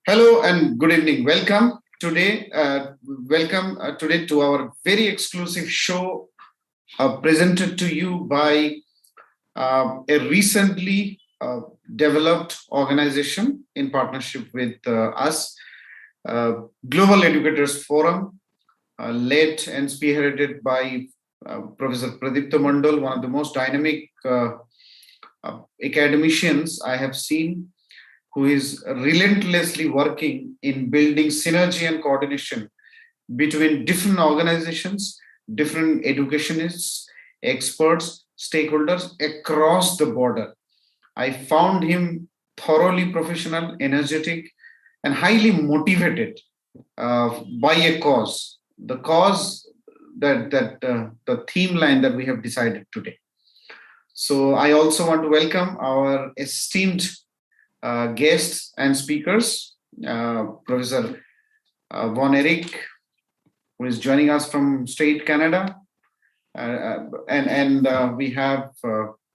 Hello and good evening. Welcome today to our very exclusive show presented to you by a recently developed organization in partnership with us, Global Educators Forum, led and spearheaded by Professor Pradipta Mandal, one of the most dynamic academicians I have seen, who is relentlessly working in building synergy and coordination between different organizations, different educationists, experts, stakeholders across the border. I found him thoroughly professional, energetic, and highly motivated by a cause. The cause that the theme line that we have decided today. So I also want to welcome our esteemed guests and speakers, Professor Von Eric, who is joining us from State Canada, and we have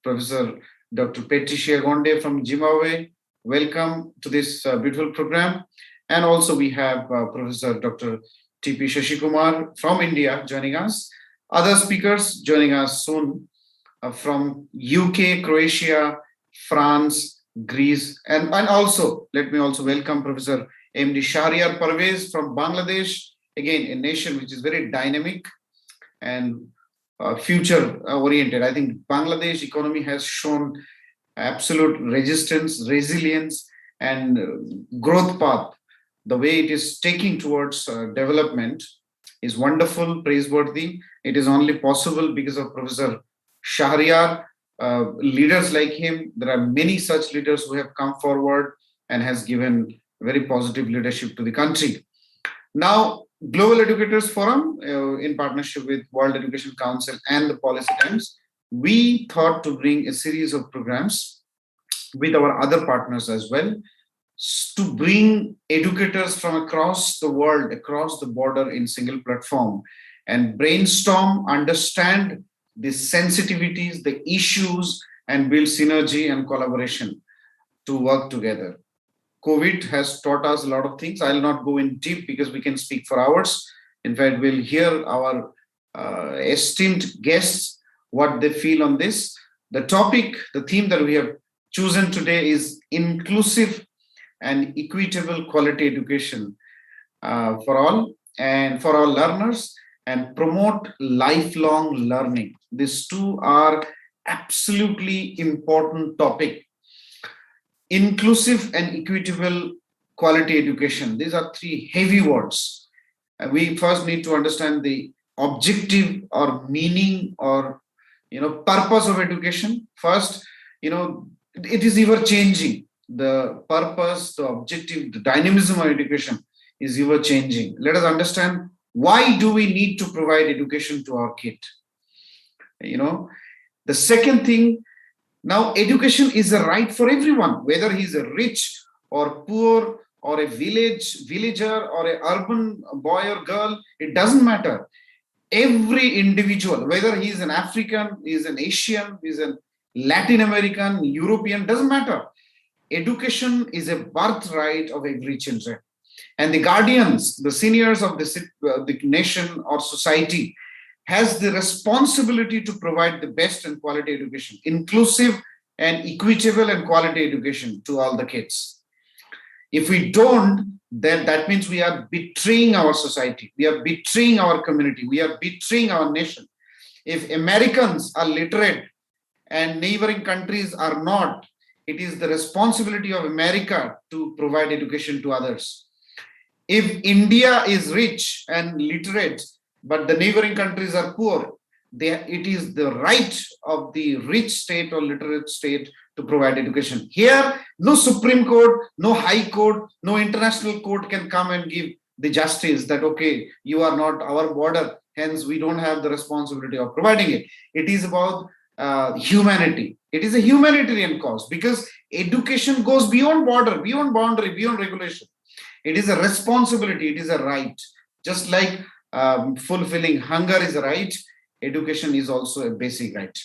Professor Dr. Patricia Gonde from Zimbabwe. Welcome to this beautiful program. And also we have Professor Dr. T.P. Shashikumar from India joining us. Other speakers joining us soon from UK, Croatia, France, Greece, and also let me also welcome Professor M.D. Shahriar Parvez from Bangladesh, again a nation which is very dynamic and future oriented. I think Bangladesh economy has shown absolute resistance, resilience, and growth path. The way it is taking towards development is wonderful, praiseworthy. It is only possible because of Professor Shahriar. Leaders like him, there are many such leaders who have come forward and has given very positive leadership to the country. Now, Global Educators Forum, in partnership with World Education Council and the Policy Times, we thought to bring a series of programs with our other partners as well, to bring educators from across the world, across the border in single platform, and brainstorm, understand the sensitivities, the issues, and build synergy and collaboration to work together. COVID has taught us a lot of things. I'll not go in deep because we can speak for hours. In fact, we'll hear our esteemed guests, what they feel on this. The topic, the theme that we have chosen today is inclusive and equitable quality education for all and for all learners, and promote lifelong learning. These two are absolutely important topic. Inclusive and equitable quality education. These are three heavy words. We first need to understand the objective or meaning or purpose of education. First, it is ever changing. The purpose, the objective, the dynamism of education is ever changing. Let us understand, why do we need to provide education to our kid? The second thing, now education is a right for everyone, whether he's a rich or poor or a villager or an urban boy or girl, it doesn't matter. Every individual, whether he's an African, he's an Asian, he's a Latin American, European, doesn't matter. Education is a birthright of every children. And the guardians, the seniors of the nation or society, has the responsibility to provide the best and quality education, inclusive and equitable and quality education to all the kids. If we don't, then that means we are betraying our society. We are betraying our community. We are betraying our nation. If Americans are literate and neighboring countries are not, it is the responsibility of America to provide education to others. If India is rich and literate, but the neighboring countries are poor, it is the right of the rich state or literate state to provide education. Here, no Supreme Court, no High Court, no international court can come and give the justice that, okay, you are not our border, hence we don't have the responsibility of providing it. It is about humanity. It is a humanitarian cause because education goes beyond border, beyond boundary, beyond regulation. It is a responsibility. It is a right. Just like fulfilling hunger is a right, education is also a basic right.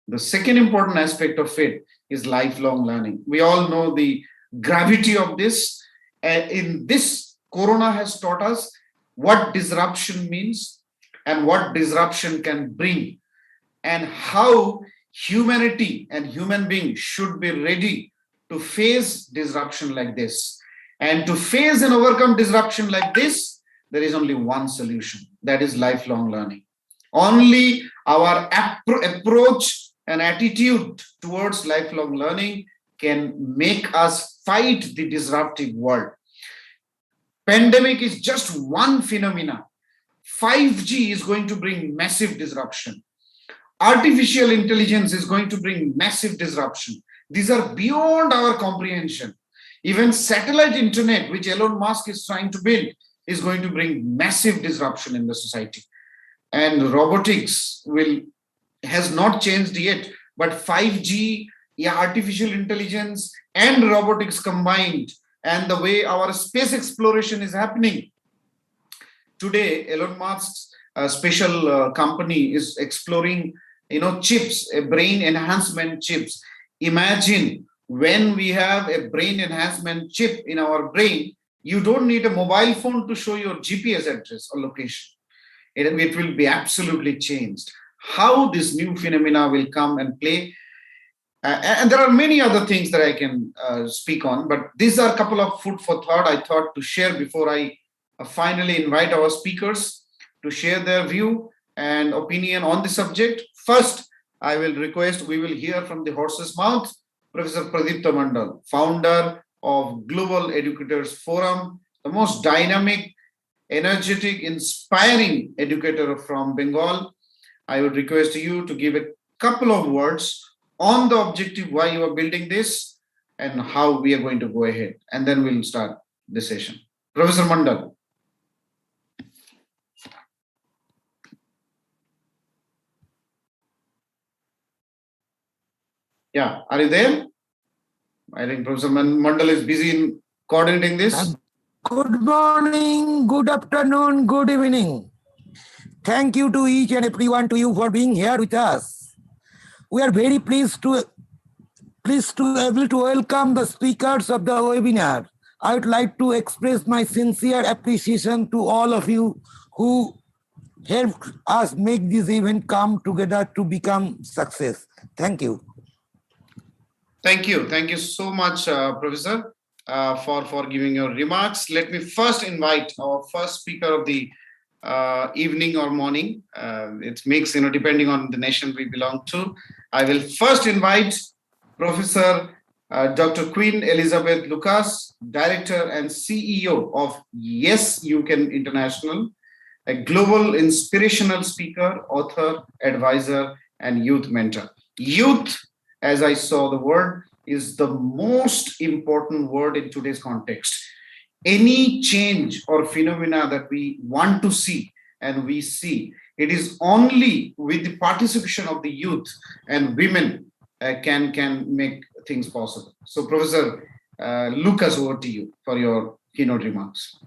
The second important aspect of it is lifelong learning. We all know the gravity of this. In this, Corona has taught us what disruption means and what disruption can bring, and how humanity and human beings should be ready to face disruption like this. And to face and overcome disruption like this, there is only one solution, that is lifelong learning. Only our approach and attitude towards lifelong learning can make us fight the disruptive world. Pandemic is just one phenomena. 5G is going to bring massive disruption. Artificial intelligence is going to bring massive disruption. These are beyond our comprehension. Even satellite internet, which Elon Musk is trying to build, is going to bring massive disruption in the society. And robotics has not changed yet, but 5G, artificial intelligence and robotics combined, and the way our space exploration is happening. Today, Elon Musk's special company is exploring, chips, brain enhancement chips. Imagine when we have a brain enhancement chip in our brain, you don't need a mobile phone to show your GPS address or location. It will be absolutely changed. How this new phenomena will come and play. And there are many other things that I can speak on, but these are a couple of food for thought I thought to share before I finally invite our speakers to share their view and opinion on the subject. First, I will request, we will hear from the horse's mouth, Professor Pradipta Mandal, founder of Global Educators Forum, the most dynamic, energetic, inspiring educator from Bengal. I would request you to give a couple of words on the objective, why you are building this, and how we are going to go ahead. And then we'll start the session. Professor Mandal. Yeah, are you there? I think Professor Mandal is busy in coordinating this. Good morning, good afternoon, good evening. Thank you to each and everyone to you for being here with us. We are very pleased to able to welcome the speakers of the webinar. I would like to express my sincere appreciation to all of you who helped us make this event come together to become success. Thank you. Thank you. Thank you so much, Professor, for giving your remarks. Let me first invite our first speaker of the evening or morning. It makes, depending on the nation we belong to. I will first invite Professor Dr. Queen Elizabeth Lucas, Director and CEO of Yes You Can International, a global inspirational speaker, author, advisor, and youth mentor. Youth, as I saw the word, is the most important word in today's context. Any change or phenomena that we want to see and we see, it is only with the participation of the youth and women can make things possible. So, Professor Lucas, over to you for your keynote remarks.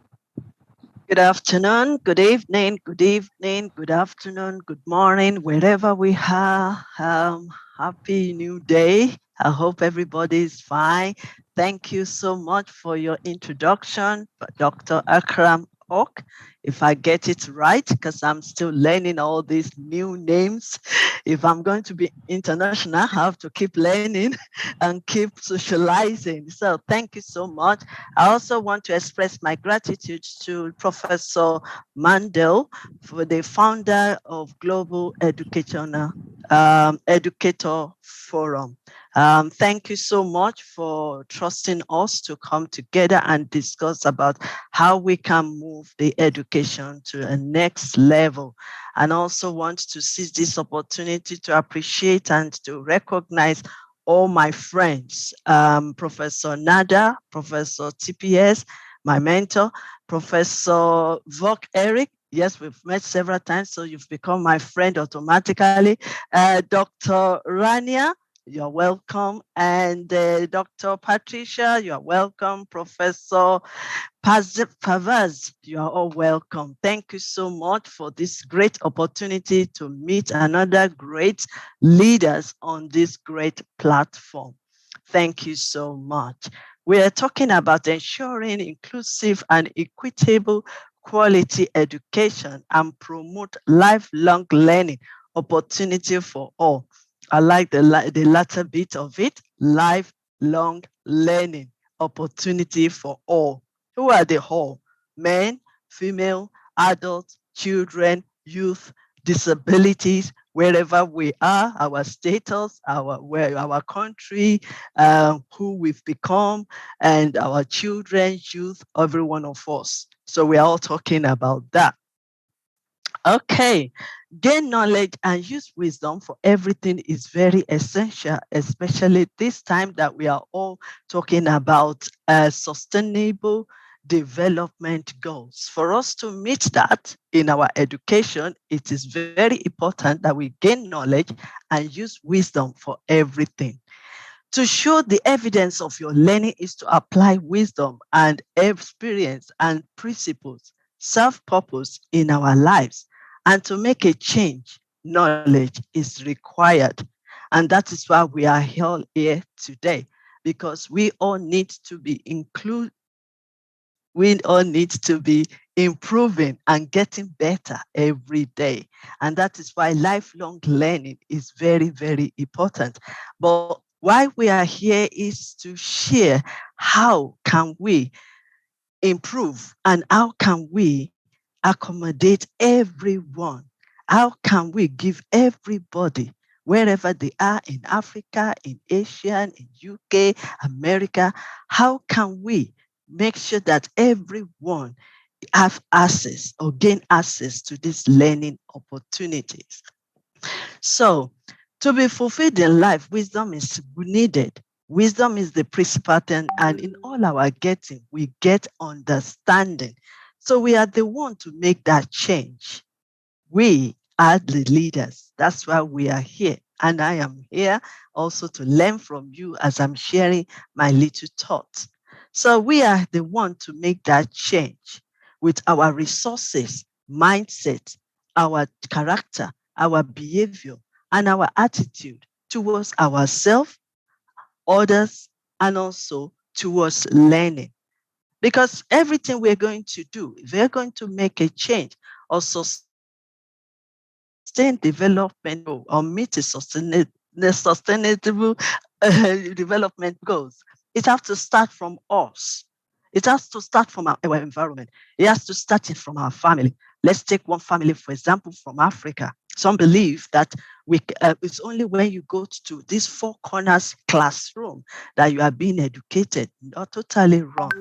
Good afternoon, good evening, good afternoon, good morning, wherever we are. Happy new day. I hope everybody is fine. Thank you so much for your introduction, Dr. Akram Ok. If I get it right, because I'm still learning all these new names. If I'm going to be international, I have to keep learning and keep socializing. So thank you so much. I also want to express my gratitude to Professor Mandel, for the founder of Global Educator Forum. Thank you so much for trusting us to come together and discuss about how we can move the education to a next level. And also want to seize this opportunity to appreciate and to recognize all my friends, Professor Nada, Professor TPS, my mentor, Professor Vok Eric. Yes, we've met several times, so you've become my friend automatically. Dr. Rania, you're welcome. And Dr. Patricia, you're welcome. Professor Pavaz, you are all welcome. Thank you so much for this great opportunity to meet another great leaders on this great platform. Thank you so much. We are talking about ensuring inclusive and equitable quality education and promote lifelong learning opportunity for all. I like the latter bit of it, lifelong learning opportunity for all. Who are the all? Men, female, adults, children, youth, disabilities, wherever we are, our status, our country, who we've become, and our children, youth, every one of us. So we are all talking about that. Okay, gain knowledge and use wisdom for everything is very essential, especially this time that we are all talking about sustainable development goals. For us to meet that in our education, it is very important that we gain knowledge and use wisdom for everything. To show the evidence of your learning is to apply wisdom and experience and principles, serve purpose in our lives. And to make a change, knowledge is required. And that is why we are here today, because we all need to be we all need to be improving and getting better every day. And that is why lifelong learning is very, very important. But why we are here is to share how can we improve and how can we accommodate everyone? How can we give everybody, wherever they are in Africa, in Asia, in UK, America, how can we make sure that everyone have access or gain access to these learning opportunities? So, to be fulfilled in life, wisdom is needed. Wisdom is the principal thing, and in all our getting, we get understanding. So, we are the one to make that change. We are the leaders. That's why we are here. And I am here also to learn from you as I'm sharing my little thoughts. So we are the one to make that change with our resources, mindset, our character, our behavior, and our attitude towards ourselves, others, and also towards learning. Because everything we're going to do, if we're going to make a change or sustain development goal or meet the sustainable development goals, it has to start from us. It has to start from our environment. It has to start it from our family. Let's take one family, for example, from Africa. Some believe that it's only when you go to this four corners classroom that you are being educated. Not totally wrong.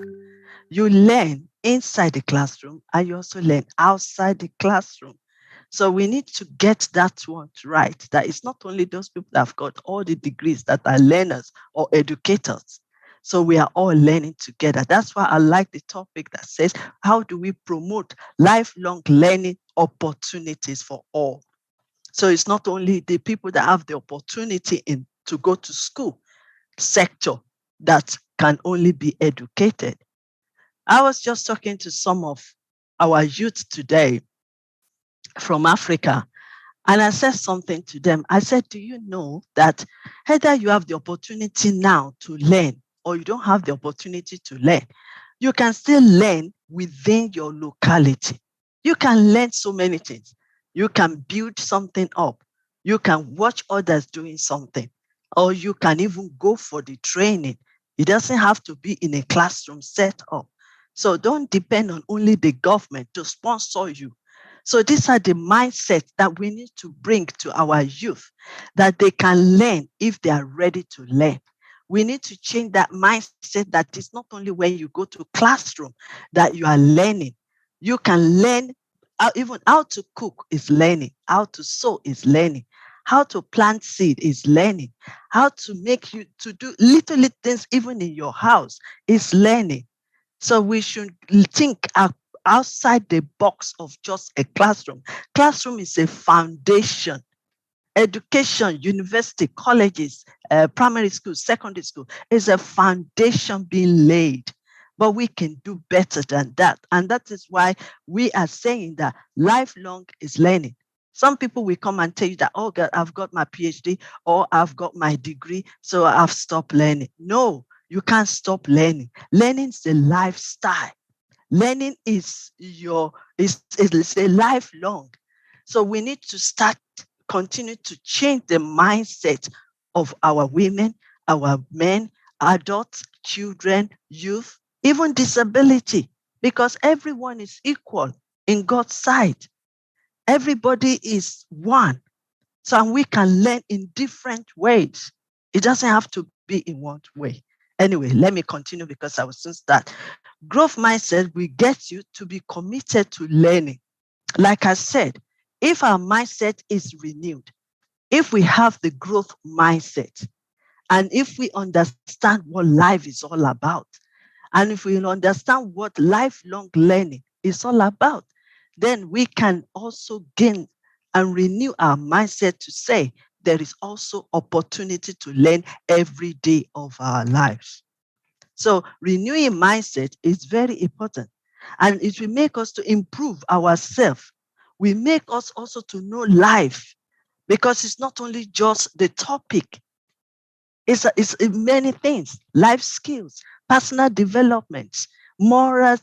You learn inside the classroom and you also learn outside the classroom. So we need to get that one right. That it's not only those people that have got all the degrees that are learners or educators. So we are all learning together. That's why I like the topic that says, how do we promote lifelong learning opportunities for all? So it's not only the people that have the opportunity to go to school sector that can only be educated. I was just talking to some of our youth today from Africa, and I said something to them. I said, do you know that either you have the opportunity now to learn or you don't have the opportunity to learn, you can still learn within your locality. You can learn so many things. You can build something up. You can watch others doing something, or you can even go for the training. It doesn't have to be in a classroom setup. So don't depend on only the government to sponsor you. So these are the mindsets that we need to bring to our youth, that they can learn if they are ready to learn. We need to change that mindset that it's not only when you go to classroom that you are learning. You can learn even how to cook is learning, how to sew is learning, how to plant seed is learning, how to make you to do little things even in your house is learning. So we should think outside the box of just a classroom. Classroom is a foundation. Education, university, colleges, primary school, secondary school is a foundation being laid. But we can do better than that. And that is why we are saying that lifelong is learning. Some people will come and tell you that, oh God, I've got my PhD or I've got my degree, so I've stopped learning. No, You can't stop learning. Learning is a lifestyle. Learning is a lifelong. So we need to continue to change the mindset of our women, our men, adults, children, youth, even disability, because everyone is equal in God's sight. Everybody is one. So we can learn in different ways. It doesn't have to be in one way. Anyway, let me continue because I will soon start. Growth mindset will get you to be committed to learning. Like I said, if our mindset is renewed, if we have the growth mindset, and if we understand what life is all about, and if we understand what lifelong learning is all about, then we can also gain and renew our mindset to say there is also opportunity to learn every day of our lives. So renewing mindset is very important, and it will make us to improve ourselves. We make us also to know life, because it's not only just the topic. It's many things: life skills, personal development, moral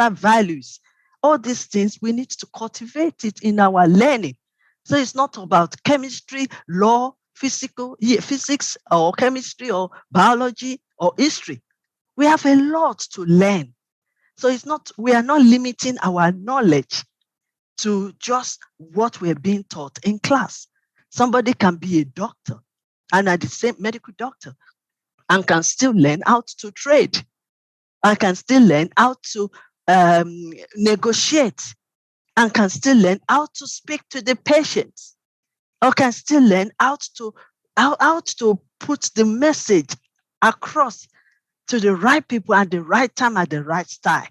values. All these things, we need to cultivate it in our learning. So it's not about chemistry, law, physics, or chemistry, or biology, or history. We have a lot to learn. So we are not limiting our knowledge to just what we're being taught in class. Somebody can be a doctor and at the same medical doctor, and can still learn how to trade. I can still learn how to negotiate, and can still learn how to speak to the patients, or can still learn how to put the message across to the right people at the right time, at the right time.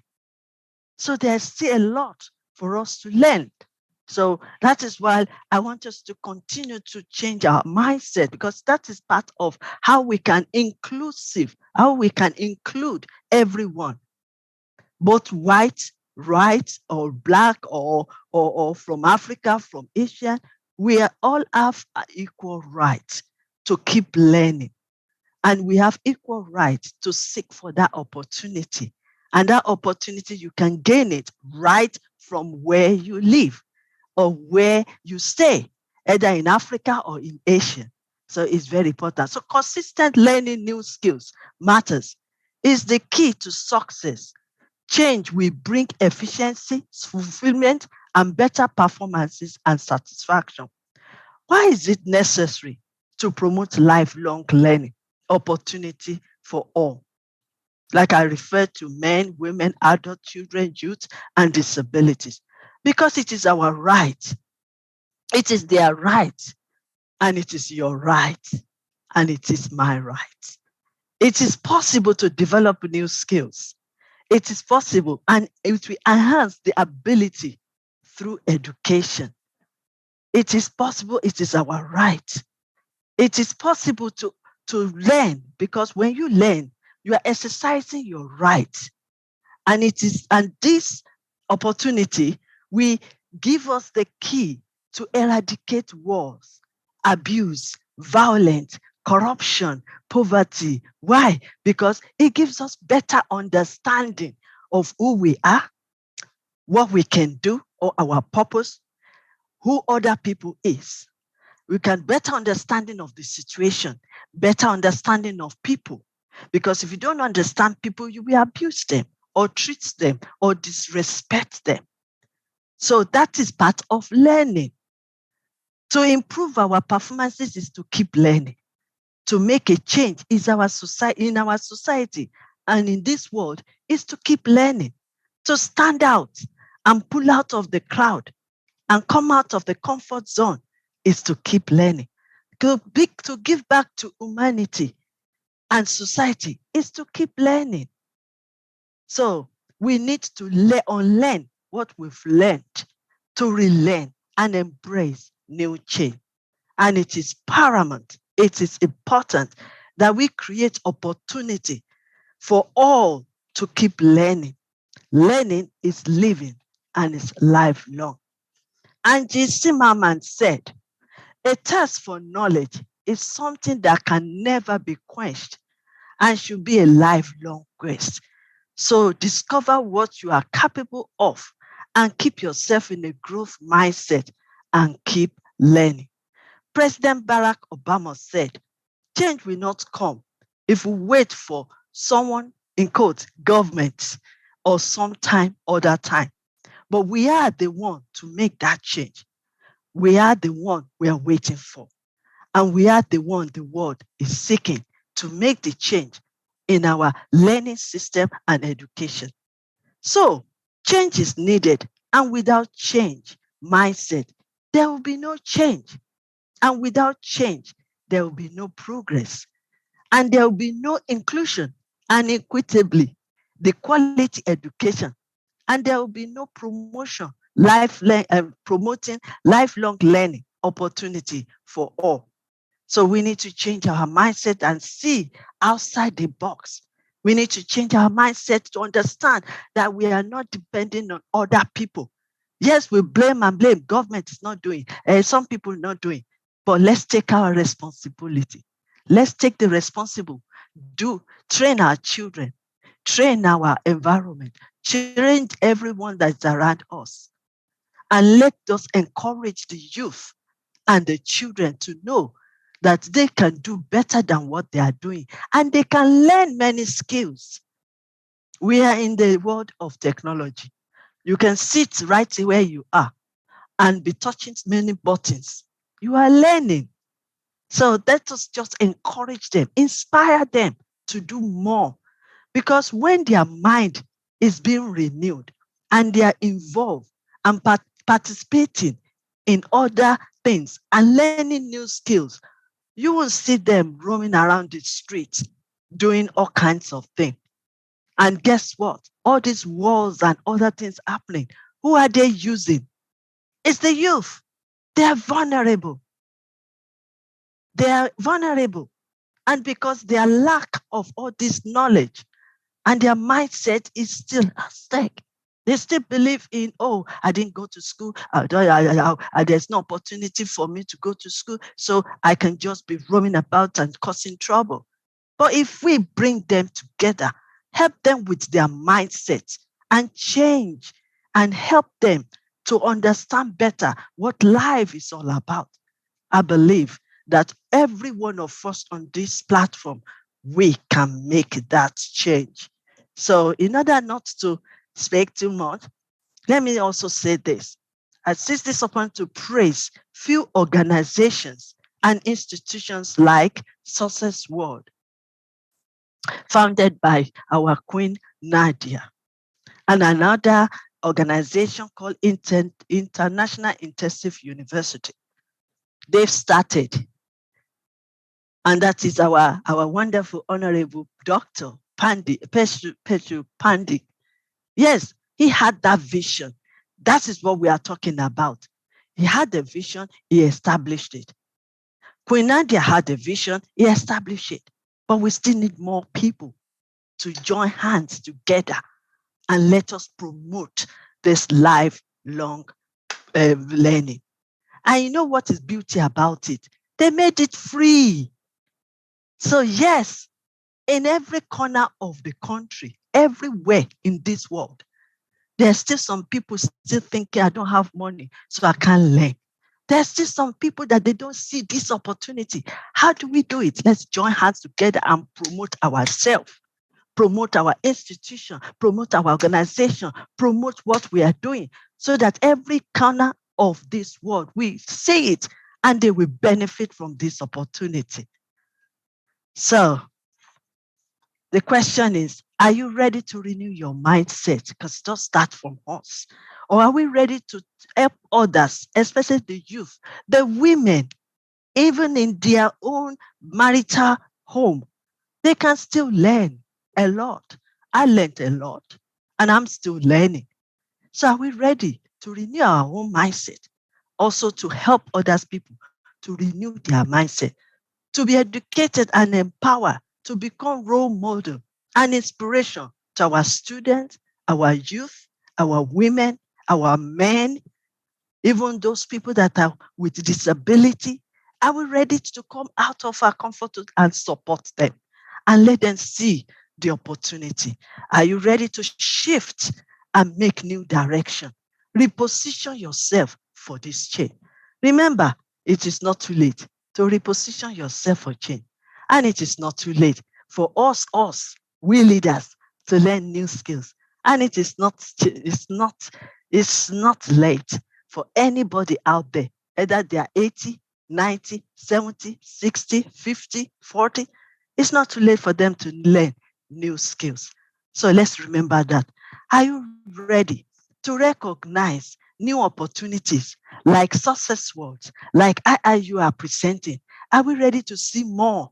So there's still a lot for us to learn. So that is why I want us to continue to change our mindset, because that is part of how we can include everyone, both white, or black, or from Africa, from Asia. We all have an equal right to keep learning, and we have equal right to seek for that opportunity. And that opportunity, you can gain it right from where you live or where you stay, either in Africa or in Asia. So it's very important. So consistent learning new skills matters. Is the key to success. Change will bring efficiency, fulfillment, and better performances and satisfaction. Why is it necessary to promote lifelong learning opportunity for all? Like I referred to men, women, adult, children, youth, and disabilities. Because it is our right. It is their right. And it is your right. And it is my right. It is possible to develop new skills. It is possible, and it will enhance the ability through education. It is possible. It is our right. It is possible to learn, because when you learn, you are exercising your right. And this opportunity will give us the key to eradicate wars, abuse, violence, corruption, poverty. Why? Because it gives us better understanding of who we are, what we can do, or our purpose, who other people is. We can better understanding of the situation, better understanding of people. Because if you don't understand people, you will abuse them, or treat them, or disrespect them. So that is part of learning. To improve our performances is to keep learning. To make a change in our society and in this world is to keep learning. To stand out and pull out of the crowd and come out of the comfort zone is to keep learning. To give back to humanity and society is to keep learning. So we need to unlearn what we've learned, to relearn and embrace new change. And it is paramount, it is important that we create opportunity for all to keep learning. Learning is living and is lifelong. Angie Zimmerman said, a thirst for knowledge is something that can never be quenched, and should be a lifelong quest. So discover what you are capable of and keep yourself in a growth mindset and keep learning. President Barack Obama said, change will not come if we wait for someone, in quotes, government, or sometime other time. But we are the one to make that change. We are the one we are waiting for. And we are the one the world is seeking to make the change in our learning system and education. So change is needed. And without change, mindset, there will be no change. And without change, there will be no progress. And there will be no inclusion and equitably, the quality education. And there will be no promotion, promoting lifelong learning opportunity for all. So we need to change our mindset and see outside the box. We need to change our mindset to understand that we are not depending on other people. Yes, we blame and blame. Government is not doing, some people not doing. But let's take our responsibility. Let's take the responsible. Train our children, train our environment, train everyone that's around us. And let us encourage the youth and the children to know that they can do better than what they are doing and they can learn many skills. We are in the world of technology. You can sit right where you are and be touching many buttons. You are learning. So let us just encourage them, inspire them to do more. Because when their mind is being renewed and they are involved and participating in other things and learning new skills, you will see them roaming around the streets doing all kinds of things. And guess what? All these wars and other things happening, who are they using? It's the youth. They are vulnerable. They are vulnerable. And because their lack of all this knowledge and their mindset is still at stake. They still believe in, oh, I didn't go to school. There's no opportunity for me to go to school, so I can just be roaming about and causing trouble. But if we bring them together, help them with their mindset and change and help them to understand better what life is all about, I believe that every one of us on this platform, we can make that change. So in order not to speak too much, let me also say this. I seize this upon to praise few organizations and institutions like Success World, founded by our Queen Nadia, and another organization called International Intensive University. They've started, and that is our wonderful honorable Dr. Petru Pandi. Yes, he had that vision. That is what we are talking about. He had the vision, he established it. Queen Nadia had a vision, he established it. But we still need more people to join hands together and let us promote this lifelong learning. And you know what is beauty about it? They made it free. So yes, in every corner of the country, everywhere in this world, there's still some people still thinking, I don't have money, so I can't learn. There's still some people that they don't see this opportunity. How do we do it? Let's join hands together and promote ourselves, promote our institution, promote our organization, promote what we are doing, so that every corner of this world, we see it and they will benefit from this opportunity. So the question is, are you ready to renew your mindset? Because it does start from us. Or are we ready to help others, especially the youth, the women, even in their own marital home? They can still learn a lot. I learned a lot, and I'm still learning. So are we ready to renew our own mindset? Also to help others people to renew their mindset, to be educated and empowered, to become role model and inspiration to our students, our youth, our women, our men, even those people that are with disability. Are we ready to come out of our comfort and support them? and let them see the opportunity. Are you ready to shift and make new direction? Reposition yourself for this change. Remember, it is not too late to reposition yourself for change. And it is not too late for us, we leaders, to learn new skills. And it's not late for anybody out there, either they are 80, 90, 70, 60, 50, 40. It's not too late for them to learn new skills. So let's remember that. Are you ready to recognize new opportunities like success words, like you are presenting? Are we ready to see more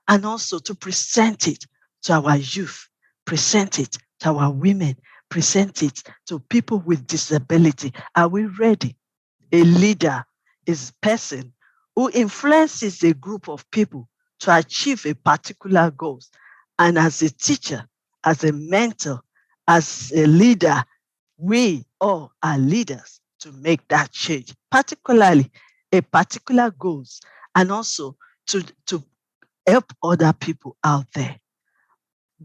and also to present it to our youth, present it to our women, present it to people with disability? Are we ready? A leader is a person who influences a group of people to achieve a particular goal. And as a teacher, as a mentor, as a leader, we all are leaders to make that change, particularly a particular goals, and also to help other people out there.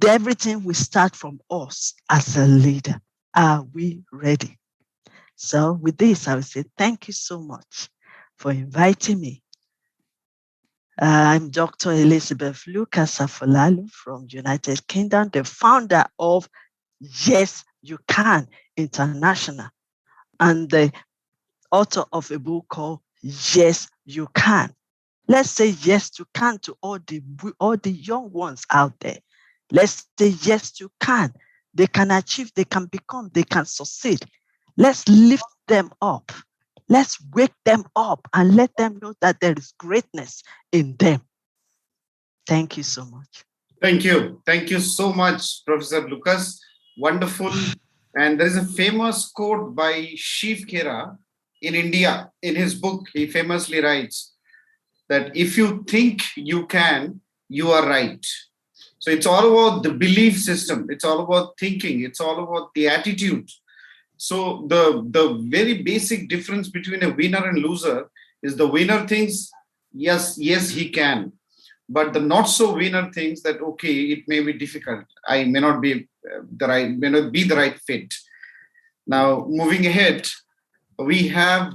Everything will start from us as a leader. Are we ready? So with this, I will say thank you so much for inviting me. I'm Dr. Elizabeth Lucas Afolalu from United Kingdom, the founder of Yes, You Can International, and the author of a book called Yes, You Can. Let's say yes, you can to all the young ones out there. Let's say yes, you can. They can achieve, they can become, they can succeed. Let's lift them up. Let's wake them up and let them know that there is greatness in them. Thank you so much. Thank you. Thank you so much, Professor Lucas. Wonderful. And there is a famous quote by Shiv Khera in India. In his book, he famously writes that if you think you can, you are right. So it's all about the belief system. It's all about thinking. It's all about the attitude. So the very basic difference between a winner and loser is the winner thinks, yes, he can. But the not so winner thinks that, okay, it may be difficult. I may not be the right fit. Now, moving ahead, we have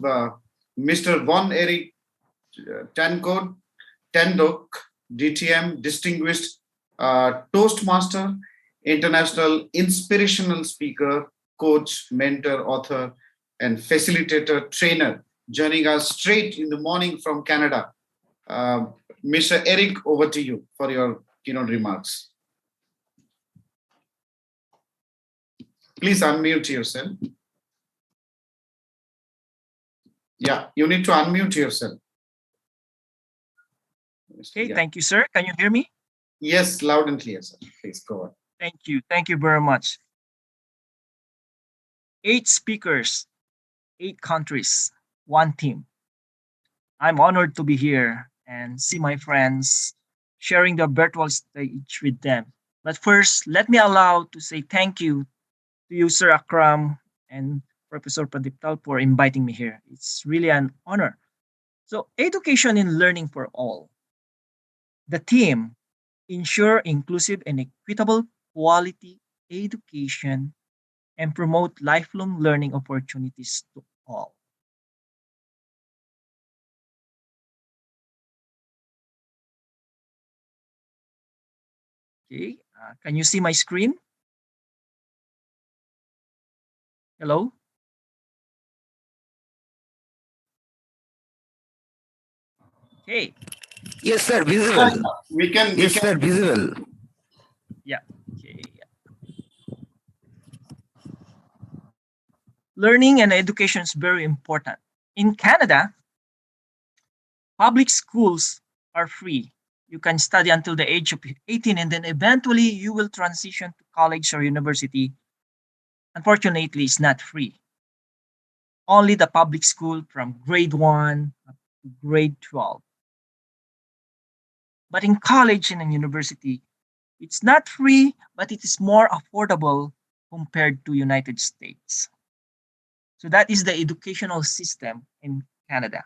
Mr. Von Eric Tandok, DTM, distinguished Toastmaster, international inspirational speaker, coach, mentor, author, and facilitator, trainer, joining us straight in the morning from Canada. Mr. Eric, over to you for your keynote remarks. Please unmute yourself. Yeah, you need to unmute yourself. Okay, yeah. Thank you, sir. Can you hear me? Yes, loud and clear, sir. Please go on. Thank you. Thank you very much. 8 speakers, 8 countries, 1 team. I'm honored to be here and see my friends sharing the virtual stage with them. But first, let me allow to say thank you to you, Sir Akram and Professor Pradiptal, for inviting me here. It's really an honor. So, education and learning for all. The theme, ensure inclusive and equitable quality education and promote lifelong learning opportunities to all. Okay, can you see my screen? Hello? Okay. Yes, sir, visible. We can. Yes, sir, visible. Yeah. Okay. Learning and education is very important. In Canada, public schools are free. You can study until the age of 18 and then eventually you will transition to college or university. Unfortunately, it's not free. Only the public school from grade 1 up to grade 12. But in college and in university, it's not free, but it is more affordable compared to United States. So that is the educational system in Canada.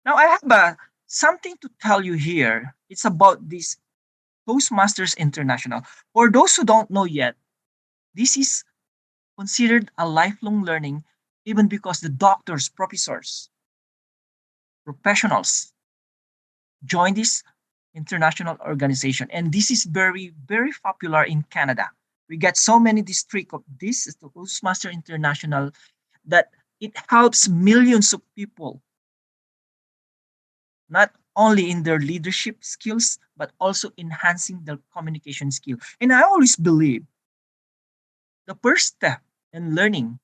Now I have something to tell you here. It's about this Toastmasters International. For those who don't know yet, this is considered a lifelong learning even because the doctors, professors, professionals join this international organization. And this is very, very popular in Canada. We get so many districts of this is the Toastmaster International that it helps millions of people, not only in their leadership skills, but also enhancing their communication skill. And I always believe the first step in learning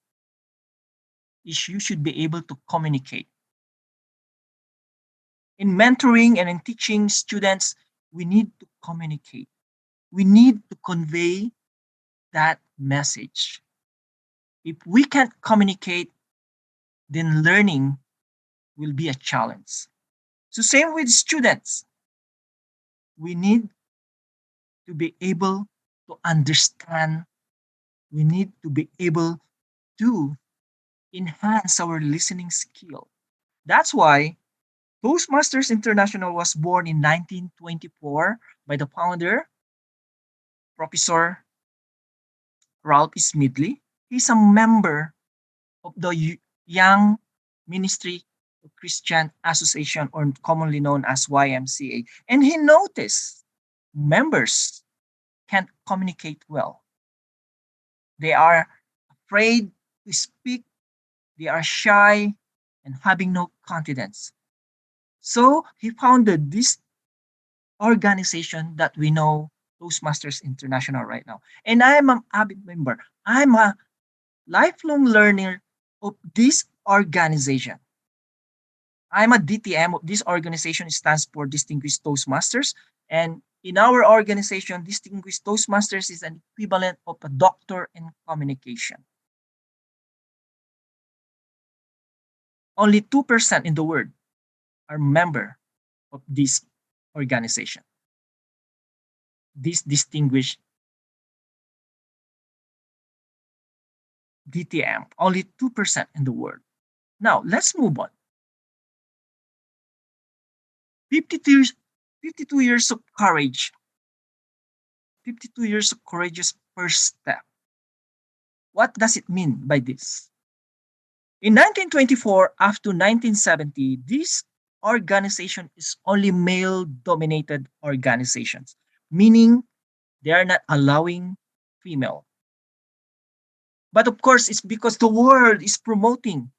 is you should be able to communicate. In mentoring and in teaching students, we need to communicate. We need to convey that message. If we can't communicate, then learning will be a challenge. So same with students. We need to be able to understand. We need to be able to enhance our listening skill. That's why Toastmasters International was born in 1924 by the founder, Professor Ralph Smedley. He's a member of the Young Ministry of Christian Association, or commonly known as YMCA. And he noticed members can't communicate well. They are afraid to speak, they are shy, and having no confidence. So he founded this organization that we know, Toastmasters International, right now. And I am an avid member. I'm a lifelong learner of this organization. I'm a DTM of this organization. It stands for Distinguished Toastmasters. And in our organization, Distinguished Toastmasters is an equivalent of a doctor in communication. Only 2% in the world are member of this organization. This distinguished DTM, only 2% in the world. Now, let's move on. 52 years, 52 years of courage, 52 years of courageous first step. What does it mean by this? In 1924 up to 1970, this organization is only male-dominated organizations, meaning they are not allowing female. But of course, it's because the world is promoting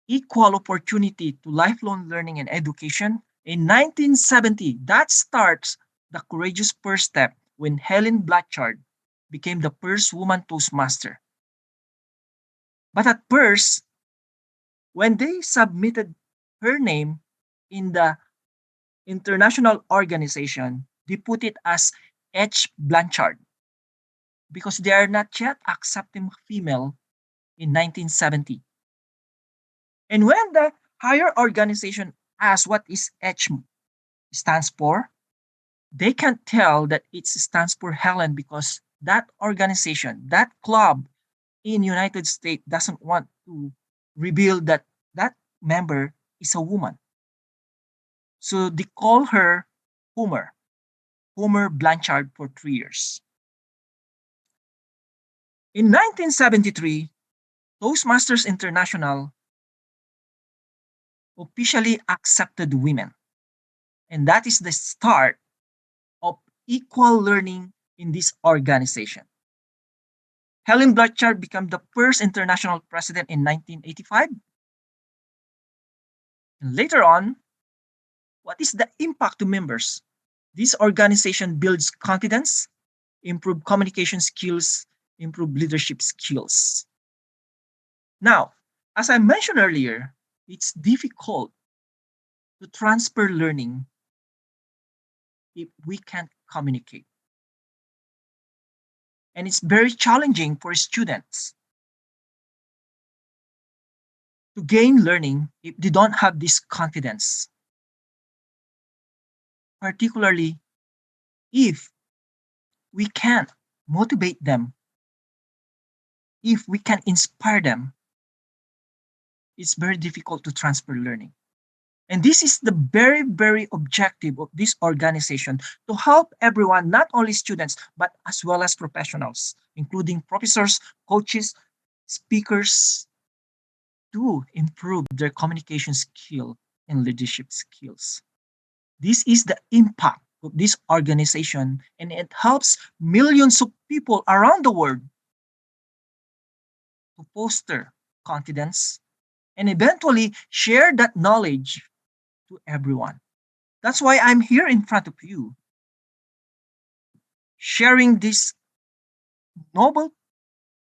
equal opportunity to lifelong learning and education. In 1970, that starts the courageous first step when Helen Blanchard became the first woman Toastmaster. But at first, when they submitted her name in the international organization, they put it as H. Blanchard because they are not yet accepting female in 1970. And when the higher organization asks what is H stands for, they can't tell that it stands for Helen because that organization, that club in United States doesn't want to reveal that that member is a woman. So they call her Homer Blanchard for 3 years. In 1973, Toastmasters International officially accepted women. And that is the start of equal learning in this organization. Helen Blanchard became the first international president in 1985. And later on, what is the impact to members? This organization builds confidence, improve communication skills, improve leadership skills. Now, as I mentioned earlier, it's difficult to transfer learning if we can't communicate. And it's very challenging for students to gain learning if they don't have this confidence. Particularly if we can't motivate them, if we can inspire them, it's very difficult to transfer learning. And this is the very, very objective of this organization, to help everyone, not only students, but as well as professionals, including professors, coaches, speakers, to improve their communication skill and leadership skills. This is the impact of this organization, and it helps millions of people around the world to foster confidence and eventually share that knowledge to everyone. That's why I'm here in front of you, sharing these noble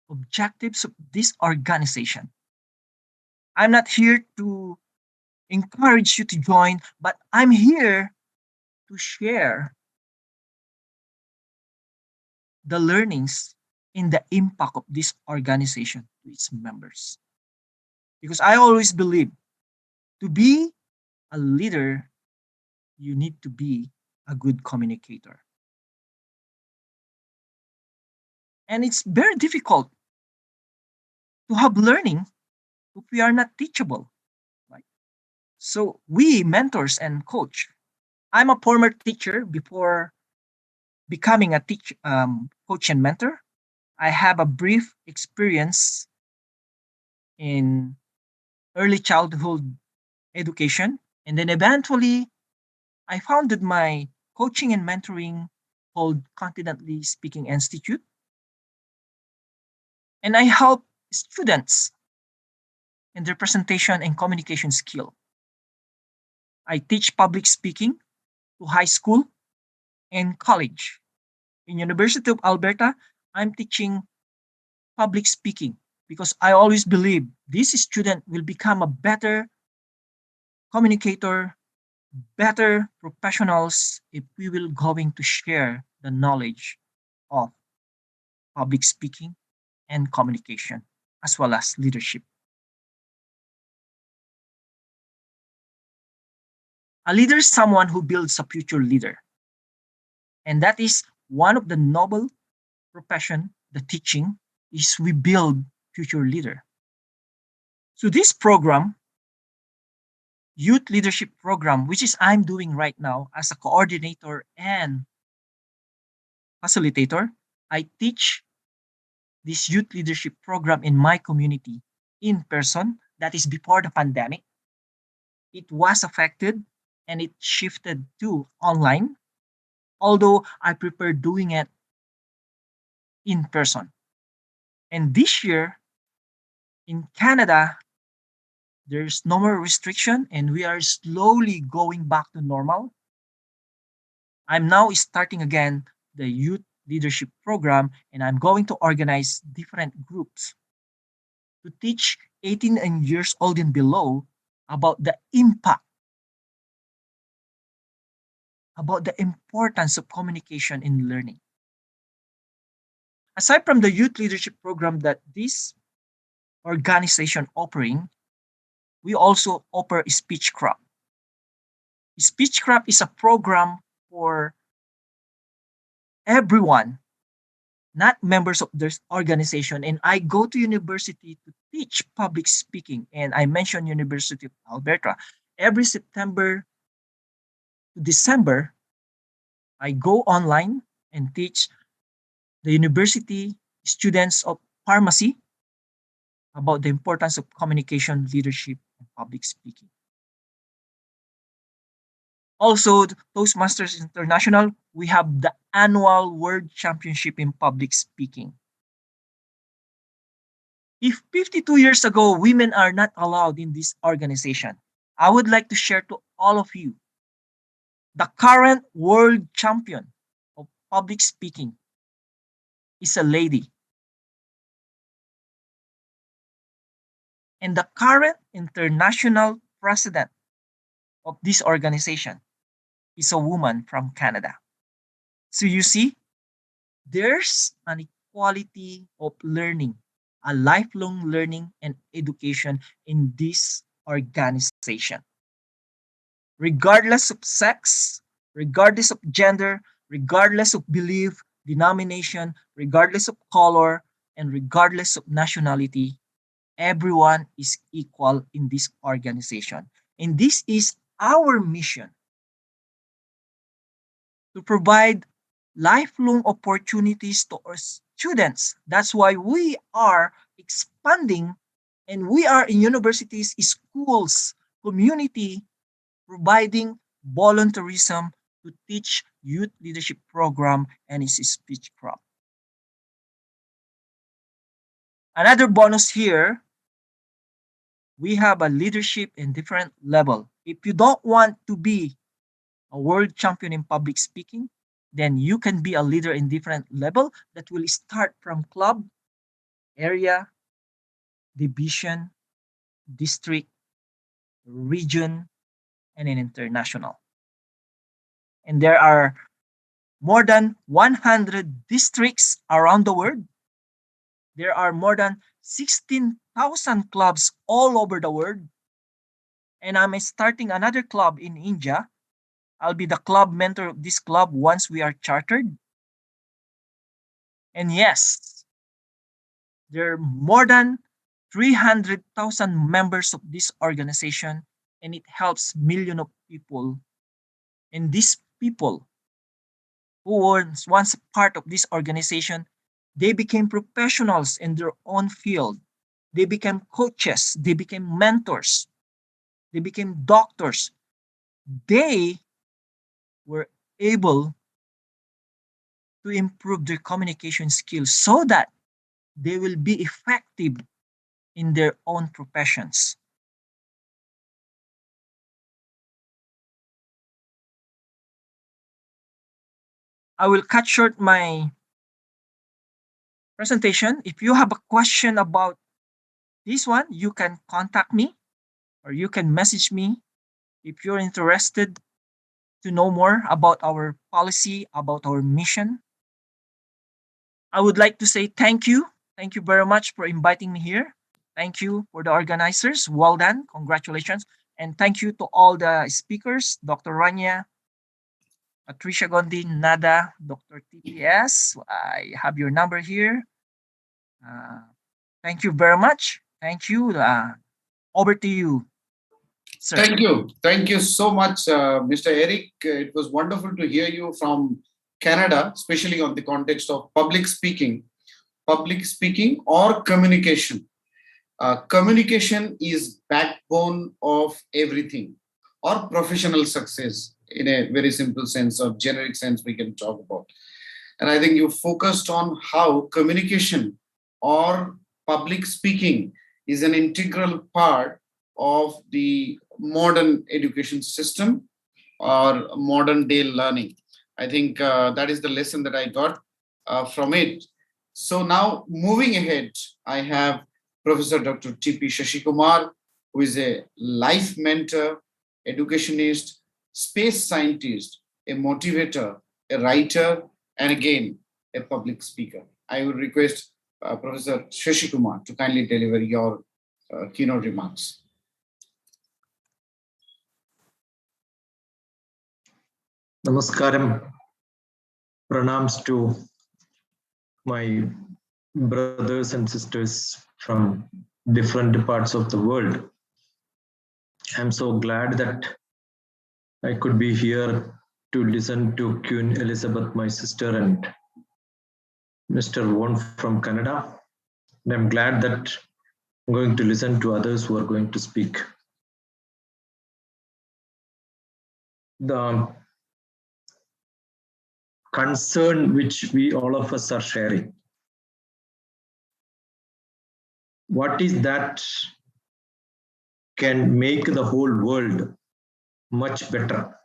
objectives of this organization. I'm not here to encourage you to join, but I'm here to share the learnings in the impact of this organization to its members. Because I always believe, to be a leader, you need to be a good communicator. And it's very difficult to have learning if we are not teachable. Right? So we mentors and coach. I'm a former teacher before becoming a coach and mentor. I have a brief experience in early childhood education, and then eventually I founded my coaching and mentoring called Confidently Speaking Institute, and I help students in their presentation and communication skill. I teach public speaking to high school and college. In University of Alberta, I'm teaching public speaking because I always believe this student will become a better communicator, better professionals if we will going to share the knowledge of public speaking and communication as well as leadership. A leader is someone who builds a future leader. And that is one of the noble profession, the teaching, is we build future leader. So this program, youth leadership program, which is I'm doing right now as a coordinator and facilitator, I teach this youth leadership program in my community in person. That is before the pandemic. It was affected and it shifted to online, although I prefer doing it in person. And this year in Canada, there's no more restriction and we are slowly going back to normal. I'm now starting again the youth leadership program, and I'm going to organize different groups to teach 18 and years old and below about the impact, about the importance of communication in learning. Aside from the youth leadership program that this organization offering, we also offer Speechcraft. Speechcraft is a program for everyone, not members of this organization. And I go to university to teach public speaking. And I mentioned University of Alberta. Every September to December, I go online and teach the university students of pharmacy about the importance of communication, leadership, and public speaking. Also, Toastmasters International, we have the annual World Championship in Public Speaking. If 52 years ago, women are not allowed in this organization, I would like to share to all of you the current world champion of public speaking is a lady. And the current international president of this organization is a woman from Canada. So you see, there's an equality of learning, a lifelong learning and education in this organization. Regardless of sex, regardless of gender, regardless of belief, denomination, regardless of color, and regardless of nationality, everyone is equal in this organization. And this is our mission to provide lifelong opportunities to our students. That's why we are expanding and we are in universities, schools, community, providing volunteerism to teach youth leadership program and its speech crop. Another bonus here, we have a leadership in different level. If you don't want to be a world champion in public speaking, then you can be a leader in different level that will start from club, area, division, district, region, and in international. And there are more than 100 districts around the world. There are more than 16,000 clubs all over the world. And I'm starting another club in India. I'll be the club mentor of this club once we are chartered. And yes, there are more than 300,000 members of this organization, and it helps millions of people. And these people who were once part of this organization, they became professionals in their own field. They became coaches, they became mentors, they became doctors. They were able to improve their communication skills so that they will be effective in their own professions. I will cut short my presentation. If you have a question about this one, you can contact me or you can message me if you're interested to know more about our policy, about our mission. I would like to say thank you. Thank you very much for inviting me here. Thank you for the organizers. Well done. Congratulations. And thank you to all the speakers, Dr. Rania, Patricia Gondi, Nada, Dr. TPS. I have your number here. Thank you very much. Thank you. Over to you, sir. Thank you. Thank you so much, Mr. Eric. It was wonderful to hear you from Canada, especially on the context of public speaking or communication. Communication is backbone of everything, or professional success in a very simple sense or generic sense we can talk about. And I think you focused on how communication or public speaking is an integral part of the modern education system or modern day learning. I think that is the lesson that I got from it. So now moving ahead, I have Professor Dr. T.P. Shashikumar, who is a life mentor, educationist, space scientist, a motivator, a writer, and again, a public speaker. I would request Professor Shashikumar to kindly deliver your keynote remarks. Namaskaram. Pranams to my brothers and sisters from different parts of the world. I'm so glad that I could be here to listen to Queen Elizabeth, my sister, and Mr. Won from Canada. And I'm glad that I'm going to listen to others who are going to speak. The concern which we all of us are sharing, what is that can make the whole world much better?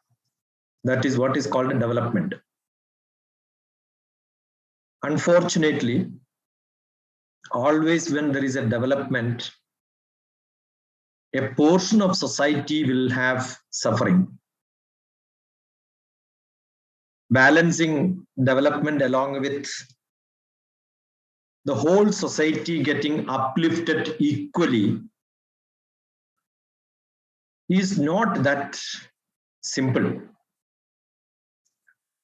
That is what is called a development. Unfortunately, always when there is a development, a portion of society will have suffering. Balancing development along with the whole society getting uplifted equally is not that simple.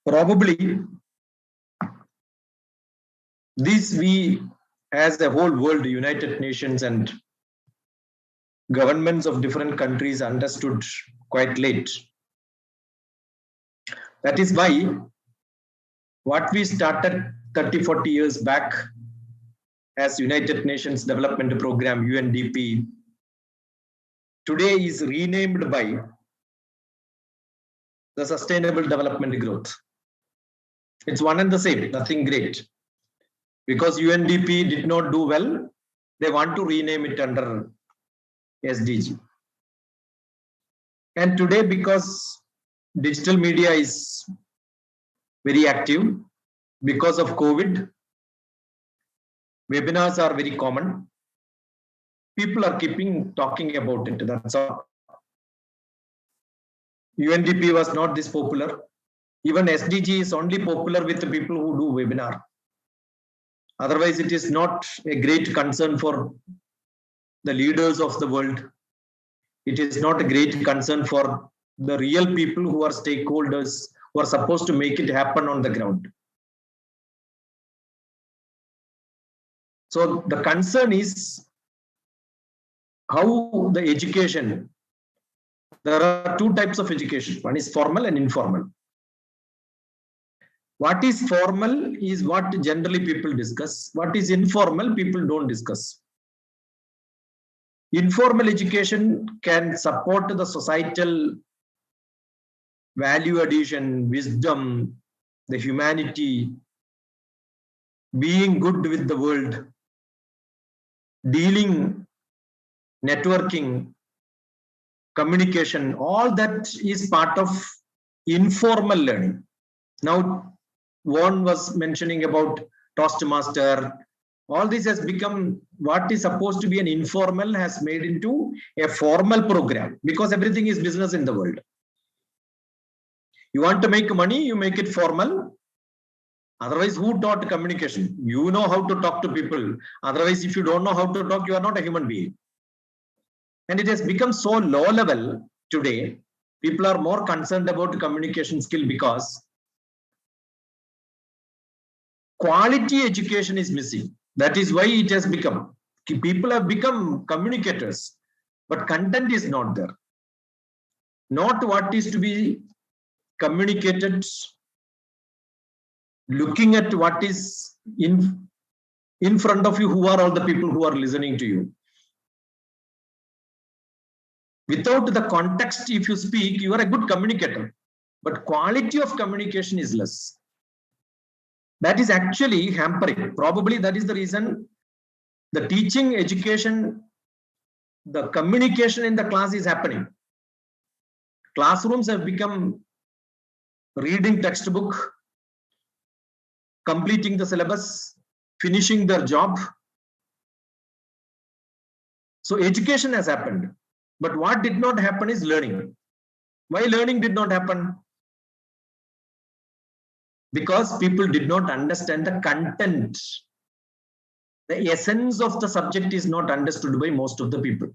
Probably this we as a whole world, United Nations and governments of different countries understood quite late. That is why what we started 30-40 years back as United Nations Development Program, UNDP, today is renamed by the Sustainable Development Growth. It's one and the same, nothing great. Because UNDP did not do well, they want to rename it under SDG. And today, because digital media is very active, because of COVID, webinars are very common. People are talking about it, that's all. UNDP was not this popular. Even SDG is only popular with the people who do webinar. Otherwise, it is not a great concern for the leaders of the world. It is not a great concern for the real people who are stakeholders, who are supposed to make it happen on the ground. So the concern is how the education, there are two types of education. One is formal and informal. What is formal is what generally people discuss. What is informal, people don't discuss. Informal education can support the societal value addition, wisdom, the humanity, being good with the world, dealing, networking, communication, all that is part of informal learning. Now, one was mentioning about Toastmaster. All this has become what is supposed to be an informal has made into a formal program because everything is business in the world. You want to make money, you make it formal. Otherwise, who taught communication? You know how to talk to people. Otherwise, if you don't know how to talk, you are not a human being. And it has become so low level today. People are more concerned about communication skill because quality education is missing. That is why it has become. People have become communicators, but content is not there. Not what is to be communicated, looking at what is in front of you, who are all the people who are listening to you. Without the context, if you speak, you are a good communicator, but quality of communication is less. That is actually hampering. Probably that is the reason the teaching, education, the communication in the class is happening. Classrooms have become reading textbook, completing the syllabus, finishing their job. So education has happened. But what did not happen is learning. Why learning did not happen? Because people did not understand the content. The essence of the subject is not understood by most of the people.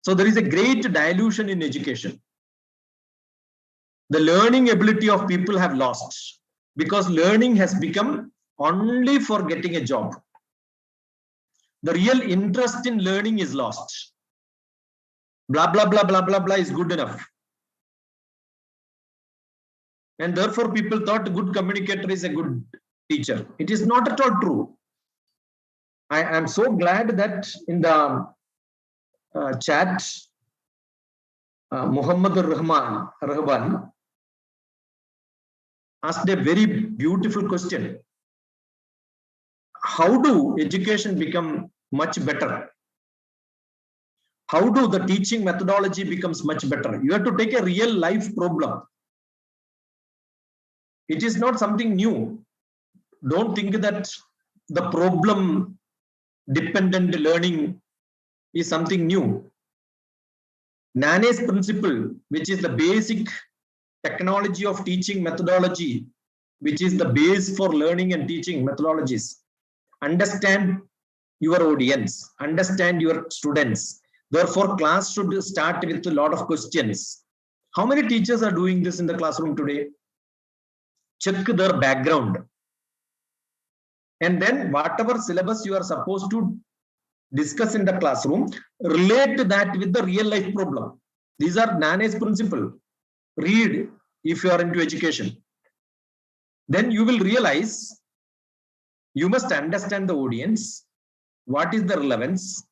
So there is a great dilution in education. The learning ability of people have lost because learning has become only for getting a job. The real interest in learning is lost. Blah, blah, blah, blah, blah, blah is good enough. And therefore, people thought a good communicator is a good teacher. It is not at all true. I am so glad that in the chat, Muhammad Rahban asked a very beautiful question. How do education become much better? How do the teaching methodology becomes much better? You have to take a real life problem. It is not something new. Don't think that the problem dependent learning is something new. Nane's principle, which is the basic technology of teaching methodology, which is the base for learning and teaching methodologies. Understand your audience, understand your students. Therefore, class should start with a lot of questions. How many teachers are doing this in the classroom today? Check their background. And then whatever syllabus you are supposed to discuss in the classroom, relate that with the real life problem. These are Nane's principle. Read if you are into education. Then you will realize you must understand the audience. What is the relevance?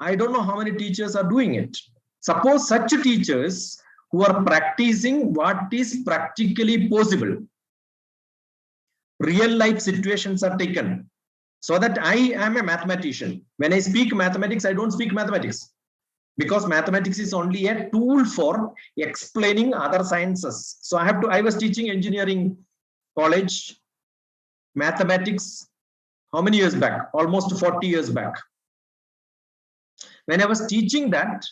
I don't know how many teachers are doing it. Suppose such teachers who are practicing what is practically possible. Real life situations are taken. So that I am a mathematician. When I speak mathematics, I don't speak mathematics. Because mathematics is only a tool for explaining other sciences. So I was teaching engineering college, mathematics, how many years back? Almost 40 years back. When I was teaching that,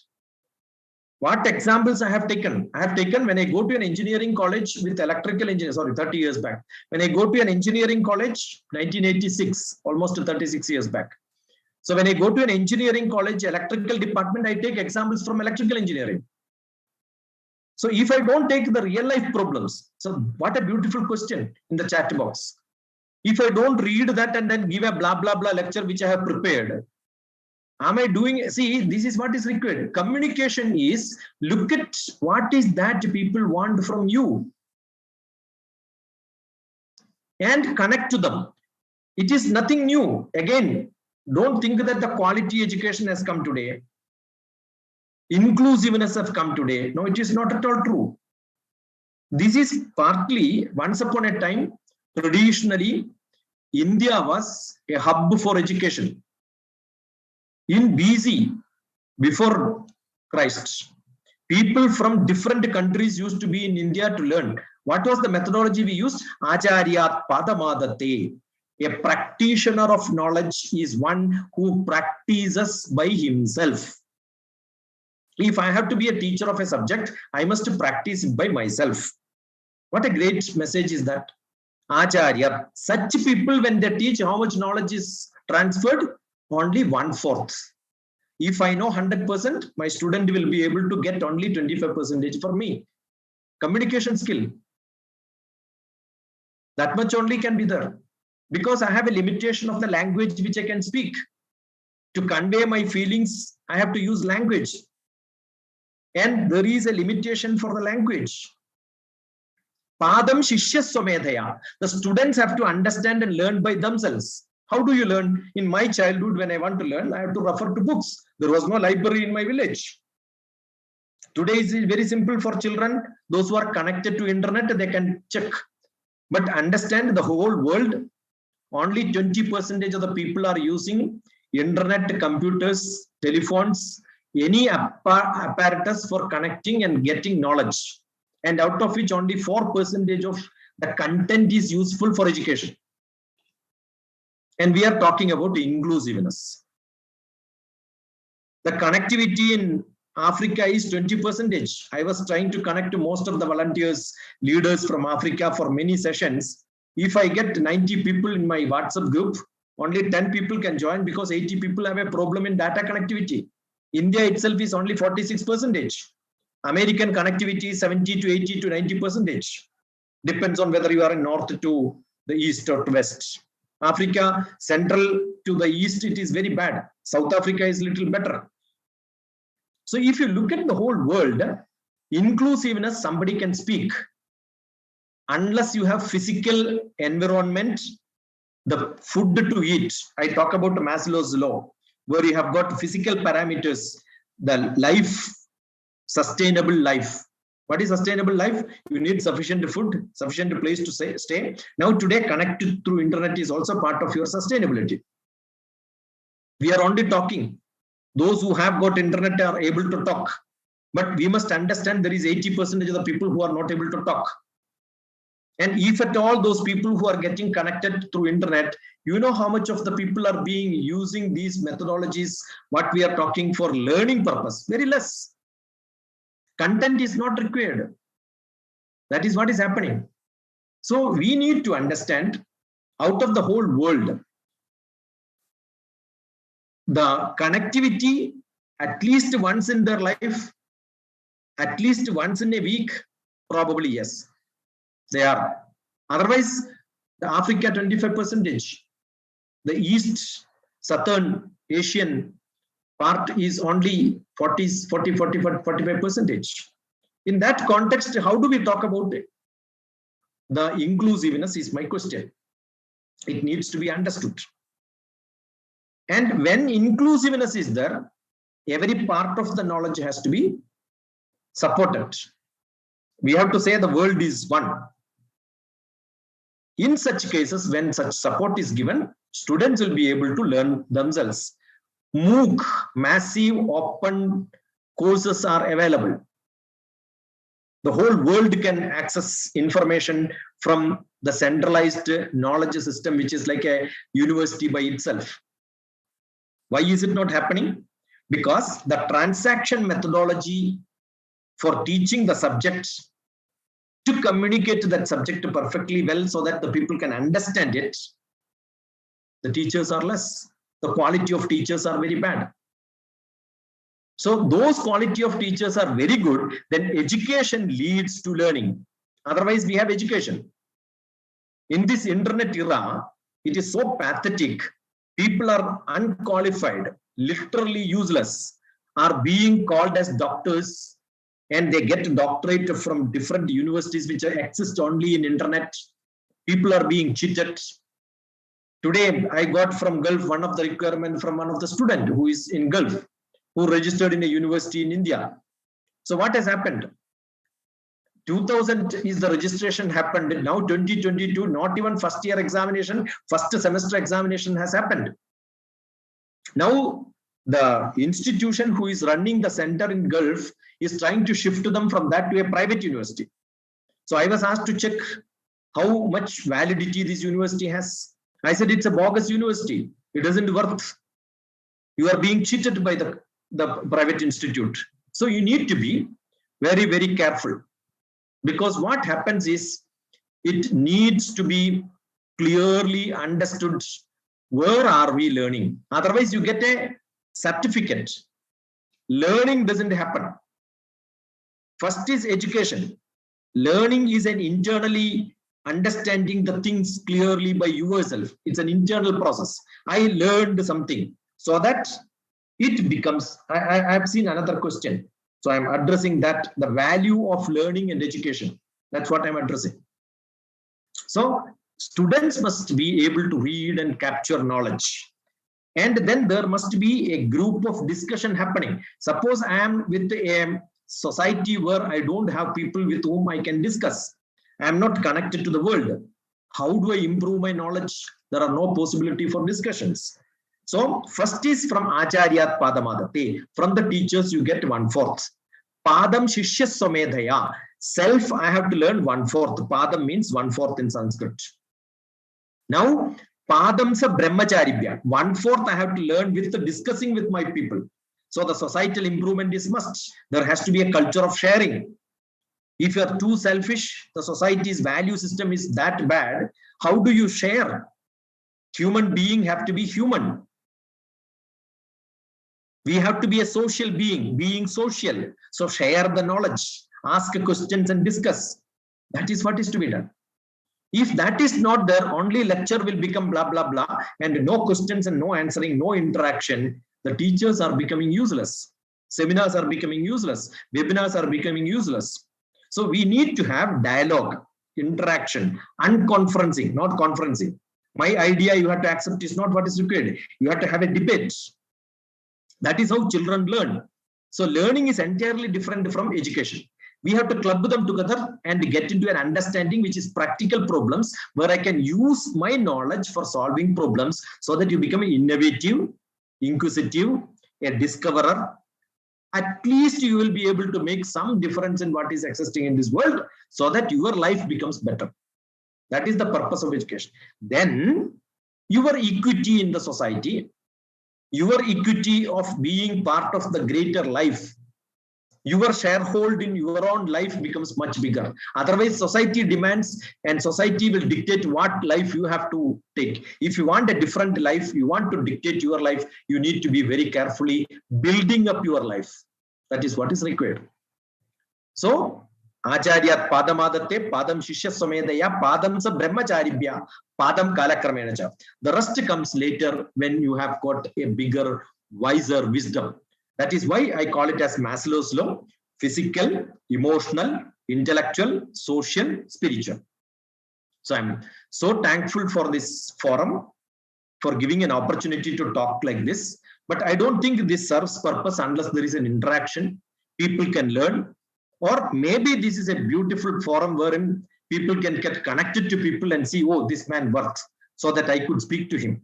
what examples I have taken? I have taken when I go to an engineering college with electrical engineering, 30 years back. When I go to an engineering college, 1986, almost 36 years back. So when I go to an engineering college, electrical department, I take examples from electrical engineering. So if I don't take the real life problems, so what a beautiful question in the chat box. If I don't read that and then give a blah, blah, blah lecture, which I have prepared, am I doing, see, this is what is required. Communication is, look at what is that people want from you and connect to them. It is nothing new. Again, don't think that the quality education has come today. Inclusiveness has come today. No, it is not at all true. This is partly, once upon a time, traditionally, India was a hub for education. In BC, before Christ, people from different countries used to be in India to learn. What was the methodology we used? Acharyat Padamadate. A practitioner of knowledge is one who practices by himself. If I have to be a teacher of a subject, I must practice by myself. What a great message is that. Acharya. Such people, when they teach, how much knowledge is transferred? Only 1/4. If I know 100%, my student will be able to get only 25% for me. Communication skill. That much only can be there. Because I have a limitation of the language which I can speak. To convey my feelings, I have to use language. And there is a limitation for the language. Padam Shishya Somedhaya. The students have to understand and learn by themselves. How do you learn? In my childhood, when I want to learn, I have to refer to books. There was no library in my village. Today it is very simple for children. Those who are connected to internet, they can check. But understand the whole world, only 20% of the people are using internet, computers, telephones, any apparatus for connecting and getting knowledge. And out of which only 4% of the content is useful for education. And we are talking about inclusiveness. The connectivity in Africa is 20%. I was trying to connect to most of the volunteers, leaders from Africa for many sessions. If I get 90 people in my WhatsApp group, only 10 people can join because 80 people have a problem in data connectivity. India itself is only 46%. American connectivity is 70 to 80 to 90%. Depends on whether you are in north to the east or to west. Africa, central to the east, it is very bad. South Africa is a little better. So if you look at the whole world, inclusiveness, somebody can speak. Unless you have physical environment, the food to eat. I talk about Maslow's law, where you have got physical parameters, the life, sustainable life. What is sustainable life? You need sufficient food, sufficient place to stay. Now today, connected through internet is also part of your sustainability. We are only talking. Those who have got internet are able to talk. But we must understand there is 80% of the people who are not able to talk. And if at all those people who are getting connected through internet, you know how much of the people are being using these methodologies, what we are talking for learning purpose? Very less. Content is not required. That is what is happening. So we need to understand out of the whole world, the connectivity at least once in their life, at least once in a week, probably yes, they are. Otherwise, the Africa 25%, the East, Southern Asian part is only 45%. In that context, how do we talk about it? The inclusiveness is my question. It needs to be understood. And when inclusiveness is there, every part of the knowledge has to be supported. We have to say the world is one. In such cases, when such support is given, students will be able to learn themselves. MOOC, massive open courses are available. The whole world can access information from the centralized knowledge system, which is like a university by itself. Why is it not happening? Because the transaction methodology for teaching the subject to communicate that subject perfectly well so that the people can understand it, the teachers are less. The quality of teachers are very bad. So those quality of teachers are very good, then education leads to learning. Otherwise, we have education. In this internet era, it is so pathetic. People are unqualified, literally useless, are being called as doctors, and they get doctorate from different universities which exist only in internet. People are being cheated. Today, I got from Gulf one of the requirement from one of the student who is in Gulf, who registered in a university in India. So what has happened? 2000 is the registration happened. Now 2022, not even first year examination, first semester examination has happened. Now the institution who is running the center in Gulf is trying to shift them from that to a private university. So I was asked to check how much validity this university has. I said it's a bogus university. It doesn't worth. You are being cheated by the private institute. So you need to be very, very careful, because what happens is it needs to be clearly understood where are we learning. Otherwise, you get a certificate. Learning doesn't happen. First is education. Learning is an internally understanding the things clearly by yourself. It's an internal process. I learned something so that it becomes, I have seen another question. So I'm addressing that, the value of learning and education. That's what I'm addressing. So students must be able to read and capture knowledge. And then there must be a group of discussion happening. Suppose I am with a society where I don't have people with whom I can discuss. I am not connected to the world. How do I improve my knowledge? There are no possibility for discussions. So first is from Acharyat Padamadate. From the teachers, you get 1/4. Padam Shishya Somedhaya. Self, I have to learn 1/4. Padam means 1/4 in Sanskrit. Now, Padam sa Brahmacharibhya. 1/4 I have to learn with the discussing with my people. So the societal improvement is must. There has to be a culture of sharing. If you are too selfish, the society's value system is that bad. How do you share? Human being have to be human. We have to be a social being social. So share the knowledge, ask questions and discuss. That is what is to be done. If that is not there, only lecture will become blah, blah, blah, and no questions and no answering, no interaction. The teachers are becoming useless. Seminars are becoming useless. Webinars are becoming useless. So we need to have dialogue, interaction, unconferencing, not conferencing. My idea you have to accept is not what is required. You have to have a debate. That is how children learn. So learning is entirely different from education. We have to club them together and get into an understanding which is practical problems where I can use my knowledge for solving problems so that you become innovative, inquisitive, a discoverer. At least you will be able to make some difference in what is existing in this world so that your life becomes better. That is the purpose of education. Then your equity in the society, your equity of being part of the greater life, your sharehold in your own life becomes much bigger. Otherwise, society demands and society will dictate what life you have to take. If you want a different life, you want to dictate your life, you need to be very carefully building up your life. That is what is required. So Acharyat Padamadate, Padam Shishya Somedaya, Padam sa Brahmacharibhya, Padam Kalakramenacha. The rest comes later when you have got a bigger, wiser wisdom. That is why I call it as Maslow's law: physical, emotional, intellectual, social, spiritual. So I'm so thankful for this forum, for giving an opportunity to talk like this. But I don't think this serves purpose unless there is an interaction. People can learn. Or maybe this is a beautiful forum wherein people can get connected to people and see, oh, this man works, so that I could speak to him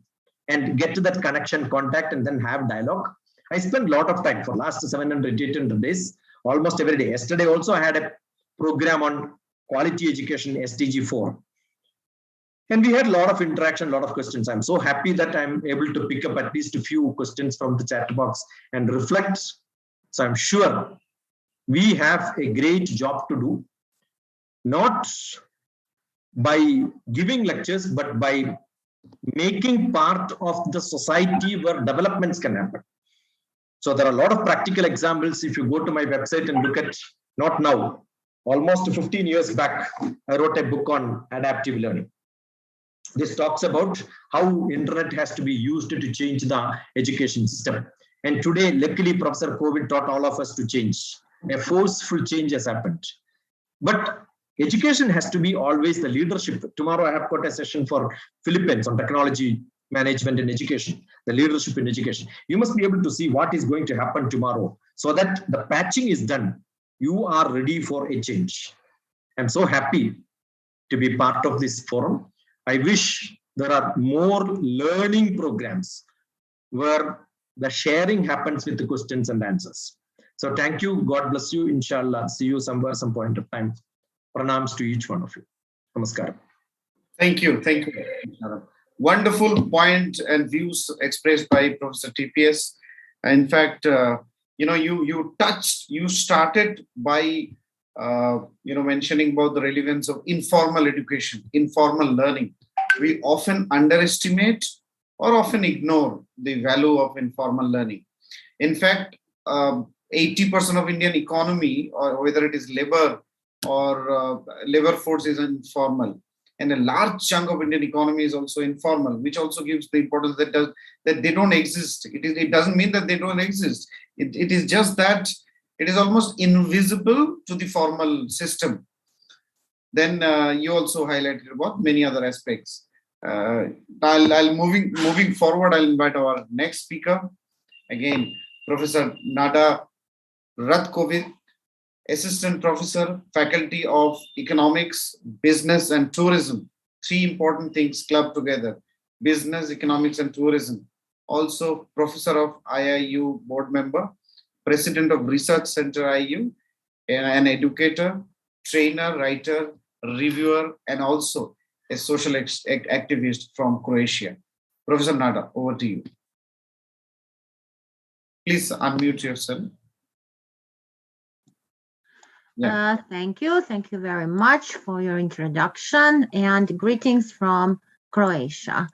and get to that connection, contact, and then have dialogue. I spent a lot of time for last 700, 800 days, almost every day. Yesterday also I had a program on quality education, SDG 4. And we had a lot of interaction, a lot of questions. I'm so happy that I'm able to pick up at least a few questions from the chat box and reflect. So I'm sure we have a great job to do, not by giving lectures, but by making part of the society where developments can happen. So there are a lot of practical examples. If you go to my website and look at, not now, almost 15 years back, I wrote a book on adaptive learning. This talks about how internet has to be used to change the education system. And today, luckily, Professor COVID taught all of us to change. A forceful change has happened. But education has to be always the leadership. Tomorrow, I have got a session for Philippines on technology management and education, the leadership in education. You must be able to see what is going to happen tomorrow so that the patching is done. You are ready for a change. I'm so happy to be part of this forum. I wish there are more learning programs where the sharing happens with the questions and answers. So thank you. God bless you. Inshallah. See you somewhere, some point of time. Pranams to each one of you. Namaskaram. Thank you. Thank you. Wonderful point and views expressed by Professor TPS. In fact, you started by mentioning about the relevance of informal education, informal learning. We often underestimate or often ignore the value of informal learning. In fact, 80% of Indian economy, or whether it is labor or labor force, is informal. And a large chunk of Indian economy is also informal, which also gives the importance that they don't exist. It doesn't mean that they don't exist. It is just that it is almost invisible to the formal system. Then you also highlighted about many other aspects. Moving forward, I'll invite our next speaker. Again, Professor Nada Ratkovic, Assistant Professor, Faculty of Economics, Business and Tourism. Three important things clubbed together: business, economics, and tourism. Also, Professor of IIU Board Member, President of Research Center IIU, an educator, trainer, writer, reviewer, and also a social activist from Croatia. Professor Nada, over to you. Please unmute yourself. Yeah. Thank you. Thank you very much for your introduction and greetings from Croatia.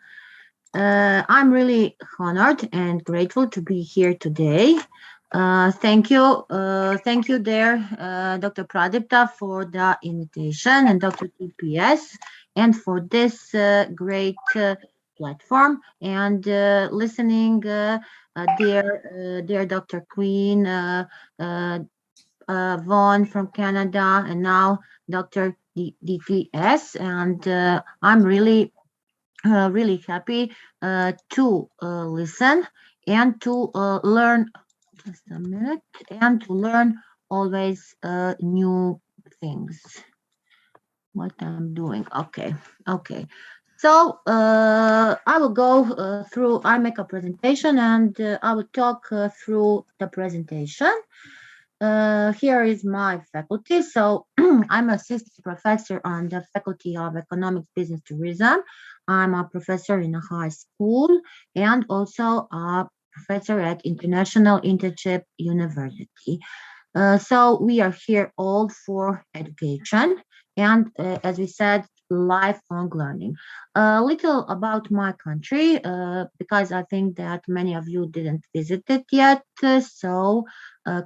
I'm really honored and grateful to be here today. Thank you. Thank you there, Dr. Pradipta, for the invitation, and Dr. TPS, and for this great platform, and listening, dear Dr. Queen, Vaughn from Canada, and now Dr. DTS, and I'm really happy to listen and to learn. Just a minute, and to learn always new things. What I'm doing? Okay. So I will go through. I make a presentation, and I will talk through the presentation. Here is my faculty. So I'm assistant professor on the Faculty of Economics, Business, Tourism. I'm a professor in a high school and also a professor at International Internship University. So we are here all for education and, as we said, lifelong learning. A little about my country, because I think that many of you didn't visit it yet. So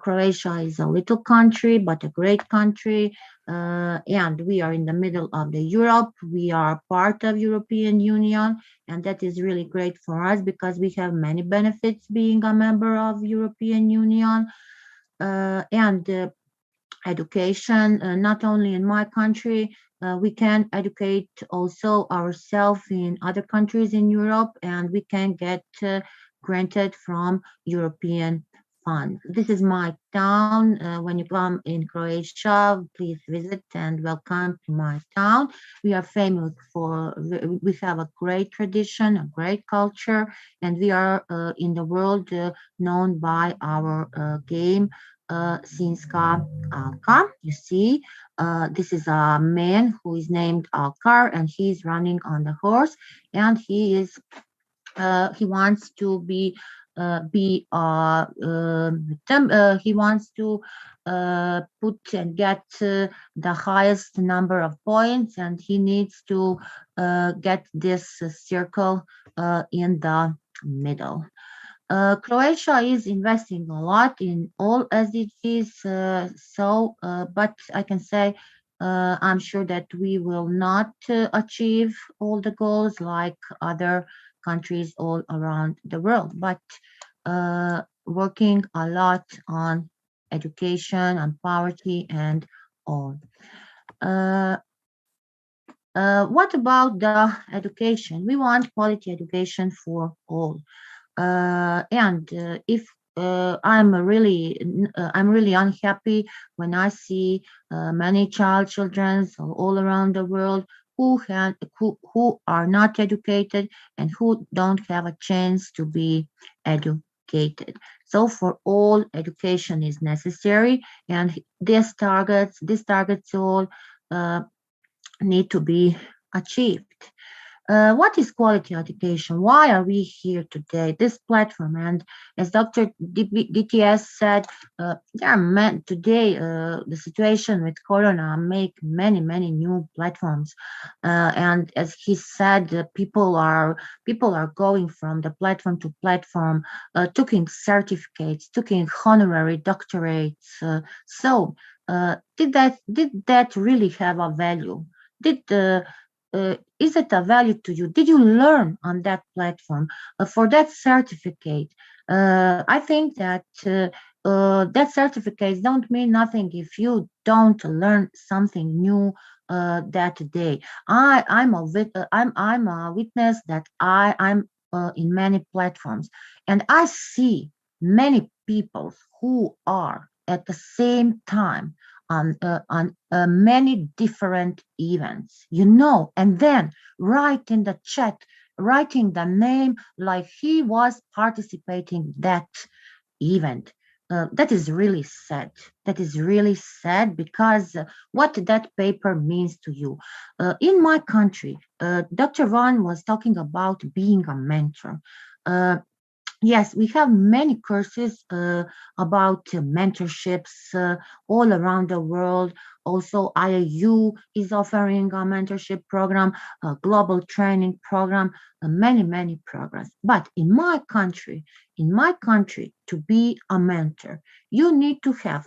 Croatia is a little country, but a great country, and we are in the middle of the Europe. We are part of European Union, and that is really great for us because we have many benefits being a member of European Union. And education, not only in my country, we can educate also ourselves in other countries in Europe, and we can get granted from European funds. This is my town. When you come in Croatia, please visit and welcome to my town. We are famous for, we have a great tradition, a great culture, and we are in the world known by our game Sinska Alka. You see, this is a man who is named Alkar, and he's running on the horse, and he wants to he wants to put and get the highest number of points, and he needs to get this circle in the middle. Croatia is investing a lot in all SDGs, but I can say I'm sure that we will not achieve all the goals like other countries all around the world, but working a lot on education and poverty and all. What about the education? We want quality education for all. And if I'm really unhappy when I see many children all around the world who are not educated and who don't have a chance to be educated. So for all, education is necessary, and these targets all need to be achieved. What is quality education? Why are we here today? This platform, and as Dr. DTS said, today the situation with Corona make many new platforms, and as he said, people are going from the platform to platform, taking certificates, taking honorary doctorates. Did that really have a value? Is it a value to you? Did you learn on that platform for that certificate? I think that that certificates don't mean nothing if you don't learn something new that day. I'm a witness that I'm in many platforms, and I see many people who are at the same time on many different events, and then write in the chat, writing the name like he was participating that event. That is really sad. That is really sad because what that paper means to you. In my country, Dr. Van was talking about being a mentor. Yes, we have many courses about mentorships all around the world. Also, IAU is offering a mentorship program, a global training program, many programs. But in my country, to be a mentor, you need to have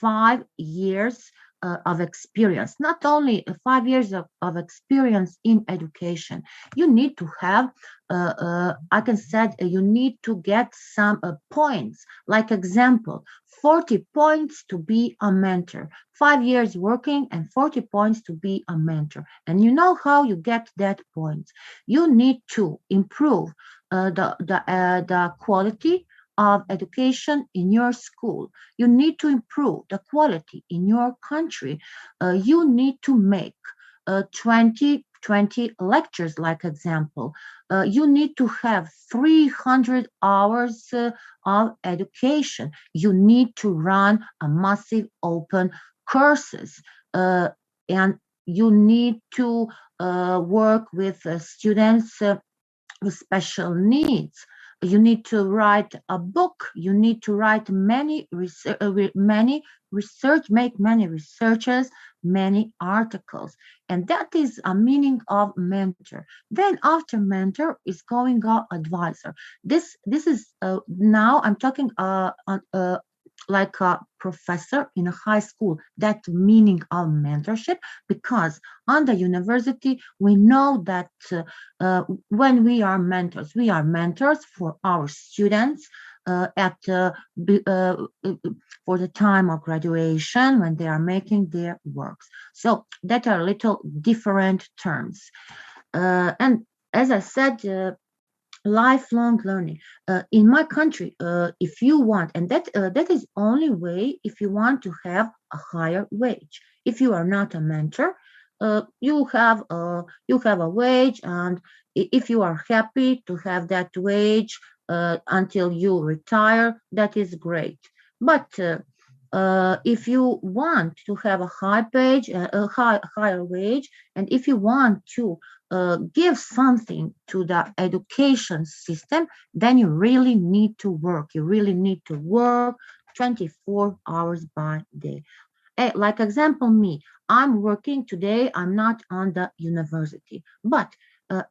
5 years of experience, not only 5 years of experience in education. You need to have, I can say, you need to get some points, like example, 40 points to be a mentor, 5 years working and 40 points to be a mentor. And you know how you get that points. You need to improve the quality of education in your school. You need to improve the quality in your country. You need to make 20 lectures, like example. You need to have 300 hours of education. You need to run a massive open courses. And you need to work with students with special needs. you need to write a book, you need to write many research, make many researches, many articles. And that is a meaning of mentor. Then after mentor is going advisor. This is now I'm talking like a professor in a high school, that meaning of mentorship, because on the university we know that when we are mentors for our students for the time of graduation when they are making their works. So that are little different terms. And as I said, lifelong learning in my country, if you want, and that is only way if you want to have a higher wage. If you are not a mentor, you have a wage, and if you are happy to have that wage until you retire, that is great. But if you want to have a higher wage, and if you want to give something to the education system, then you really need to work. You really need to work 24 hours by day. Like example, me, I'm working today. I'm not on the university, but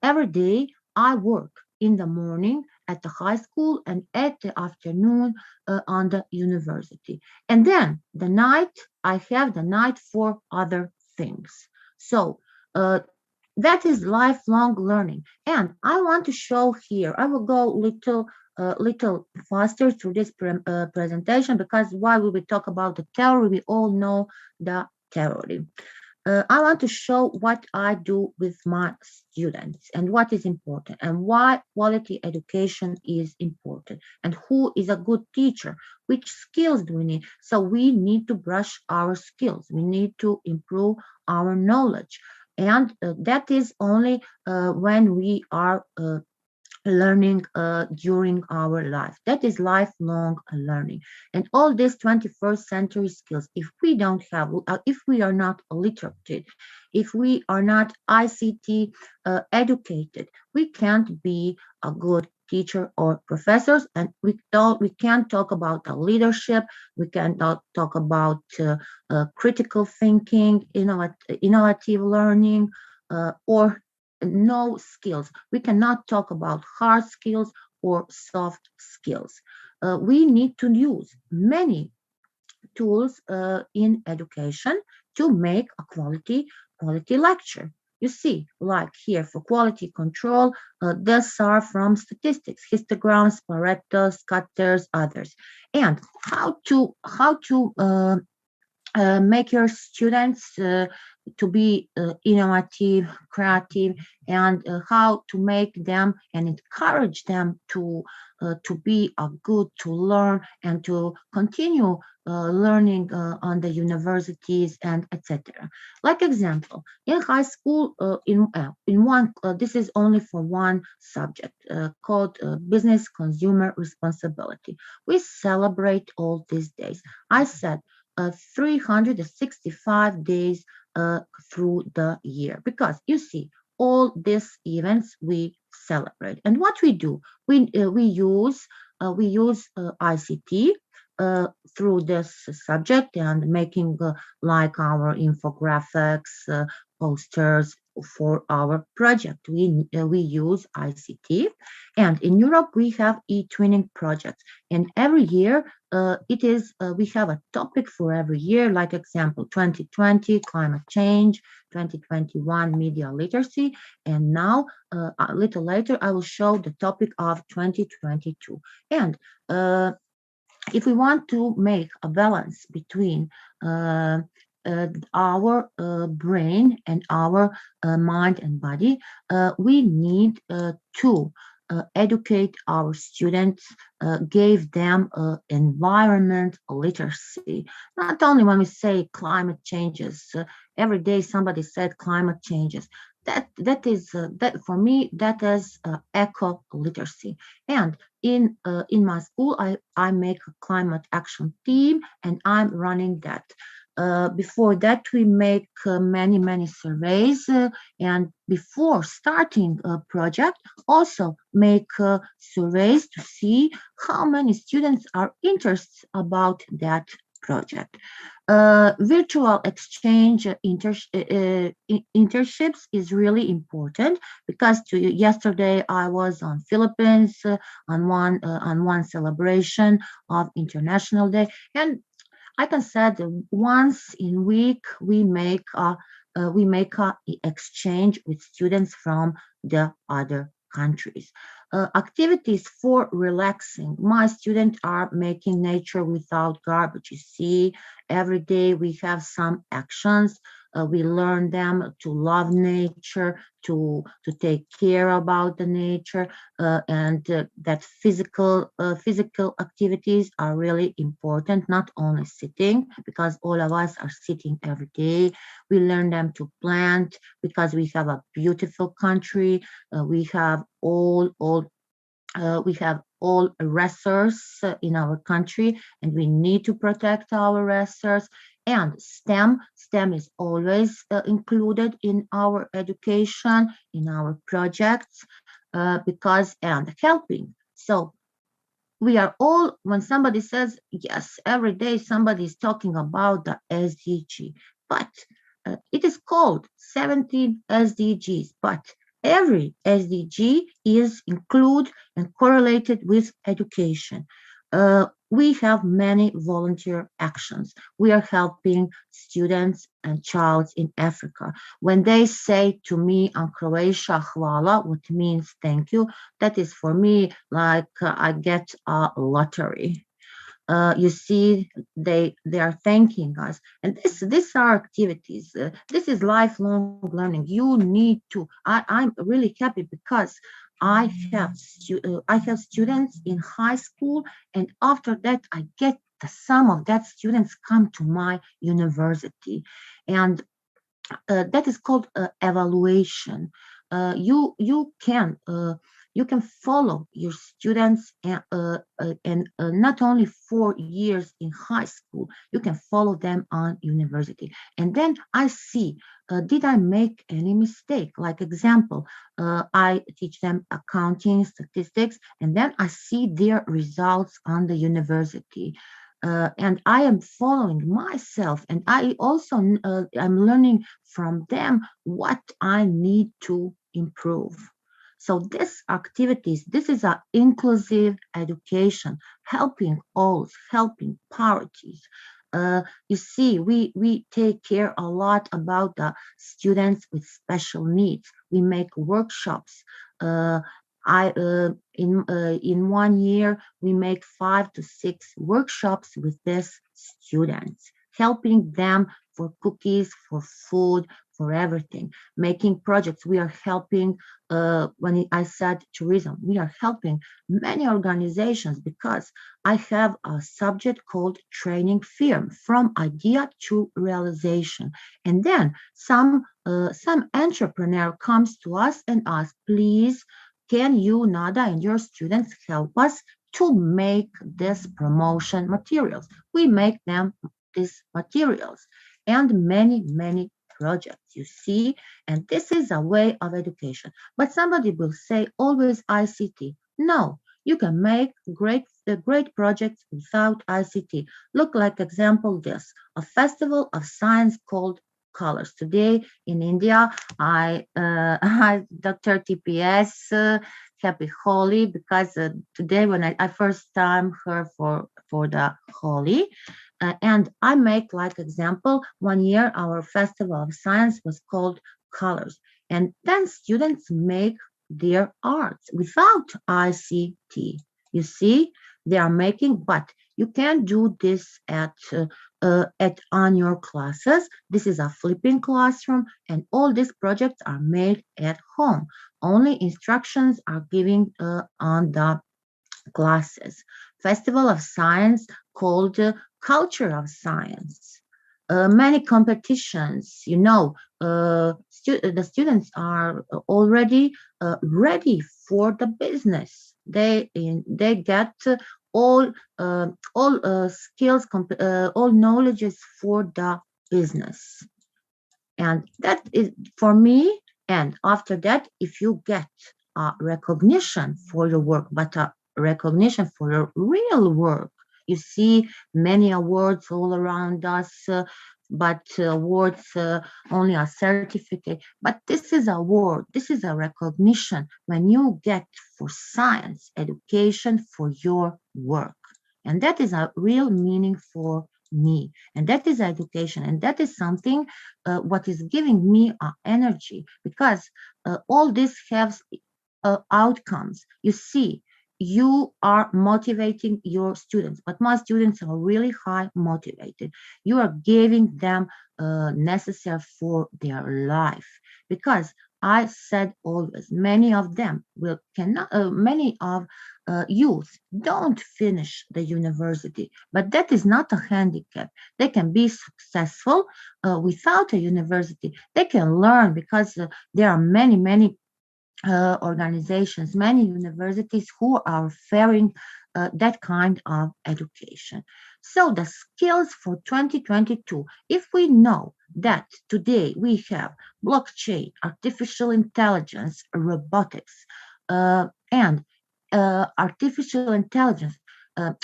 every day I work in the morning at the high school and at the afternoon on the university. And then the night, I have the night for other things. So that is lifelong learning. And I want to show here, I will go little faster through this presentation, because while we will talk about the theory, we all know the theory. I want to show what I do with my students and what is important and why quality education is important and who is a good teacher, which skills do we need. So we need to brush our skills. We need to improve our knowledge. And that is only when we are learning during our life. That is lifelong learning. And all these 21st century skills, if we don't have, if we are not literate, if we are not ICT educated, we can't be a good teacher or professors, and we can't talk about leadership, we cannot talk about critical thinking, innovative learning, or no skills. We cannot talk about hard skills or soft skills. We need to use many tools in education to make a quality lecture. You see, like here for quality control, these are from statistics, histograms, Pareto, scatters, others, and how to make your students to be innovative, creative, and how to make them and encourage them to be good, to learn, and to continue learning on the universities and etc. Like example, in high school, in one, this is only for one subject called business consumer responsibility. We celebrate all these days. I said 365 days through the year, because you see all these events we celebrate. And what we do, we use ICT through this subject and making like our infographics, posters for our project. We use ICT, and in Europe we have e-twinning projects, and every year we have a topic for every year, like example 2020 climate change, 2021 media literacy, and now a little later I will show the topic of 2022. And if we want to make a balance between our brain and our mind and body, we need to educate our students, gave them environment literacy. Not only when we say climate changes, every day somebody said climate changes. That is that for me, that is eco literacy. And in my school, I make a climate action team, and I'm running that. Before that, we make many surveys, and before starting a project, also make surveys to see how many students are interested about that project. Virtual exchange internships is really important because yesterday I was on Philippines on one celebration of International Day, and I can say that once in week we make a exchange with students from the other countries. Activities for relaxing. My students are making nature without garbage. You see, every day we have some actions. We learn them to love nature, to take care about the nature, and that physical activities are really important. Not only sitting, because all of us are sitting every day. We learn them to plant because we have a beautiful country. We have all resources in our country, and we need to protect our resources. And STEM is always included in our education, in our projects, because and helping. So we are all, when somebody says yes, every day somebody is talking about the SDG, but it is called 17 SDGs, but every SDG is included and correlated with education. We have many volunteer actions. We are helping students and childs in Africa. When they say to me on Croatia, hvala, which means thank you, that is for me like I get a lottery. You see, they are thanking us, and these are activities. This is lifelong learning. You need to. I'm really happy because I have students in high school, and after that, I get some of that students come to my university, and that is called evaluation. You can follow your students and not only 4 years in high school, you can follow them on university. And then I see, did I make any mistake? Like example, I teach them accounting, statistics, and then I see their results on the university. And I am following myself, and I also I'm learning from them what I need to improve. So this activities, this is an inclusive education, helping all, helping parties. You see, we take care a lot about the students with special needs. We make workshops. I in 1 year we make 5 to 6 workshops with these students, helping them for cookies, for food, for everything, making projects. We are helping, when I said tourism, we are helping many organizations because I have a subject called training firm from idea to realization. And then some entrepreneur comes to us and asks, please, can you, Nada, and your students help us to make this promotion materials? We make them these materials and many projects, you see, and this is a way of education. But somebody will say always ICT. No, you can make great projects without ICT. Look, like example, this, a festival of science called colors. Today in India, I Dr. TPS, happy Holi, because today when I first time heard for the Holi, and I make like example, 1 year our festival of science was called colors, and then students make their arts without ICT. You see, they are making, but you can do this at on your classes. This is a flipping classroom, and all these projects are made at home. Only instructions are given on the classes. Festival of Science called Culture of Science. Many competitions, the students are already ready for the business. They get all skills, all knowledges for the business. And that is for me. And after that, if you get recognition for your work, but recognition for your real work, you see many awards all around us, but awards only a certificate. But this is a award, this is a recognition when you get for science education for your work. And that is a real meaning for me. And that is education. And that is something what is giving me energy, because all this has outcomes. You see, you are motivating your students, but my students are really high motivated. You are giving them necessary for their life, because I said always, many of them will cannot, many of youth don't finish the university, but that is not a handicap. They can be successful without a university. They can learn, because there are many organizations, many universities who are offering that kind of education. So the skills for 2022, if we know that today we have blockchain, artificial intelligence, robotics, and artificial intelligence,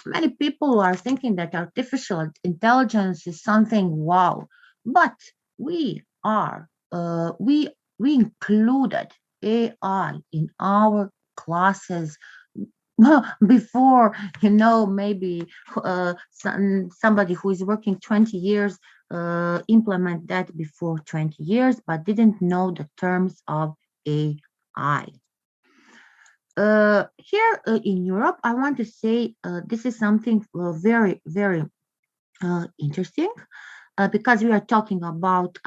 many people are thinking that artificial intelligence is something wow, but we are we included AI in our classes before, maybe somebody who is working 20 years implement that before 20 years, but didn't know the terms of AI. Here in Europe, I want to say this is something very interesting, because we are talking about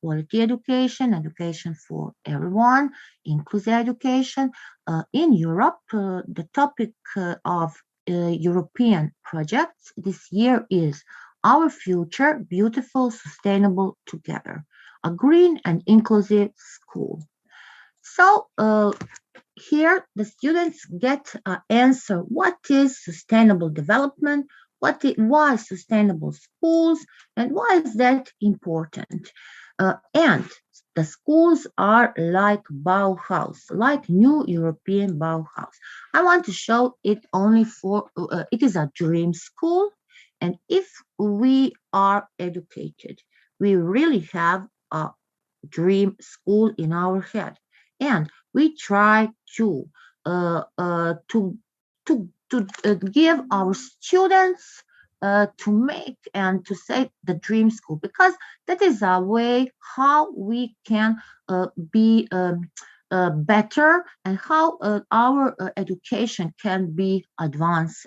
quality education, education for everyone, inclusive education. In Europe, the topic of European projects this year is Our Future, Beautiful, Sustainable Together, a green and inclusive school. So here the students get an answer. What is sustainable development? Why sustainable schools, and why is that important? And the schools are like Bauhaus, like new European Bauhaus. I want to show it only for, it is a dream school. And if we are educated, we really have a dream school in our head. And we try to give our students to make and to say the dream school, because that is a way how we can be better, and how our education can be advanced.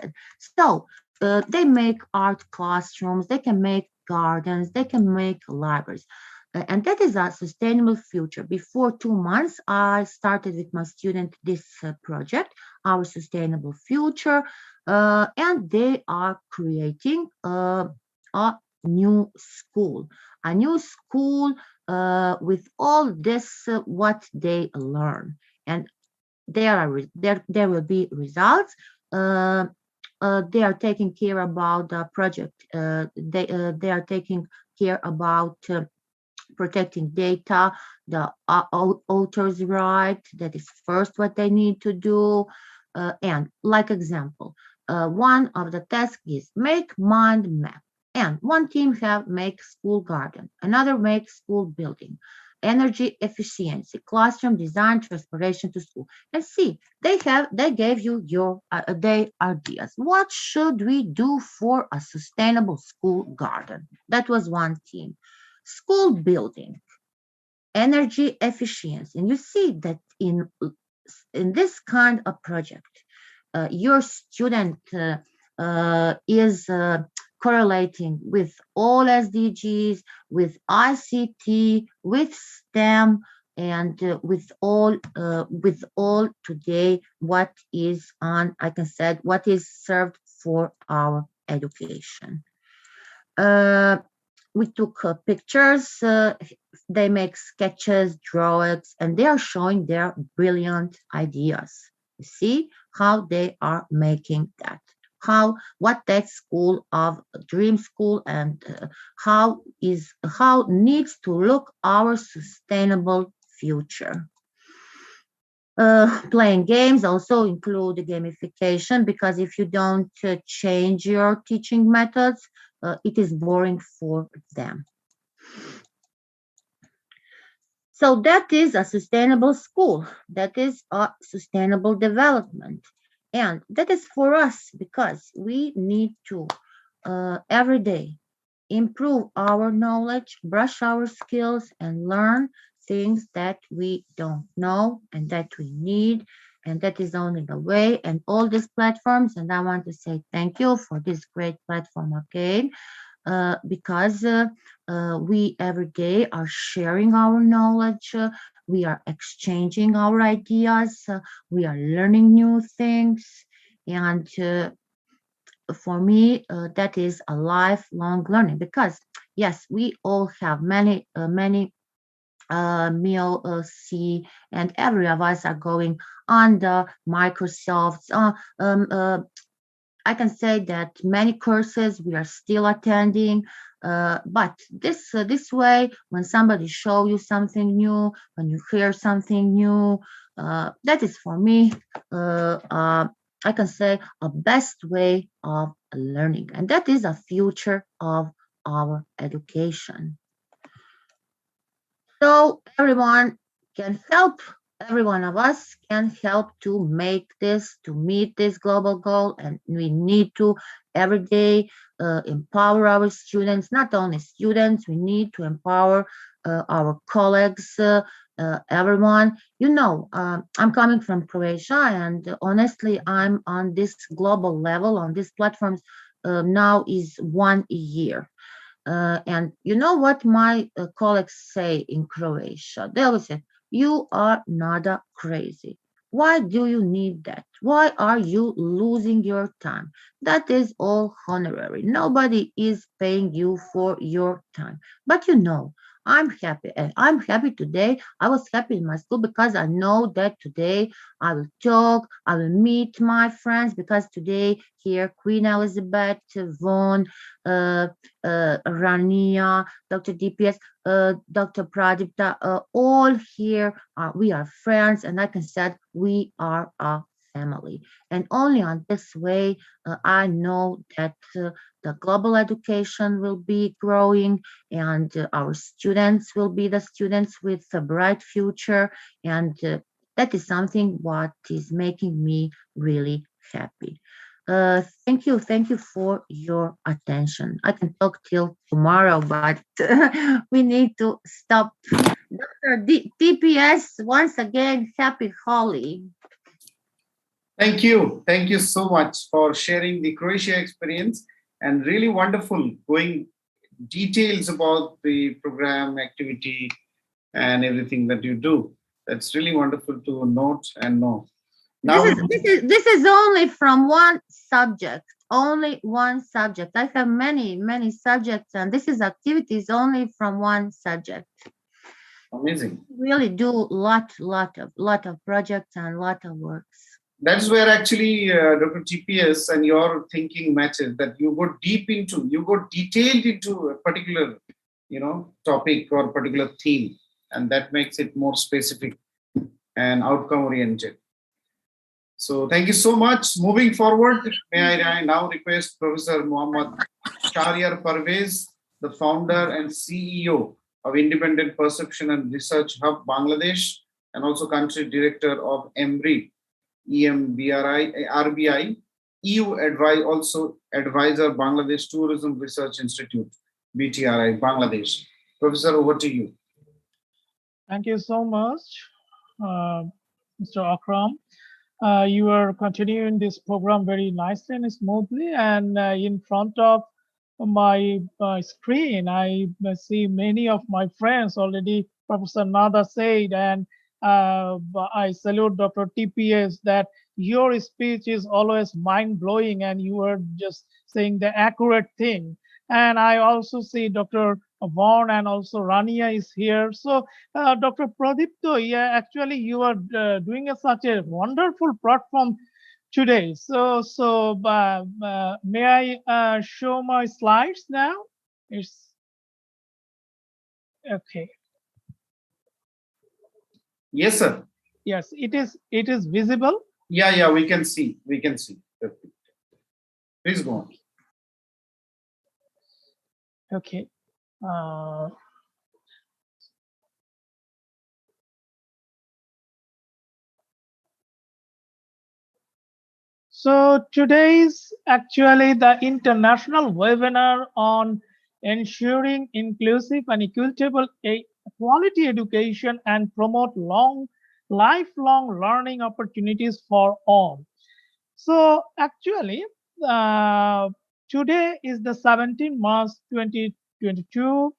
So they make art classrooms, they can make gardens, they can make libraries. And that is a sustainable future. Before 2 months, I started with my student this project, Our Sustainable Future, and they are creating a new school, with all this what they learn, and there will be results. They are taking care about the project. They are taking care about protecting data, the author's right. That is first what they need to do. And like example, one of the tasks is make mind map. And one team have make school garden, another make school building, energy efficiency, classroom design, transportation to school. And see, they gave you your their ideas. What should we do for a sustainable school garden? That was one team. School building, energy efficiency. And you see that in this kind of project, your student is correlating with all SDGs, with ICT, with STEM, and with all today what is on, I can say, what is served for our education. We took pictures, they make sketches, drawings, and they are showing their brilliant ideas. You see how they are making that. what that school of dream school and how needs to look our sustainable future. Playing games also include gamification, because if you don't change your teaching methods, it is boring for them. So that is a sustainable school. That is a sustainable development. And that is for us because we need to every day improve our knowledge, brush our skills, and learn things that we don't know and that we need. And that is only the way. And all these platforms, and I want to say thank you for this great platform again, because we every day are sharing our knowledge, we are exchanging our ideas, we are learning new things. And for me, that is a lifelong learning, because yes, we all have many meal C, and every of us are going on the Microsoft's. I can say that many courses we are still attending, but this way, when somebody show you something new, when you hear something new, that is for me. I can say a best way of learning, and that is a future of our education. So everyone can help, every one of us can help to make this, to meet this global goal. And we need to every day empower our students, not only students, we need to empower our colleagues, everyone. I'm coming from Croatia, and honestly, I'm on this global level, on these platforms now is 1 year. And you know what my colleagues say in Croatia? They always say, "You are nada crazy. Why do you need that? Why are you losing your time? That is all honorary. Nobody is paying you for your time." But I'm happy. And I'm happy today. I was happy in my school because I know that today I will talk, I will meet my friends, because today here, Queen Elizabeth, Vaughan, uh, Rania, Dr. DPS, Dr. Pradipta, all here, we are friends, and like I said, we are a family. And only on this way, I know that the global education will be growing, and our students will be the students with a bright future. And that is something what is making me really happy. Thank you for your attention. I can talk till tomorrow, but we need to stop. Dr. TPS, once again, happy Holi. Thank you. Thank you so much for sharing the Croatia experience, and really wonderful going details about the program activity and everything that you do. That's really wonderful to note and know. This Now, is this is only from one subject. Only one subject. I have many subjects, and this is activities only from one subject. amazing. Really do lot of projects and lot of works. That's where actually Dr. TPS and your thinking matches, that you go detailed into a particular, topic or particular theme, and that makes it more specific and outcome oriented. So thank you so much. Moving forward, may I now request Professor Muhammad Shahriar Parvez, the founder and CEO of Independent Perception and Research Hub Bangladesh, and also country director of EMBRI, RBI, also advisor Bangladesh Tourism Research Institute, BTRI, Bangladesh. Professor, over to you. Thank you so much, Mr. Akram. You are continuing this program very nicely and smoothly. And in front of my screen, I see many of my friends already. Professor Nada said, and I salute Dr. TPS, that your speech is always mind blowing and you are just saying the accurate thing. And I also see Dr. Vaughn and also Rania is here. So, Dr. Pradipto, yeah, actually you are doing such a wonderful platform today. May I show my slides now? It's okay. Yes, sir. Yes, it is visible. Yeah, we can see. We can see. Please go on. Okay. So today's actually the international webinar on ensuring inclusive and equitable quality education and promote lifelong learning opportunities for all. So actually, today is the 17th March 2022,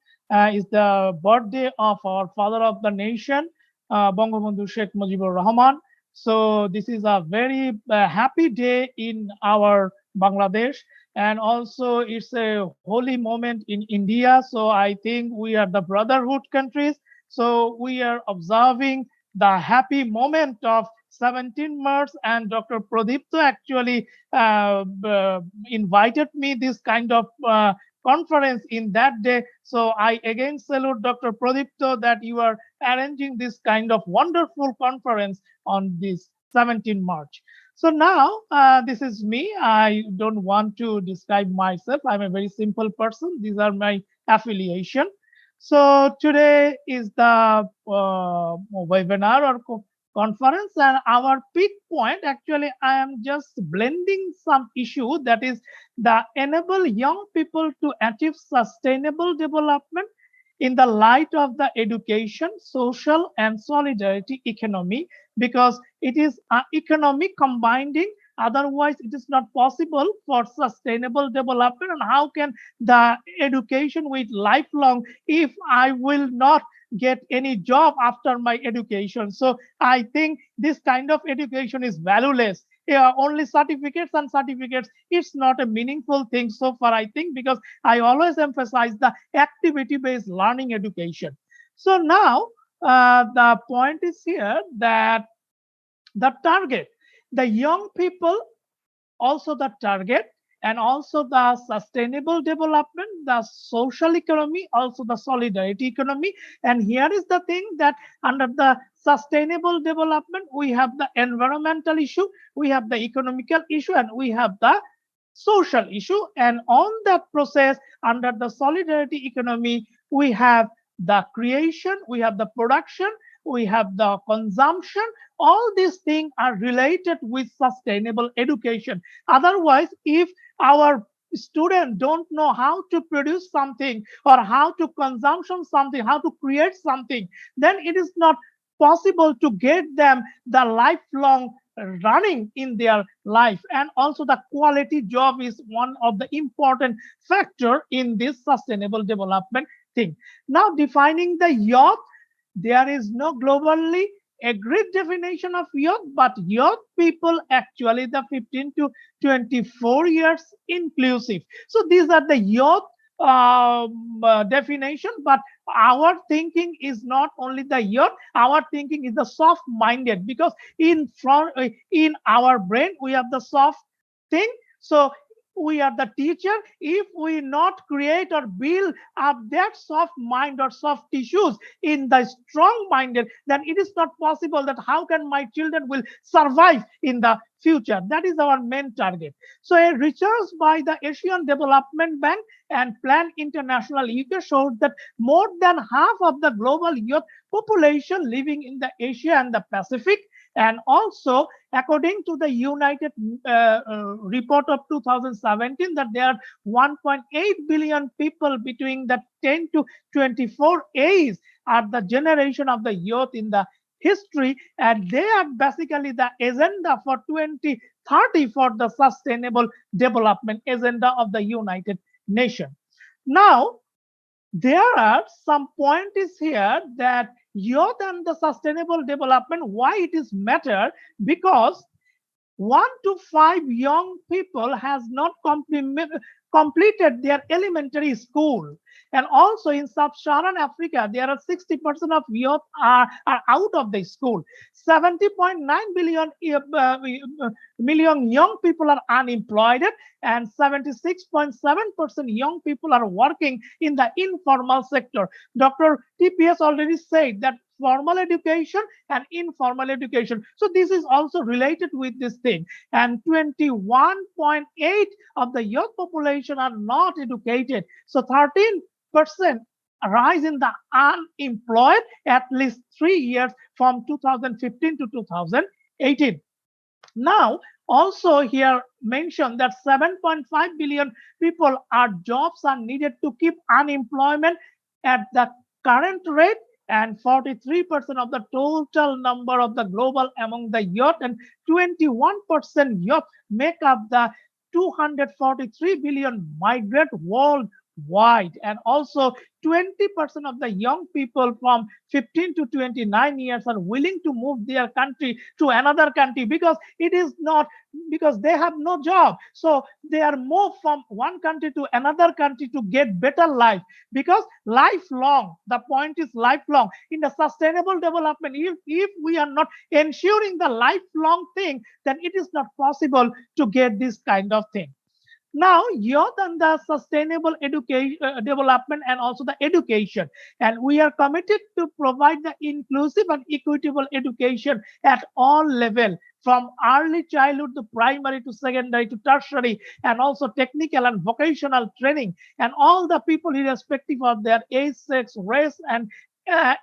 is the birthday of our father of the nation, Bangabandhu Sheikh Mujibur Rahman. So this is a very happy day in our Bangladesh, and also it's a holy moment in India. So I think we are the brotherhood countries. So we are observing the happy moment of 17 March, and Dr. Pradipto actually invited me this kind of conference in that day. So I again salute Dr. Pradipto that you are arranging this kind of wonderful conference on this 17 March. So now this is me. I don't want to describe myself. I'm a very simple person. These are my affiliation. So today is the webinar or conference, and our peak point actually I am just blending some issue, that is the enable young people to achieve sustainable development in the light of the education, social and solidarity economy, because it is economic combining, otherwise it is not possible for sustainable development. And how can the education with lifelong if I will not get any job after my education? So I think this kind of education is valueless. Yeah, only certificates and certificates, it's not a meaningful thing so far, I think, because I always emphasize the activity-based learning education. So now the point is here that the target, the young people, also the target, and also the sustainable development, the social economy, also the solidarity economy. And here is the thing that under the sustainable development, we have the environmental issue, we have the economical issue, and we have the social issue. And on that process, under the solidarity economy, we have the creation, we have the production, we have the consumption. All these things are related with sustainable education. Otherwise, if our students don't know how to produce something or how to consumption something, how to create something, then it is not possible to get them the lifelong running in their life. And also the quality job is one of the important factor in this sustainable development thing. Now defining the youth, there is no globally agreed definition of youth, but youth people actually the 15 to 24 years inclusive. So these are the youth definition, but our thinking is not only the youth, our thinking is the soft minded, because in our brain we have the soft thing. So we are the teacher. If we not create or build up that soft mind or soft tissues in the strong minded, then it is not possible that how can my children will survive in the future. That is our main target. So a research by the Asian Development Bank and Plan International UK showed that more than half of the global youth population living in the Asia and the Pacific. And also, according to the United report of 2017, that there are 1.8 billion people between the 10 to 24 age are the generation of the youth in the history, and they are basically the agenda for 2030 for the sustainable development agenda of the United Nations. Now, there are some points here that youth and the sustainable development, why it is matter, because 1 to 5 young people has not completed their elementary school, And also in sub-Saharan Africa, there are 60% of youth are out of the school. 70.9 million young people are unemployed, and 76.7% young people are working in the informal sector. Dr. TPS already said that formal education and informal education. So this is also related with this thing. And 21.8 of the youth population are not educated. So 13% rise in the unemployed at least 3 years from 2015 to 2018. Now, also here mentioned that 7.5 billion people jobs are needed to keep unemployment at the current rate, and 43% of the total number of the global among the youth, and 21% youth make up the 243 billion migrant worldwide. And also 20% of the young people from 15 to 29 years are willing to move their country to another country because it is not, because they have no job. So they are moved from one country to another country to get better life, because lifelong, the point is lifelong. In the sustainable development, if we are not ensuring the lifelong thing, then it is not possible to get this kind of thing. Now, youth and the sustainable education development and also the education, and we are committed to provide the inclusive and equitable education at all levels, from early childhood to primary to secondary to tertiary, and also technical and vocational training, and all the people irrespective of their age, sex, race, and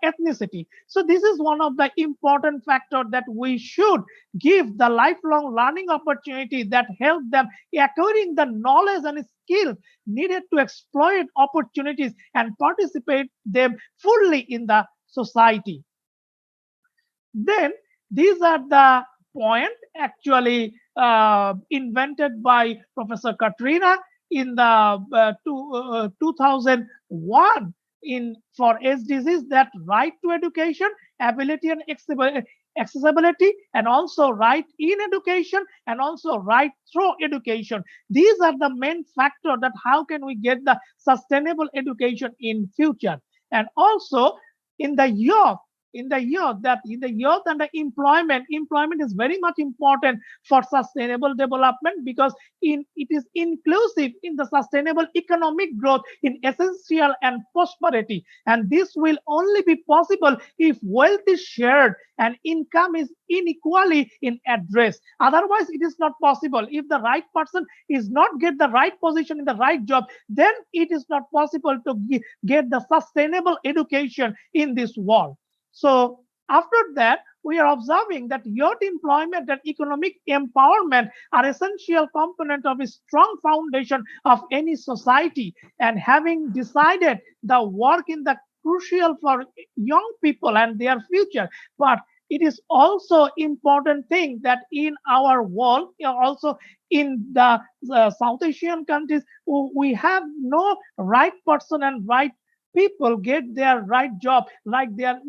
ethnicity. So this is one of the important factors that we should give the lifelong learning opportunity that help them acquiring the knowledge and skills needed to exploit opportunities and participate them fully in the society. Then these are the point actually invented by Professor Katrina in the 2001 for SDGs, that right to education, ability and accessibility, and also right in education, and also right through education. These are the main factors that how can we get the sustainable education in future. And also in the youth, and the employment is very much important for sustainable development, because it is inclusive in the sustainable economic growth in essential and prosperity. And this will only be possible if wealth is shared and income is inequally in address. Otherwise, it is not possible. If the right person is not get the right position in the right job, then it is not possible to get the sustainable education in this world. So after that, we are observing that youth employment and economic empowerment are essential component of a strong foundation of any society. And having decided the work in the crucial for young people and their future, but it is also important thing that in our world, also in the South Asian countries, we have no right person and right people get their right job, like their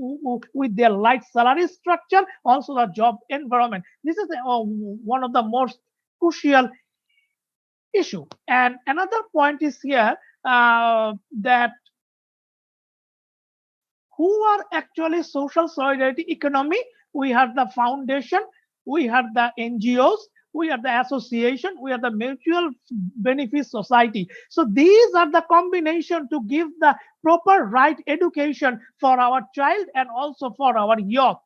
with their right salary structure, also the job environment. This is one of the most crucial issue. And another point is here that who are actually social solidarity economy. We have the foundation, we have the NGOs, we are the association, we are the mutual benefit society. So these are the combination to give the proper right education for our child and also for our youth.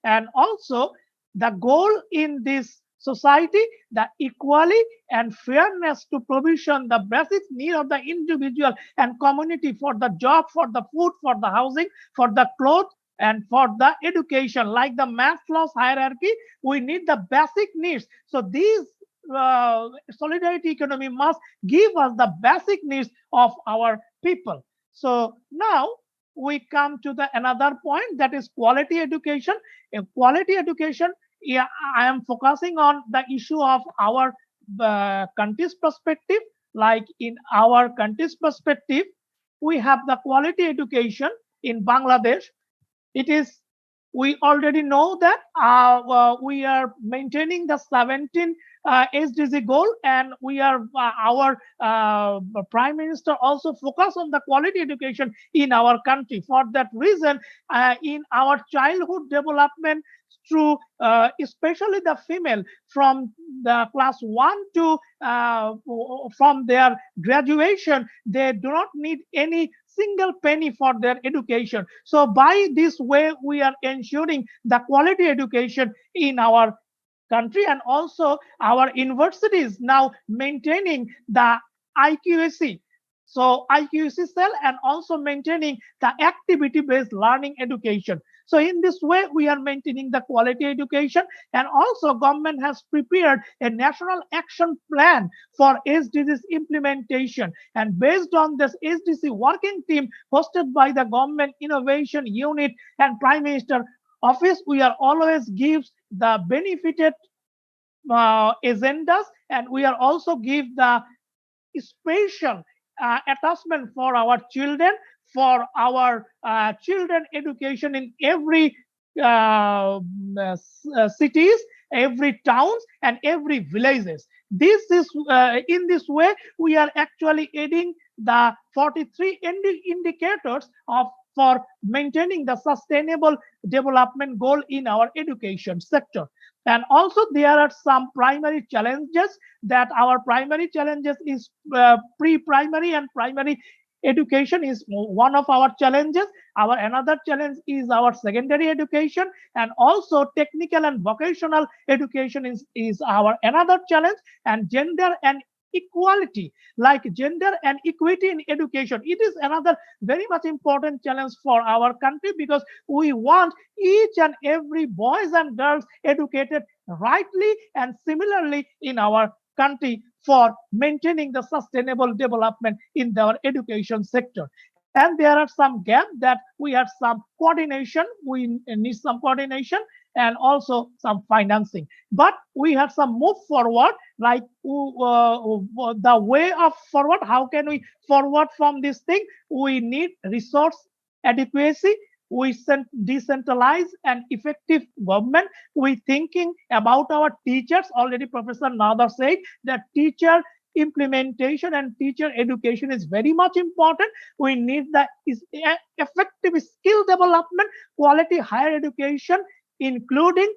And also the goal in this society, the equality and fairness to provision the basic need of the individual and community for the job, for the food, for the housing, for the clothes, and for the education. Like the Maslow's hierarchy, we need the basic needs. So these solidarity economy must give us the basic needs of our people. So now we come to the another point, that is quality education. In quality education, yeah, I am focusing on the issue of our country's perspective. Like in our country's perspective, we have the quality education in Bangladesh. It is We already know that we are maintaining the 17 SDG goal, and we are our Prime Minister also focus on the quality education in our country. For that reason, in our childhood development, through especially the female, from the class 1 to from their graduation, they do not need any single penny for their education. So by this way, we are ensuring the quality education in our country, and also our universities now maintaining the IQAC. So IQAC cell, and also maintaining the activity-based learning education. So in this way, we are maintaining the quality education, and also government has prepared a national action plan for SDGs implementation. And based on this SDG working team hosted by the Government Innovation Unit and Prime Minister Office, we are always gives the benefited agendas, and we are also give the special attachment for our children, for our children education in every cities, every towns, and every villages. This is in this way we are actually adding the 43 indicators of for maintaining the sustainable development goal in our education sector. And also there are some primary challenges, that our primary challenges is pre-primary and primary education is one of our challenges. Our another challenge is our secondary education, and also technical and vocational education is our another challenge, and gender and equality, like gender and equity in education, it is another very much important challenge for our country, because we want each and every boys and girls educated rightly and similarly in our country for maintaining the sustainable development in our education sector. And there are some gaps that we have some coordination, we need some coordination, and also some financing. But we have some move forward, like the way of forward. How can we forward from this thing? We need resource adequacy. We decentralize and effective government. We thinking about our teachers. Already Professor Nadar said that teacher implementation and teacher education is very much important. We need the effective skill development, quality higher education, including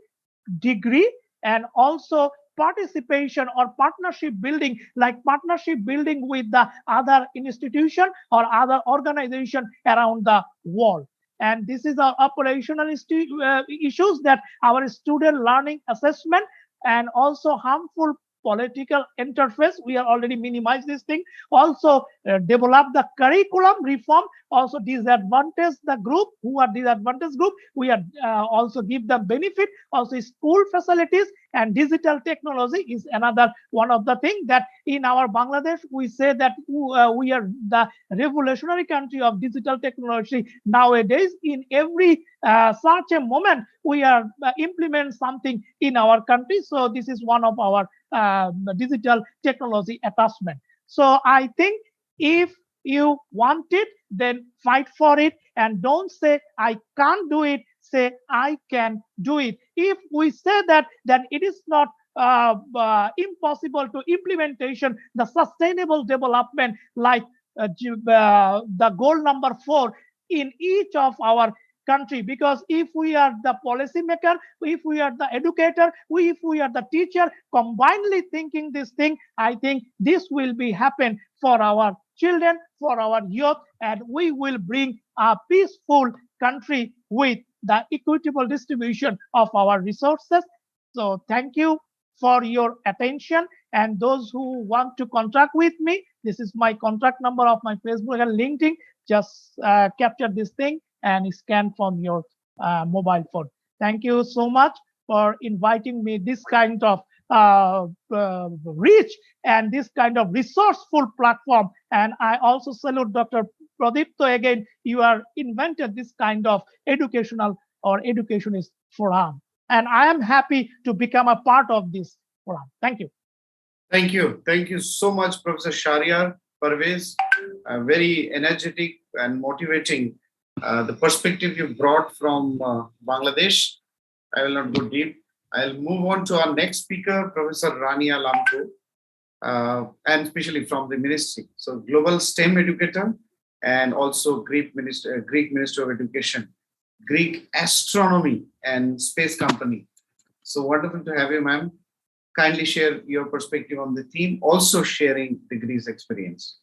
degree, and also participation or partnership building, like partnership building with the other institution or other organization around the world. And this is our operational issues, that our student learning assessment and also harmful political interface, we are already minimize this thing. Also develop the curriculum reform, also disadvantage the group who are disadvantaged group, we are also give them benefit. Also school facilities and digital technology is another one of the thing, that in our Bangladesh we say that we are the revolutionary country of digital technology nowadays. In every such a moment we are implement something in our country. So this is one of our digital technology attachment. So I think if you want it, then fight for it, and don't say I can't do it, say I can do it. If we say that, then it is not impossible to implementation the sustainable development, like the goal number 4 in each of our country. Because if we are the policymaker, if we are the educator, if we are the teacher, combinedly thinking this thing, I think this will be happen for our children, for our youth, and we will bring a peaceful country with the equitable distribution of our resources. So thank you for your attention. And those who want to contract with me, this is my contact number of my Facebook and LinkedIn. Just capture this thing and scan from your mobile phone. Thank you so much for inviting me this kind of rich and this kind of resourceful platform. And I also salute Dr. Pradipto again. You are invented this kind of educational or educationist forum. And I am happy to become a part of this forum. Thank you. Thank you. Thank you so much, Professor Shahryar Parvez. Very energetic and motivating the perspective you brought from Bangladesh. I will not go deep. I'll move on to our next speaker, Professor Rania Lampu, and especially from the ministry. So global STEM educator and also Greek Minister of Education, Greek Astronomy and Space Company. So wonderful to have you, ma'am. Kindly share your perspective on the theme, also sharing the Greece experience.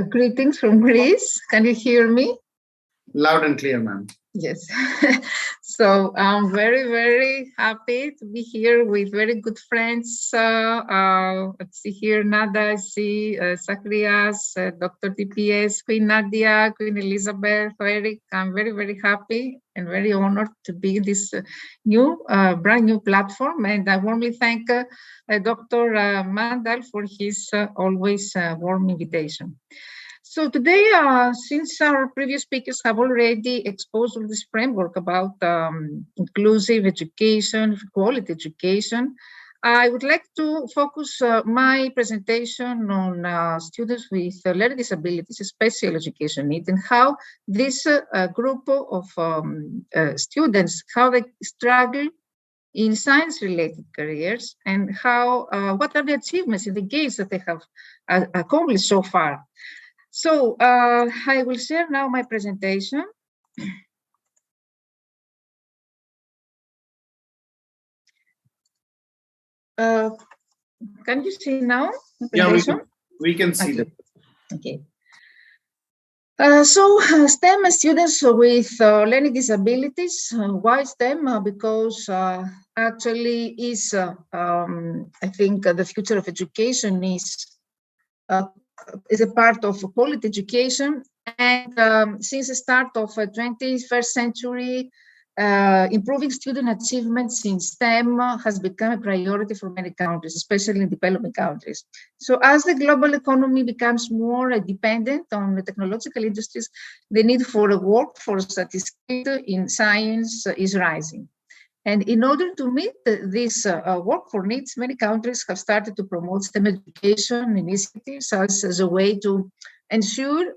Greetings from Greece. Can you hear me? Loud and clear, ma'am. Yes. So I'm very, very happy to be here with very good friends. Let's see here, Nada, I see Zacharias, Dr. TPS, Queen Nadia, Queen Elizabeth, Eric. I'm very, very happy and very honored to be in this new, brand new platform. And I warmly thank Dr. Mandal for his always warm invitation. So today, since our previous speakers have already exposed all this framework about inclusive education, quality education, I would like to focus my presentation on students with learning disabilities, special education needs, and how this group of students, how they struggle in science-related careers, and how what are the achievements and the gains that they have accomplished so far. So I will share now my presentation. Can you see now? Yeah, we can see that. Okay. So STEM students with learning disabilities. Why STEM? Because actually is, I think the future of education is a part of quality education. And since the start of the 21st century, improving student achievements in STEM has become a priority for many countries, especially in developing countries. So as the global economy becomes more dependent on the technological industries, the need for a workforce that is skilled in science is rising. And in order to meet this workforce needs, many countries have started to promote STEM education initiatives as a way to ensure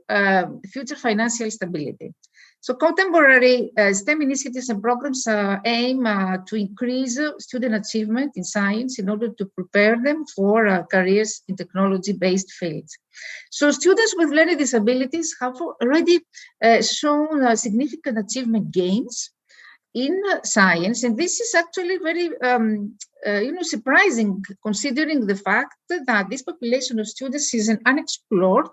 future financial stability. So contemporary STEM initiatives and programs aim to increase student achievement in science in order to prepare them for careers in technology-based fields. So students with learning disabilities have already shown significant achievement gains in science, and this is actually very surprising, considering the fact that this population of students is an unexplored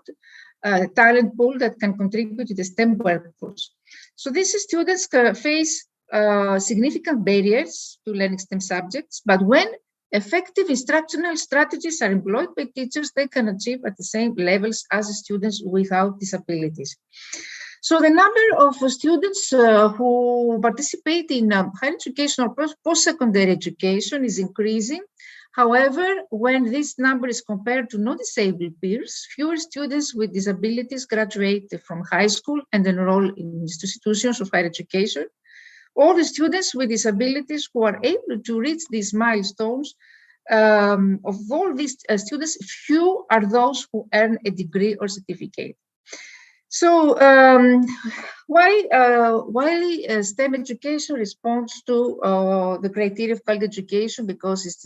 talent pool that can contribute to the STEM workforce. So these students face significant barriers to learning STEM subjects, but when effective instructional strategies are employed by teachers, they can achieve at the same levels as students without disabilities. So the number of students who participate in higher education or post-secondary education is increasing. However, when this number is compared to non-disabled peers, fewer students with disabilities graduate from high school and enroll in institutions of higher education. All the students with disabilities who are able to reach these milestones, of all these students, few are those who earn a degree or certificate. So why STEM education responds to the criteria of quality education? Because it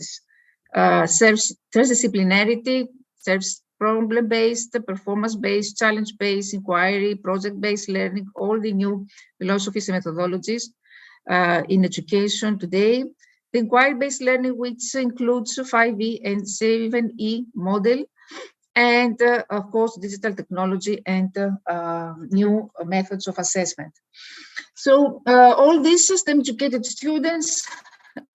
serves transdisciplinarity, serves problem-based, performance-based, challenge-based, inquiry, project-based learning, all the new philosophies and methodologies in education today. The inquiry-based learning, which includes 5E and 7E model, and of course, digital technology and new methods of assessment. So all these STEM-educated students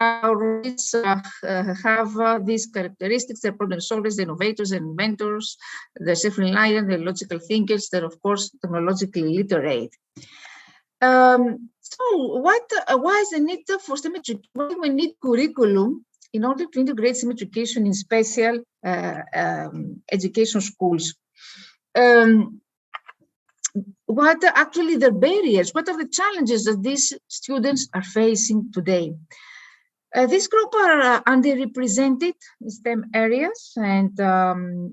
always have these characteristics. They're problem solvers, they're innovators and inventors, they're self-reliant, they're logical thinkers, they're of course technologically literate. So why is the need for STEM education? Why do we need curriculum in order to integrate STEM education in special education schools? What are actually the barriers? What are the challenges that these students are facing today? This group are underrepresented in STEM areas, and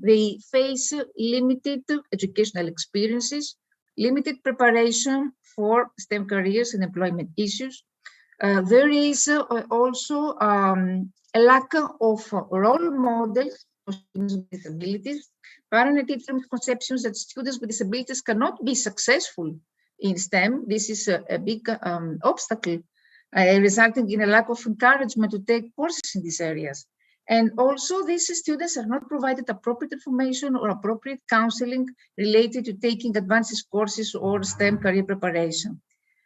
they face limited educational experiences, limited preparation for STEM careers and employment issues. There is also a lack of role models for students with disabilities. Parent and teacher misconceptions that students with disabilities cannot be successful in STEM. This is a big obstacle, resulting in a lack of encouragement to take courses in these areas. And also, these students are not provided appropriate information or appropriate counseling related to taking advanced courses or STEM career preparation.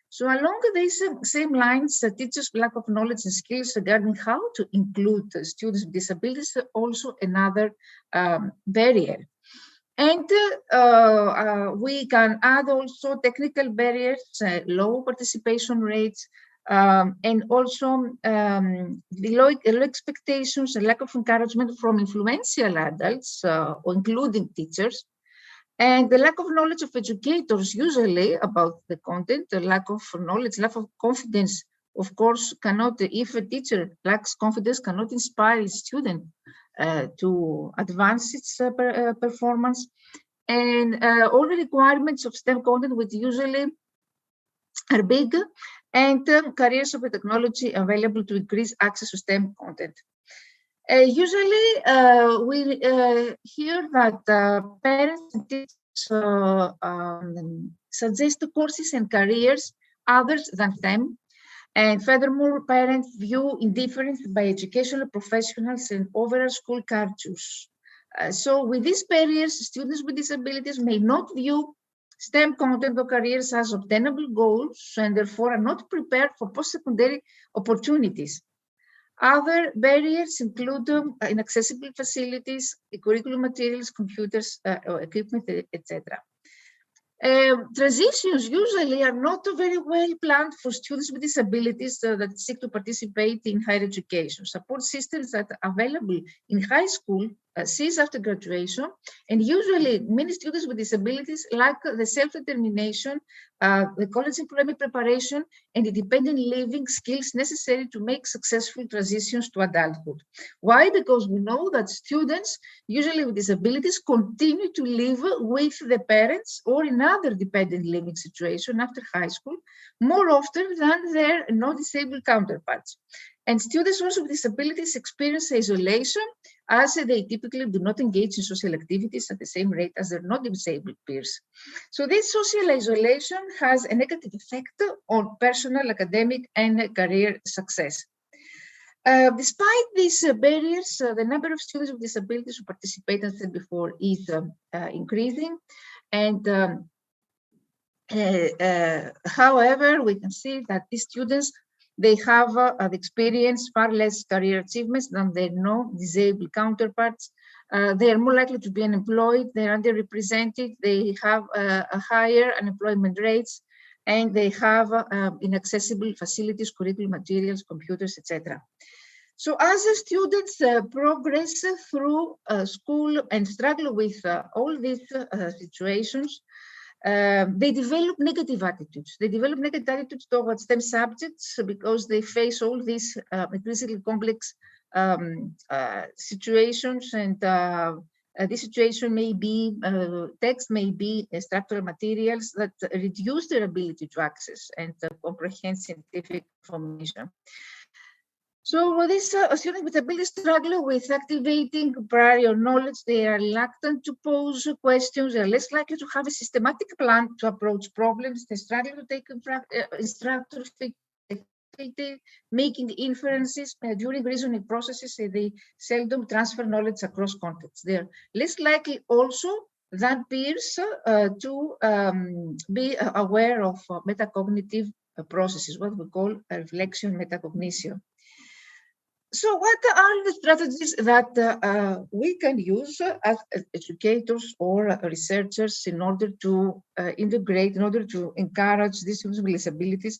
So along these same lines, teachers' lack of knowledge and skills regarding how to include students with disabilities is also another barrier. And we can add also technical barriers, low participation rates, and also low expectations and lack of encouragement from influential adults, including teachers. And the lack of knowledge of educators usually about the content, the lack of knowledge, lack of confidence, of course, cannot, if a teacher lacks confidence, cannot inspire his student to advance its performance. And all the requirements of STEM content, which usually are big, and careers of the technology available to increase access to STEM content. Usually, we hear that parents and teachers suggest courses and careers others than STEM. And furthermore, parents view indifference by educational professionals and overall school cultures. So with these barriers, students with disabilities may not view STEM content or careers as obtainable goals and therefore are not prepared for post-secondary opportunities. Other barriers include inaccessible facilities, curriculum materials, computers, equipment, etc. Transitions usually are not very well planned for students with disabilities that seek to participate in higher education. Support systems that are available in high school cease after graduation, and usually many students with disabilities lack the self-determination, the college employment preparation, and independent living skills necessary to make successful transitions to adulthood. Why? Because we know that students, usually with disabilities, continue to live with the parents or in other dependent living situation after high school more often than their non-disabled counterparts. And students also with disabilities experience isolation as they typically do not engage in social activities at the same rate as their non-disabled peers. So this social isolation has a negative effect on personal, academic, and career success. Despite these barriers, the number of students with disabilities who participate, as I said before, is increasing. And however, we can see that these students, they have experienced far less career achievements than their non-disabled counterparts. They are more likely to be unemployed, they're underrepresented, they have a higher unemployment rates, and they have inaccessible facilities, curriculum materials, computers, etc. So as the students progress through school and struggle with all these situations, they develop negative attitudes. They develop negative attitudes towards STEM subjects because they face all these increasingly complex situations, and this situation may be text, may be structural materials that reduce their ability to access and comprehend scientific information. So these students with ability struggle with activating prior knowledge. They are reluctant to pose questions. They are less likely to have a systematic plan to approach problems. They struggle to take instructor feedback, making inferences during reasoning processes. They seldom transfer knowledge across contexts. They are less likely also than peers to be aware of metacognitive processes, what we call reflection metacognition. So what are the strategies that we can use as educators or researchers in order to integrate, in order to encourage these students with disabilities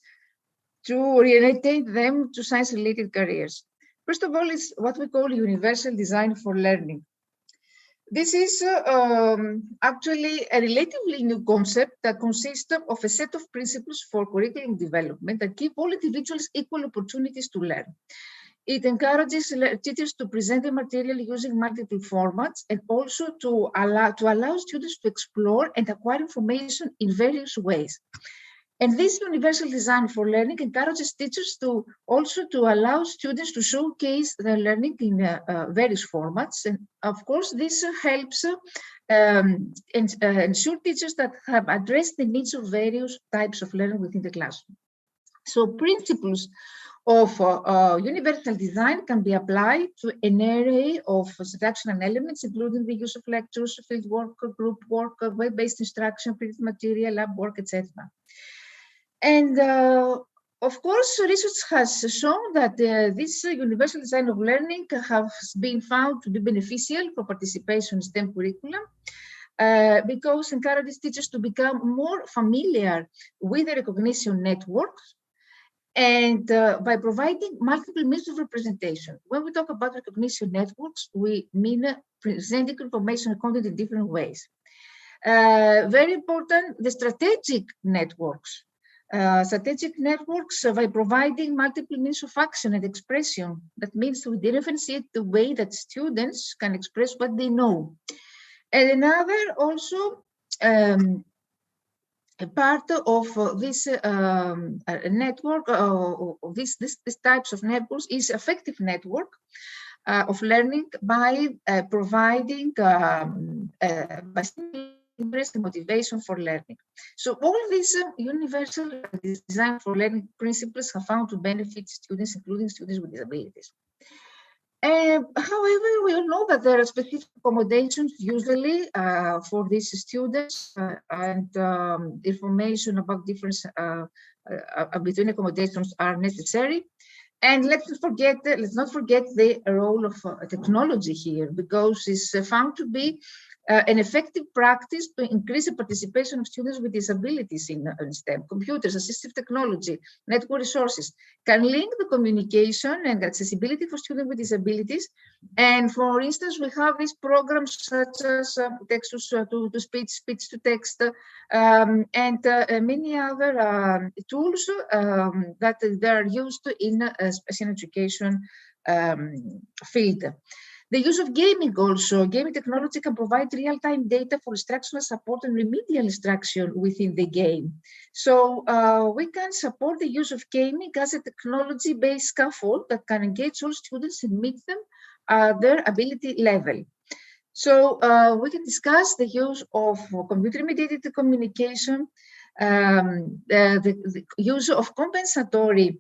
to orientate them to science-related careers? First of all, is what we call universal design for learning. This is actually a relatively new concept that consists of a set of principles for curriculum development that give all individuals equal opportunities to learn. It encourages teachers to present the material using multiple formats and also to allow students to explore and acquire information in various ways. And this universal design for learning encourages teachers to also to allow students to showcase their learning in various formats. And of course, this helps ensure teachers that have addressed the needs of various types of learning within the classroom. So principles of universal design can be applied to an array of instructional elements, including the use of lectures, field work, group work, web-based instruction, printed material, lab work, etc. And of course, research has shown that this universal design of learning has been found to be beneficial for participation in STEM curriculum because it encourages teachers to become more familiar with the recognition networks and by providing multiple means of representation. When we talk about recognition networks, we mean presenting information and content in different ways. Very important, the strategic networks. Strategic networks by providing multiple means of action and expression. That means we differentiate the way that students can express what they know. And another also a part of this network, of these types of networks is affective network of learning by providing by interest and motivation for learning. So all these universal design for learning principles have found to benefit students, including students with disabilities. However, we all know that there are specific accommodations usually for these students and information about difference between accommodations are necessary. And let's not forget the role of technology here, because it's found to be an effective practice to increase the participation of students with disabilities in STEM. Computers, assistive technology, network resources can link the communication and accessibility for students with disabilities. And for instance, we have these programs such as text to speech, speech to text, and many other tools that they are used in a special education field. The use of gaming also. Gaming technology can provide real-time data for instructional support and remedial instruction within the game. So we can support the use of gaming as a technology-based scaffold that can engage all students and meet them at their ability level. So we can discuss the use of computer-mediated communication, the use of compensatory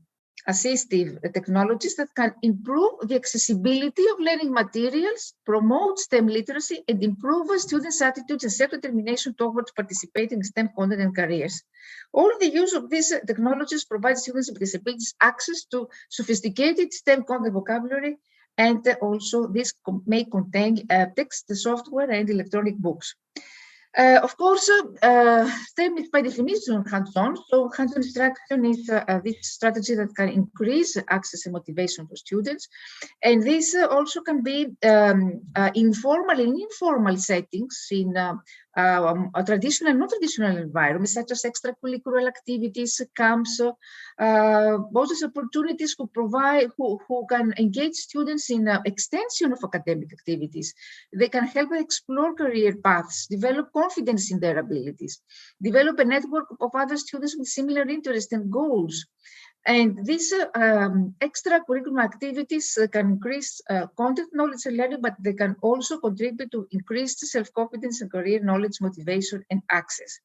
assistive technologies that can improve the accessibility of learning materials, promote STEM literacy, and improve students' attitudes and self-determination towards participating in STEM content and careers. All the use of these technologies provides students with disabilities access to sophisticated STEM content vocabulary, and also this may contain text, software, and electronic books. Of course, STEM is by definition hands-on, so hands-on instruction is this strategy that can increase access and motivation for students. And this also can be informal and informal settings in a traditional and non-traditional environments, such as extracurricular activities, camps, those opportunities who can engage students in extension of academic activities. They can help explore career paths, develop confidence in their abilities, develop a network of other students with similar interests and goals. And these extracurricular activities can increase content knowledge and learning, but they can also contribute to increased self-confidence and career knowledge, motivation, and access.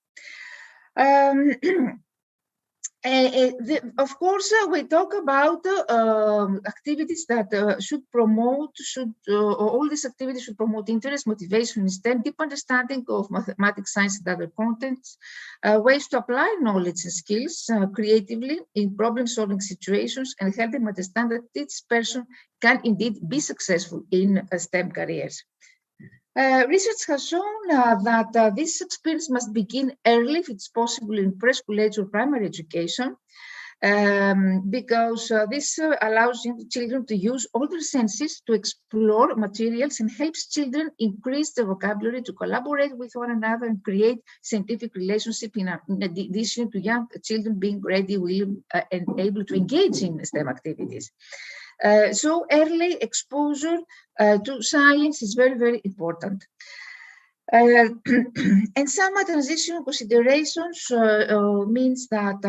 Of course, we talk about activities that should promote, all these activities should promote interest, motivation, and STEM, deep understanding of mathematics, science, and other contents, ways to apply knowledge and skills creatively in problem-solving situations, and help them understand that each person can indeed be successful in STEM careers. Research has shown that this experience must begin early, if it's possible, in preschool age or primary education, because this allows children to use all their senses to explore materials and helps children increase their vocabulary, to collaborate with one another and create scientific relationship, in addition to young children being ready, willing, and able to engage in STEM activities. So early exposure to science is very, very important. And some transition considerations means that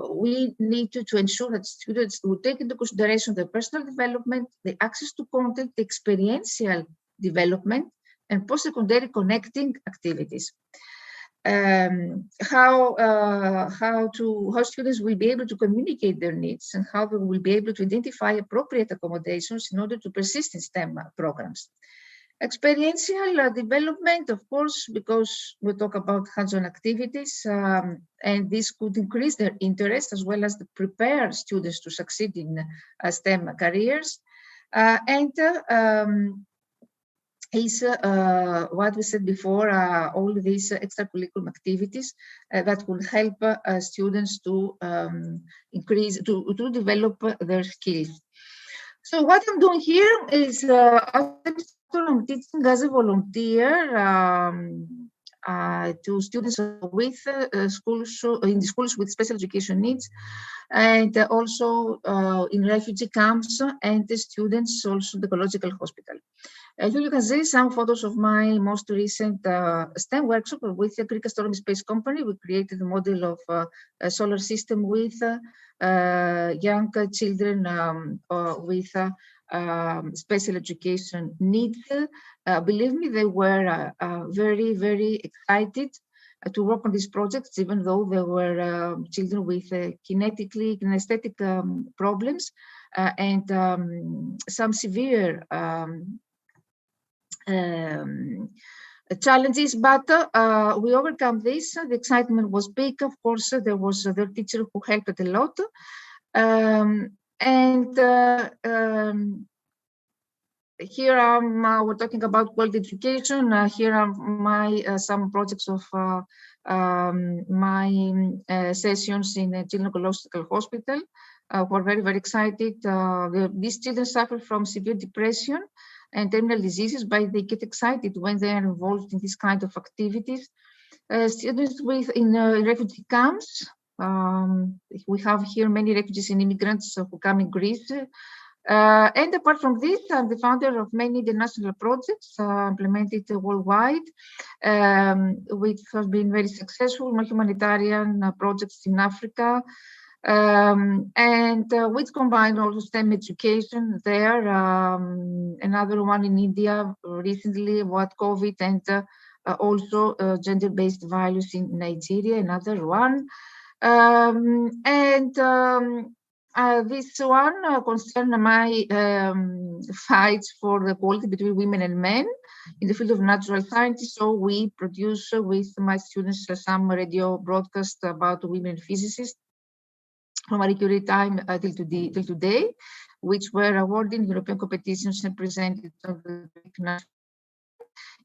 we need to ensure that students will take into consideration their personal development, the access to content, the experiential development, and post-secondary connecting activities. How students will be able to communicate their needs and how they will be able to identify appropriate accommodations in order to persist in STEM programs. Experiential development, of course, because we talk about hands-on activities, and this could increase their interest as well as prepare students to succeed in STEM careers. Is what we said before, all these extracurricular activities that will help students to to develop their skills. So what I'm doing here is I'm teaching as a volunteer to students with schools in the schools with special education needs, and also in refugee camps, and the students also the ecological hospital. Here you can see some photos of my most recent STEM workshop with the Greek Astronomy Space Company. We created a model of a solar system with young children with special education needs. Believe me, they were very, very excited to work on these projects, even though there were children with kinesthetic problems and some severe challenges, but we overcome this. The excitement was big. Of course, there was their teacher who helped a lot. Here we're talking about quality education. Here are my some projects of my sessions in a gynecological hospital. We're very, very excited. These children suffer from severe depression and terminal diseases, but they get excited when they are involved in this kind of activities. Students in refugee camps. We have here many refugees and immigrants who come in Greece. And apart from this, I'm the founder of many international projects implemented worldwide, which have been very successful, humanitarian projects in Africa, and which combine also STEM education there. Another one in India recently about COVID, and also gender-based violence in Nigeria, another one. This one concerns my fights for the equality between women and men in the field of natural sciences. So we produce with my students some radio broadcasts about women physicists from Marie Curie time till today, which were awarded in European competitions and presented on the national.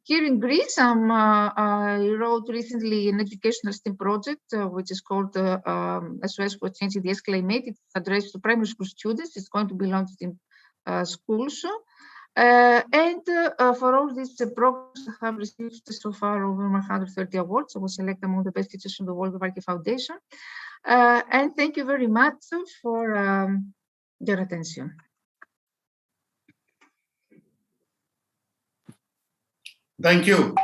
Here in Greece, I wrote recently an educational STEM project, which is called SOS for Changing the Climate. It's addressed to primary school students. It's going to be launched in schools. For all these programs, I have received so far over 130 awards. I was selected among the best teachers in the world of Archie Foundation. And thank you very much for your attention. Thank you.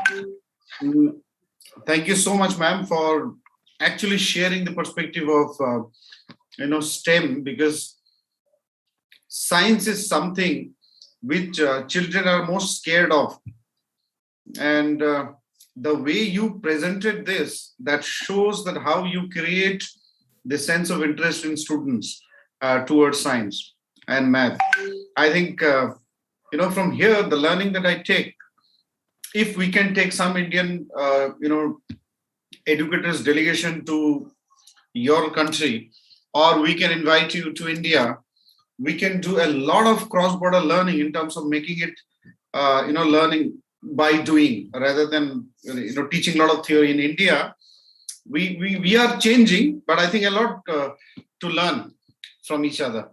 Thank you so much, ma'am, for actually sharing the perspective of STEM, because science is something which children are most scared of. And the way you presented this, that shows that how you create the sense of interest in students towards science and math. I think, from here, the learning that I take, if we can take some Indian, educators delegation to your country, or we can invite you to India, we can do a lot of cross-border learning in terms of making it, learning by doing rather than, teaching a lot of theory in India. We are changing, but I think a lot to learn from each other.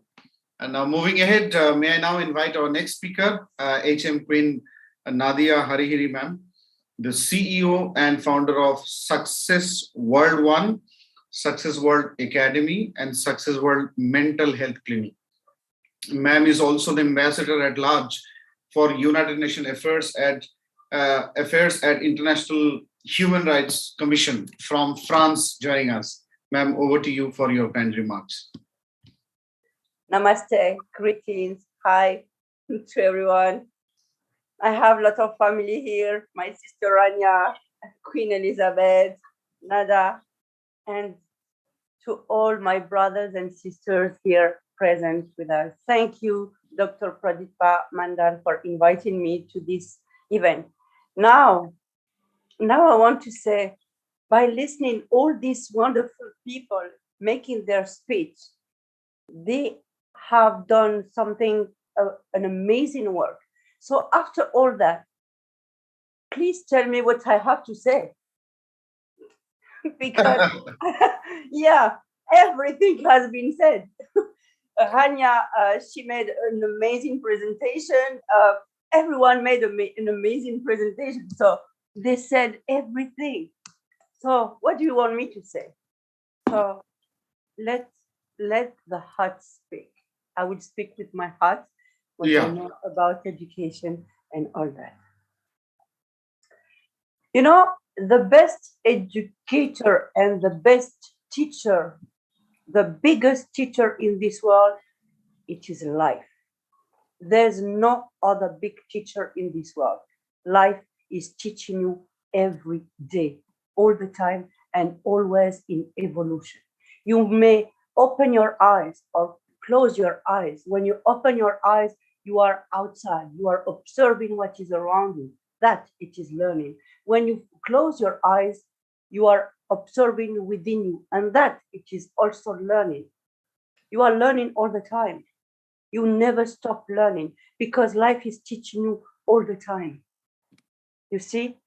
And now moving ahead, may I now invite our next speaker, HM Queen Nadia Harihiri ma'am, the CEO and founder of Success World 1, Success World Academy, and Success World Mental Health Clinic. Ma'am is also the ambassador at large for United Nations affairs at International Human Rights Commission from France joining us. Ma'am, over to you for your kind remarks. Namaste, greetings, hi to everyone. I have a lot of family here, my sister Rania, Queen Elizabeth, Nada, and to all my brothers and sisters here present with us. Thank you, Dr. Pradeepa Mandan, for inviting me to this event. Now I want to say, by listening all these wonderful people making their speech, they have done something, an amazing work. So after all that, please tell me what I have to say. Because, yeah, everything has been said. Hanya, she made an amazing presentation. Everyone made an amazing presentation. So they said everything. So what do you want me to say? So let the heart speak. I will speak with my heart, what I know about education and all that. You know, the best educator and the best teacher, the biggest teacher in this world, it is life. There's no other big teacher in this world. Life is teaching you every day, all the time, and always in evolution. You may open your eyes or close your eyes. When you open your eyes, you are outside. You are observing what is around you. That it is learning. When you close your eyes, you are observing within you, and that it is also learning. You are learning all the time. You never stop learning because life is teaching you all the time. You see,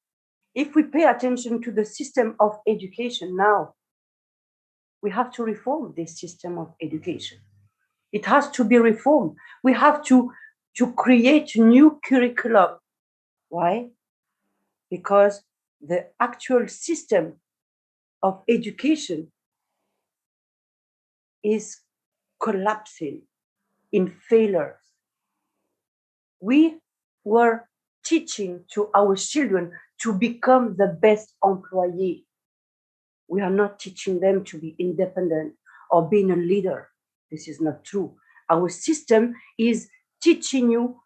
if we pay attention to the system of education now, we have to reform this system of education. It has to be reformed. We have to create new curriculum. Why? Because the actual system of education is collapsing in failures. We were teaching to our children to become the best employee. We are not teaching them to be independent or being a leader. This is not true. Our system is teaching you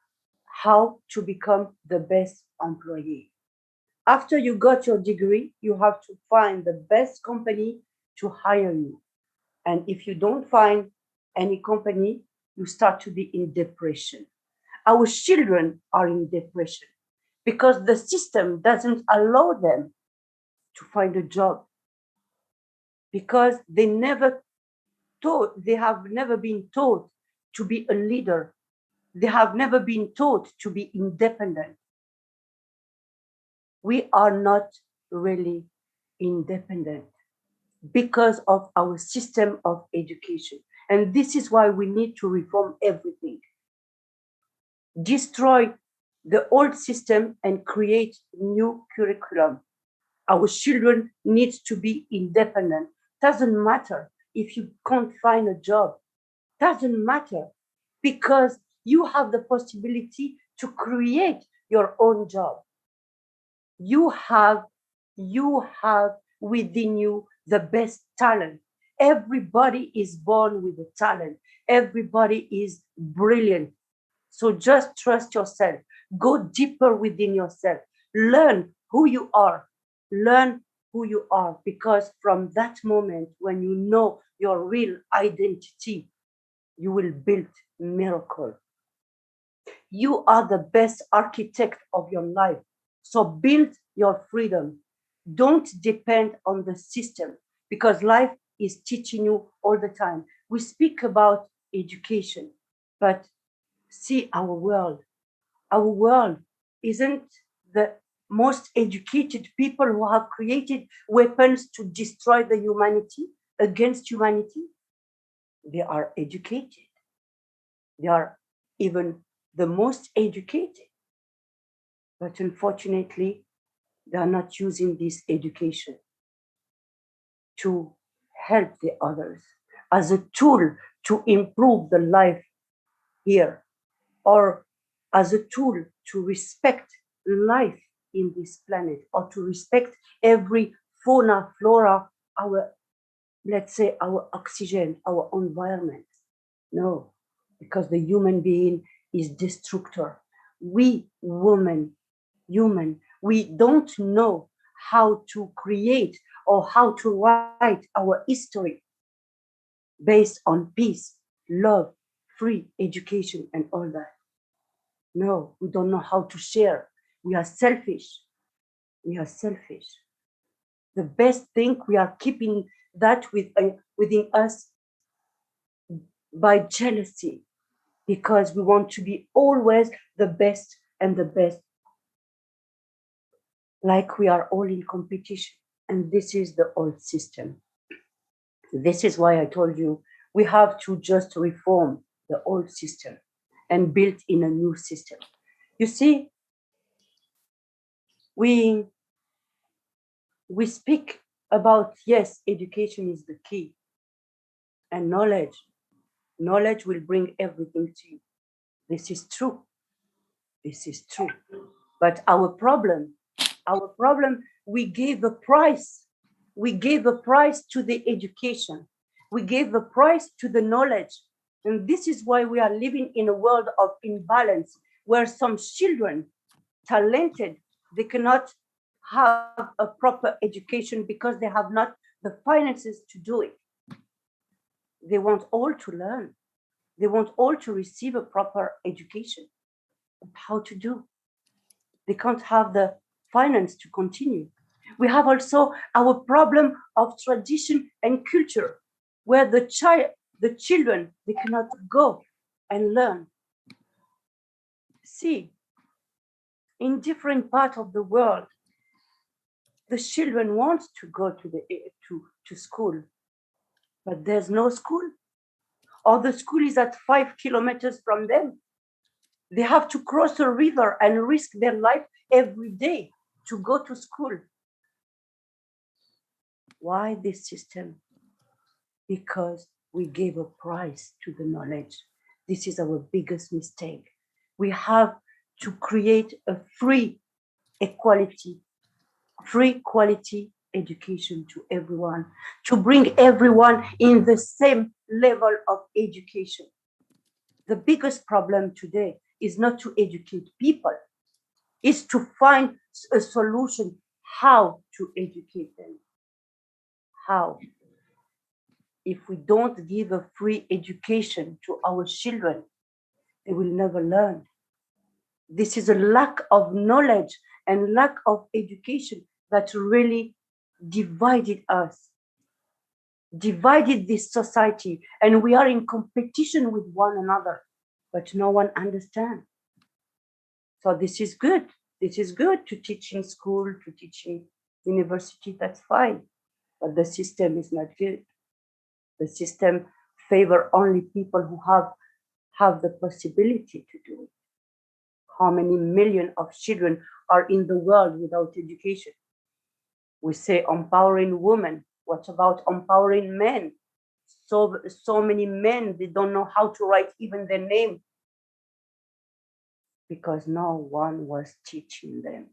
how to become the best employee. After you got your degree, you have to find the best company to hire you. And if you don't find any company, you start to be in depression. Our children are in depression because the system doesn't allow them to find a job, because they have never been taught to be a leader. They have never been taught to be independent. We are not really independent because of our system of education. And this is why we need to reform everything. Destroy the old system and create new curriculum. Our children need to be independent. Doesn't matter if you can't find a job. Doesn't matter, because you have the possibility to create your own job. You have within you the best talent. Everybody is born with a talent. Everybody is brilliant. So just trust yourself. Go deeper within yourself. Learn who you are. Learn who you are, because from that moment, when you know your real identity, you will build miracle. You are the best architect of your life. So build your freedom. Don't depend on the system, because life is teaching you all the time. We speak about education, but see our world. Our world isn't the most educated people who have created weapons to destroy the humanity, against humanity. They are educated. They are even the most educated. But unfortunately, they are not using this education to help the others as a tool to improve the life here, or as a tool to respect life in this planet, or to respect every fauna, flora, our, let's say, our oxygen, our environment. No, because the human being is destructor. We human, we don't know how to create or how to write our history based on peace, love, free education, and all that. No, we don't know how to share. We are selfish. We are selfish. The best thing, we are keeping that within us by jealousy, because we want to be always the best and the best, like we are all in competition. And this is the old system. This is why I told you we have to just reform the old system and build in a new system. You see, we speak about, yes, education is the key, and knowledge will bring everything to you. This is true. This is true. But our problem, we gave a price. We gave a price to the education. We gave a price to the knowledge. And this is why we are living in a world of imbalance, where some children, talented, they cannot have a proper education because they have not the finances to do it. They want all to learn. They want all to receive a proper education. But how to do? They can't have the finance to continue. We have also our problem of tradition and culture, where the children, they cannot go and learn. See, in different parts of the world, the children want to go to school, but there's no school, or the school is at 5 kilometers from them. They have to cross a river and risk their life every day to go to school. Why this system? Because we gave a price to the knowledge. This is our biggest mistake. We have to create a free quality education to everyone, to bring everyone in the same level of education. The biggest problem today is not to educate people, is to find a solution how to educate them. How? If we don't give a free education to our children, they will never learn. This is a lack of knowledge and lack of education that really divided us, divided this society, and we are in competition with one another, but no one understands. So this is good. This is good to teach in school, to teach in university, that's fine. But the system is not good. The system favor only people who have the possibility to do it. How many millions of children are in the world without education? We say empowering women. What about empowering men? So many men, they don't know how to write even their name, because no one was teaching them.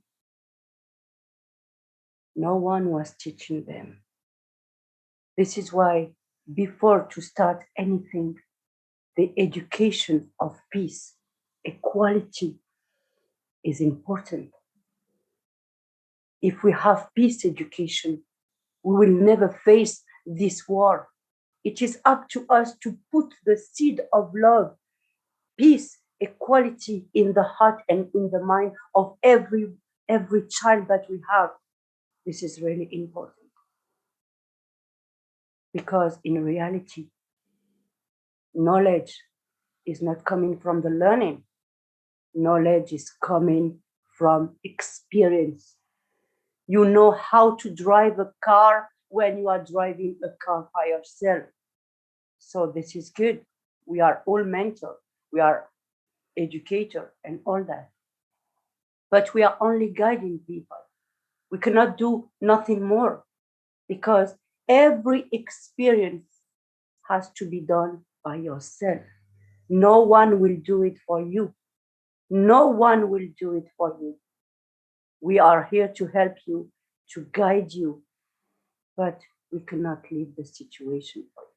No one was teaching them. This is why, before to start anything, the education of peace, equality is important. If we have peace education, we will never face this war. It is up to us to put the seed of love, peace, equality in the heart and in the mind of every child that we have. This is really important. Because in reality, knowledge is not coming from the learning. Knowledge is coming from experience. You know how to drive a car when you are driving a car by yourself. So this is good. We are all mentor, we are educator and all that. But we are only guiding people. We cannot do nothing more, because every experience has to be done by yourself. No one will do it for you. No one will do it for you. We are here to help you, to guide you, but we cannot leave the situation for you.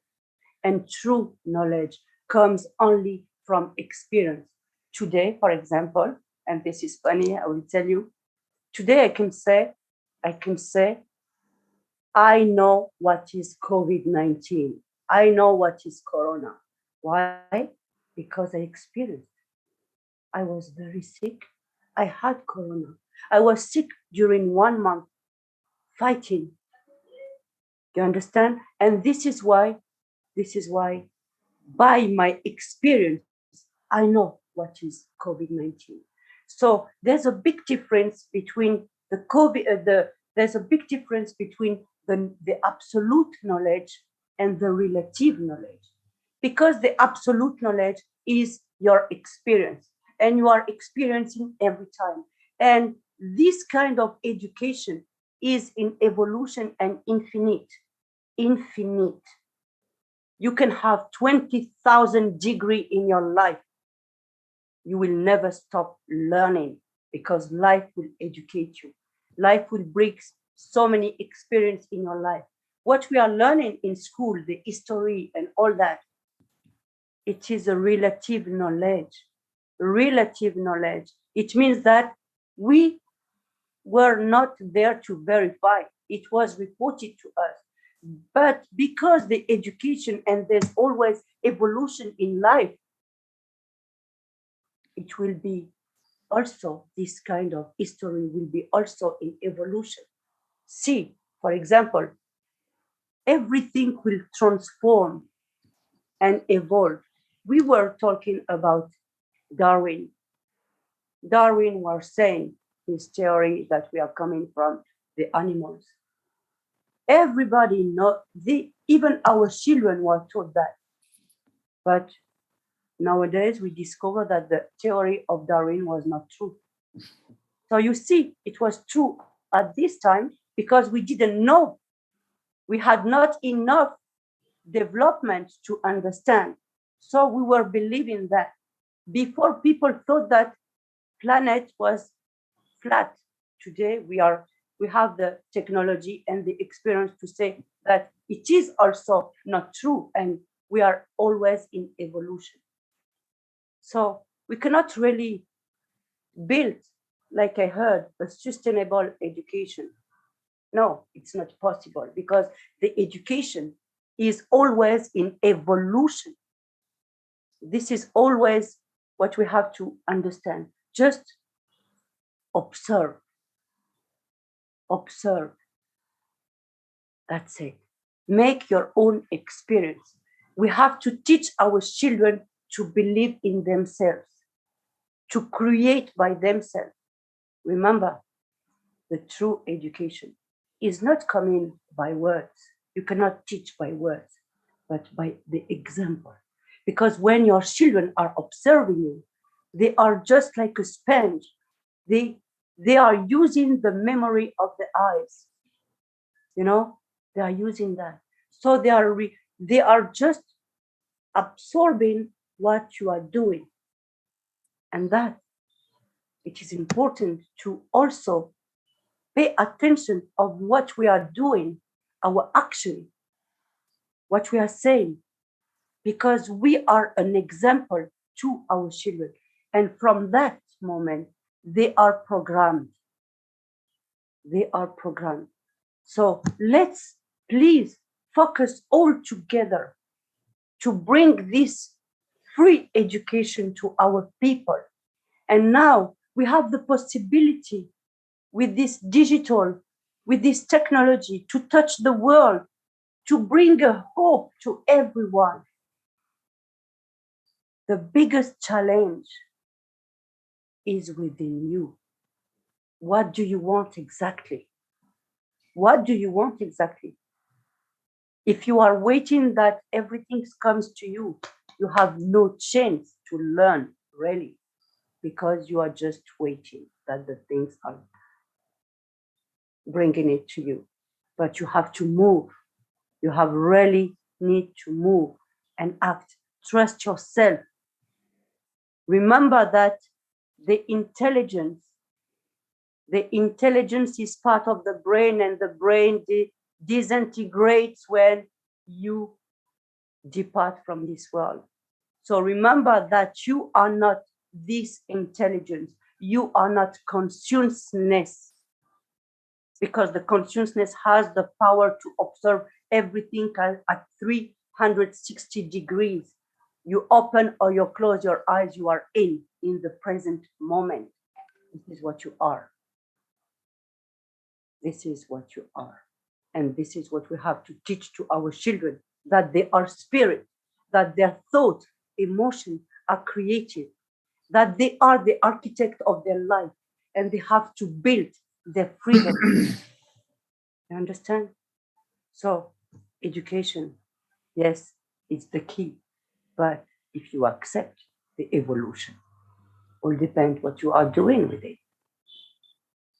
And true knowledge comes only from experience. Today, for example, and this is funny, I will tell you, today I can say, I know what is COVID-19. I know what is Corona. Why? Because I experienced. I was very sick. I had Corona. I was sick during 1 month, fighting. You understand? And this is why, by my experience, I know what is COVID-19. So there's a big difference between there's a big difference between the absolute knowledge and the relative knowledge. Because the absolute knowledge is your experience, and you are experiencing every time. And this kind of education is in evolution and infinite. You can have 20,000 degrees in your life. You will never stop learning because life will educate you. Life will bring so many experience in your life. What we are learning in school, the history and all that, it is a relative knowledge. Relative knowledge. It means that we were not there to verify. It was reported to us. But because the education and there's always evolution in life, it will be also this kind of history will be also in evolution. See, for example, everything will transform and evolve. We were talking about Darwin. Darwin was saying his theory that we are coming from the animals. Everybody knows, even our children were taught that. But nowadays we discover that the theory of Darwin was not true. So you see, it was true at this time because we didn't know. We had not enough development to understand. So we were believing that before people thought that planet was flat. Today we have the technology and the experience to say that it is also not true, and we are always in evolution. So we cannot really build, like I heard, a sustainable education. No, it's not possible because the education is always in evolution. This is always what we have to understand. Just observe. Observe. That's it. Make your own experience. We have to teach our children to believe in themselves, to create by themselves. Remember, the true education is not coming by words. You cannot teach by words, but by the example. Because when your children are observing you, they are just like a sponge. They are using the memory of the eyes. You know, they are using that. So they are just absorbing what you are doing. And that it is important to also pay attention of what we are doing, our action, what we are saying, because we are an example to our children. And from that moment, they are programmed. They are programmed. So let's please focus all together to bring this free education to our people. And now we have the possibility with this digital, with this technology to touch the world, to bring a hope to everyone. The biggest challenge is within you. What do you want exactly? What do you want exactly? If you are waiting that everything comes to you, you have no chance to learn really, because you are just waiting that the things are bringing it to you. But you have to move. You have really need to move and act. Trust yourself. Remember that the intelligence is part of the brain, and the brain disintegrates when you depart from this world. So remember that you are not this intelligence. You are not consciousness, because the consciousness has the power to observe everything at 360 degrees. You open or you close your eyes, you are in the present moment. This is what you are. This is what you are. And this is what we have to teach to our children, that they are spirit, that their thoughts, emotions are creative, that they are the architect of their life, and they have to build their freedom. You understand? So education, yes, it's the key. But if you accept the evolution, will depend what you are doing with it.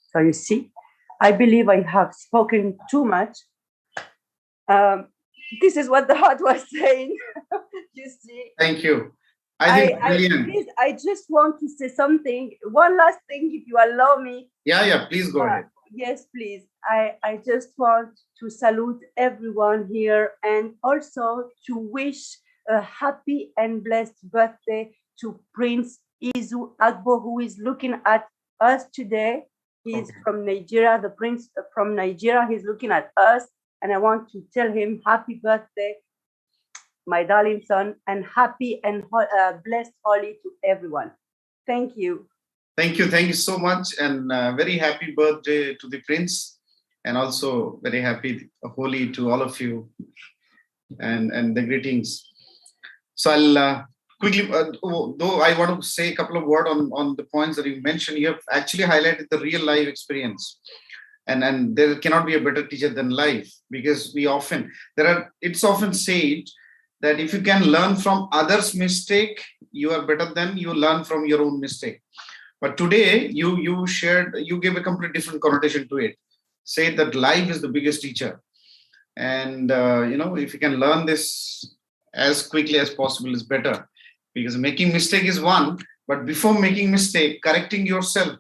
So you see, I believe I have spoken too much. This is what the heart was saying. You see. Thank you. I think brilliant. Please, I just want to say something. One last thing, if you allow me. Yeah, please go ahead. Yes, please. I just want to salute everyone here, and also to wish a happy and blessed birthday to Prince Izu Agbo, who is looking at us today. He's from Nigeria, the prince from Nigeria. He's looking at us, and I want to tell him happy birthday, my darling son, and happy and blessed Holi to everyone. Thank you. Thank you so much, and very happy birthday to the prince, and also very happy Holi to all of you, and the greetings. So I'll quickly, though I want to say a couple of words on the points that you mentioned. You have actually highlighted the real life experience, and there cannot be a better teacher than life, because it's often said that if you can learn from others' mistake, you are better than you learn from your own mistake. But today you gave a completely different connotation to it. Say that life is the biggest teacher, and if you can learn this as quickly as possible is better, because making mistake is one, but before making mistake, correcting yourself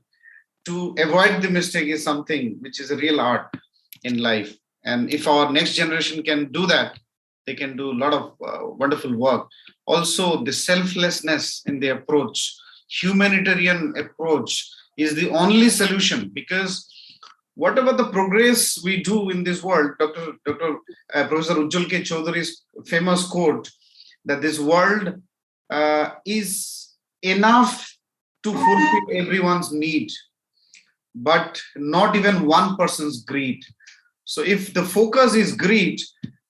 to avoid the mistake is something which is a real art in life. And if our next generation can do that, they can do a lot of wonderful work. Also, the selflessness in the approach, humanitarian approach is the only solution, because whatever the progress we do in this world, Professor Ujjwal K. Chaudhary's famous quote, that this world is enough to fulfill everyone's need, but not even one person's greed. So if the focus is greed,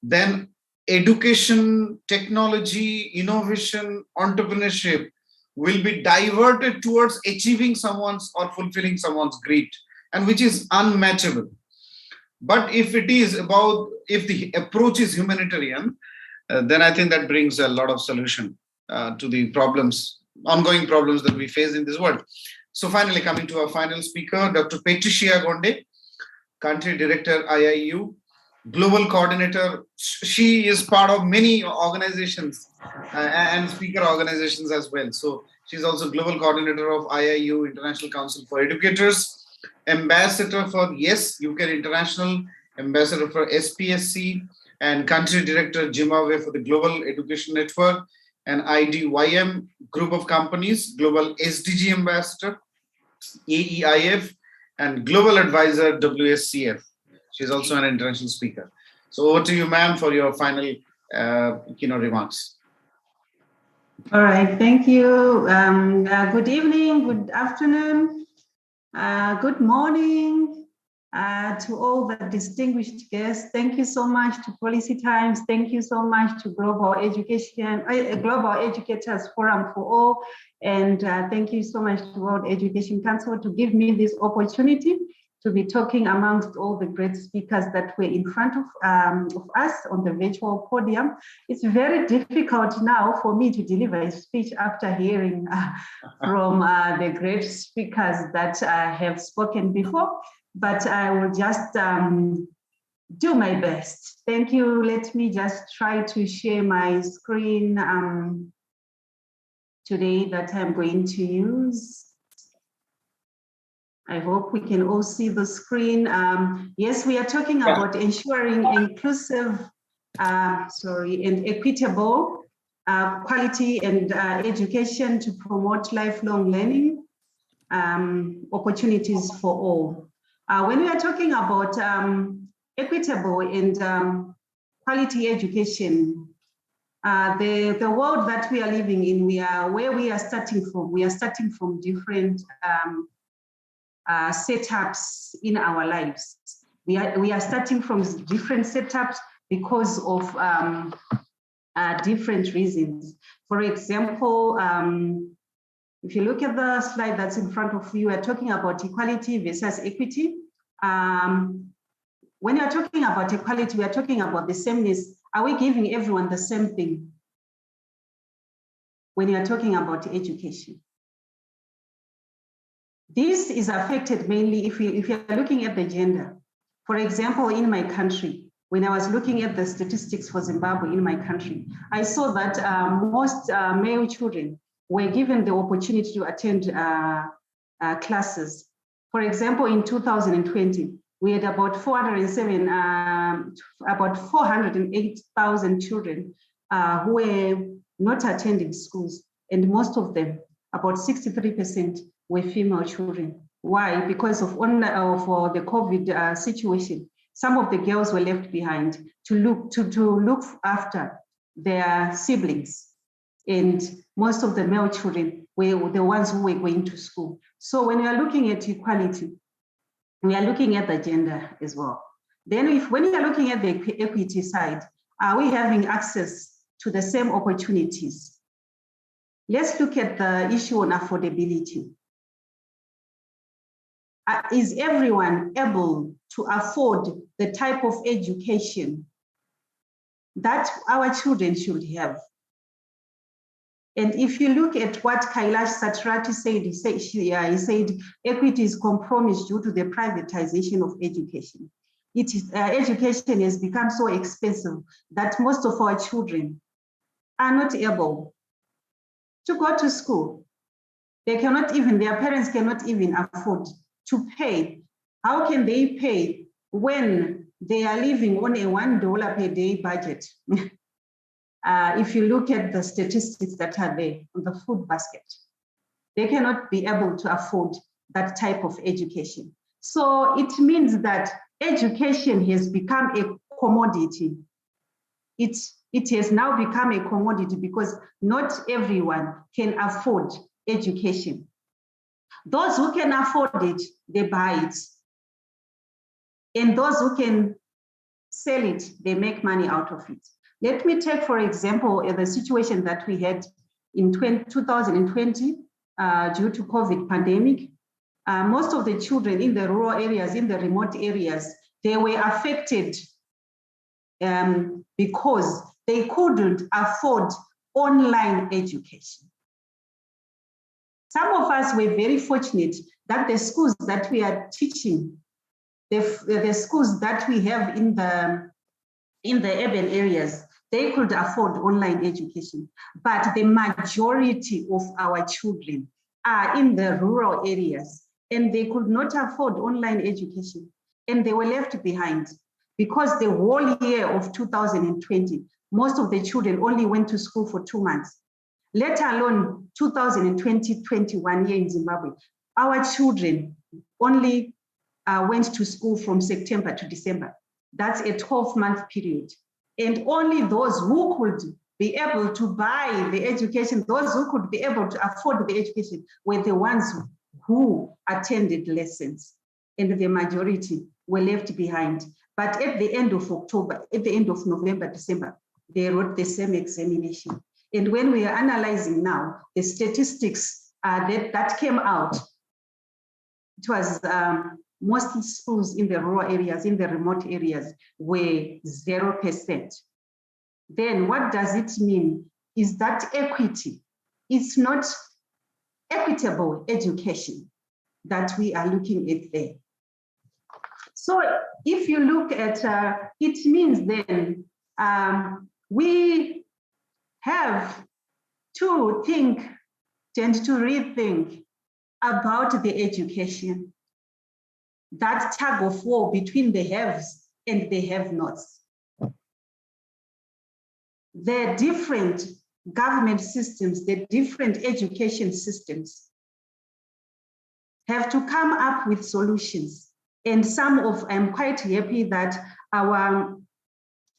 then education, technology, innovation, entrepreneurship will be diverted towards achieving someone's or fulfilling someone's greed, and which is unmatchable. But if the approach is humanitarian, then I think that brings a lot of solution to the ongoing problems that we face in this world. So finally, coming to our final speaker, Dr. Patricia Gonde, Country Director, IIU, Global Coordinator. She is part of many organizations and speaker organizations as well. So she's also Global Coordinator of IIU, International Council for Educators, Ambassador for UK International, Ambassador for SPSC, and Country Director, Zimbabwe, for the Global Education Network, and IDYM Group of Companies, Global SDG Ambassador, AEIF, and Global Advisor, WSCF. She's also an international speaker. So over to you, ma'am, for your final keynote remarks. All right, thank you. Good evening, good afternoon, good morning to all the distinguished guests. Thank you so much to Policy Times. Thank you so much to Global Educators Forum for All. And thank you so much to World Education Council to give me this opportunity to be talking amongst all the great speakers that were in front of us on the virtual podium. It's very difficult now for me to deliver a speech after hearing from the great speakers that have spoken before, but I will just do my best. Thank you. Let me just try to share my screen today that I'm going to use. I hope we can all see the screen. Yes, we are talking about ensuring inclusive, and equitable quality and education to promote lifelong learning opportunities for all. When we are talking about equitable and quality education, the world that we are living in, where we are starting from. We are starting from different setups in our lives. We are starting from different setups because of different reasons. For example, if you look at the slide that's in front of you, we're talking about equality versus equity. When you're talking about equality, we are talking about the sameness. Are we giving everyone the same thing? When you're talking about education, this is affected mainly if you're looking at the gender. For example, in my country, when I was looking at the statistics for Zimbabwe in my country, I saw that most male children were given the opportunity to attend classes. For example, in 2020, we had about 408,000 children who were not attending schools, and most of them, about 63%, were female children. Why? Because of the COVID situation. Some of the girls were left behind to look after their siblings, and most of the male children were the ones who were going to school. So when we are looking at equality, we are looking at the gender as well. Then when you are looking at the equity side, are we having access to the same opportunities? Let's look at the issue on affordability. Is everyone able to afford the type of education that our children should have? And if you look at what Kailash Satrati said, he said equity is compromised due to the privatization of education. Education has become so expensive that most of our children are not able to go to school. They cannot even, their parents cannot even afford to pay. How can they pay when they are living on a $1 per day budget? If you look at the statistics that are there on the food basket, they cannot be able to afford that type of education. So it means that education has become a commodity. It has now become a commodity because not everyone can afford education. Those who can afford it, they buy it. And those who can sell it, they make money out of it. Let me take, for example, the situation that we had in 2020 due to COVID pandemic. Most of the children in the rural areas, in the remote areas, they were affected because they couldn't afford online education. Some of us were very fortunate that the schools that we are teaching, the schools that we have in the urban areas, they could afford online education. But the majority of our children are in the rural areas and they could not afford online education. And they were left behind because the whole year of 2020, most of the children only went to school for 2 months. Let alone 2020-21 year in Zimbabwe, our children only went to school from September to December. That's a 12-month period. And only those who could be able to buy the education, those who could be able to afford the education were the ones who attended lessons. And the majority were left behind. But at the end of October, at the end of November, December, they wrote the same examination. And when we are analyzing now, the statistics that came out, it was most schools in the rural areas, in the remote areas, were 0%. Then what does it mean? Is that equity? It's not equitable education that we are looking at there. So if you look at, it means then we have to think and to rethink about the education, that tug of war between the haves and the have-nots. The different government systems, the different education systems have to come up with solutions. And I'm quite happy that our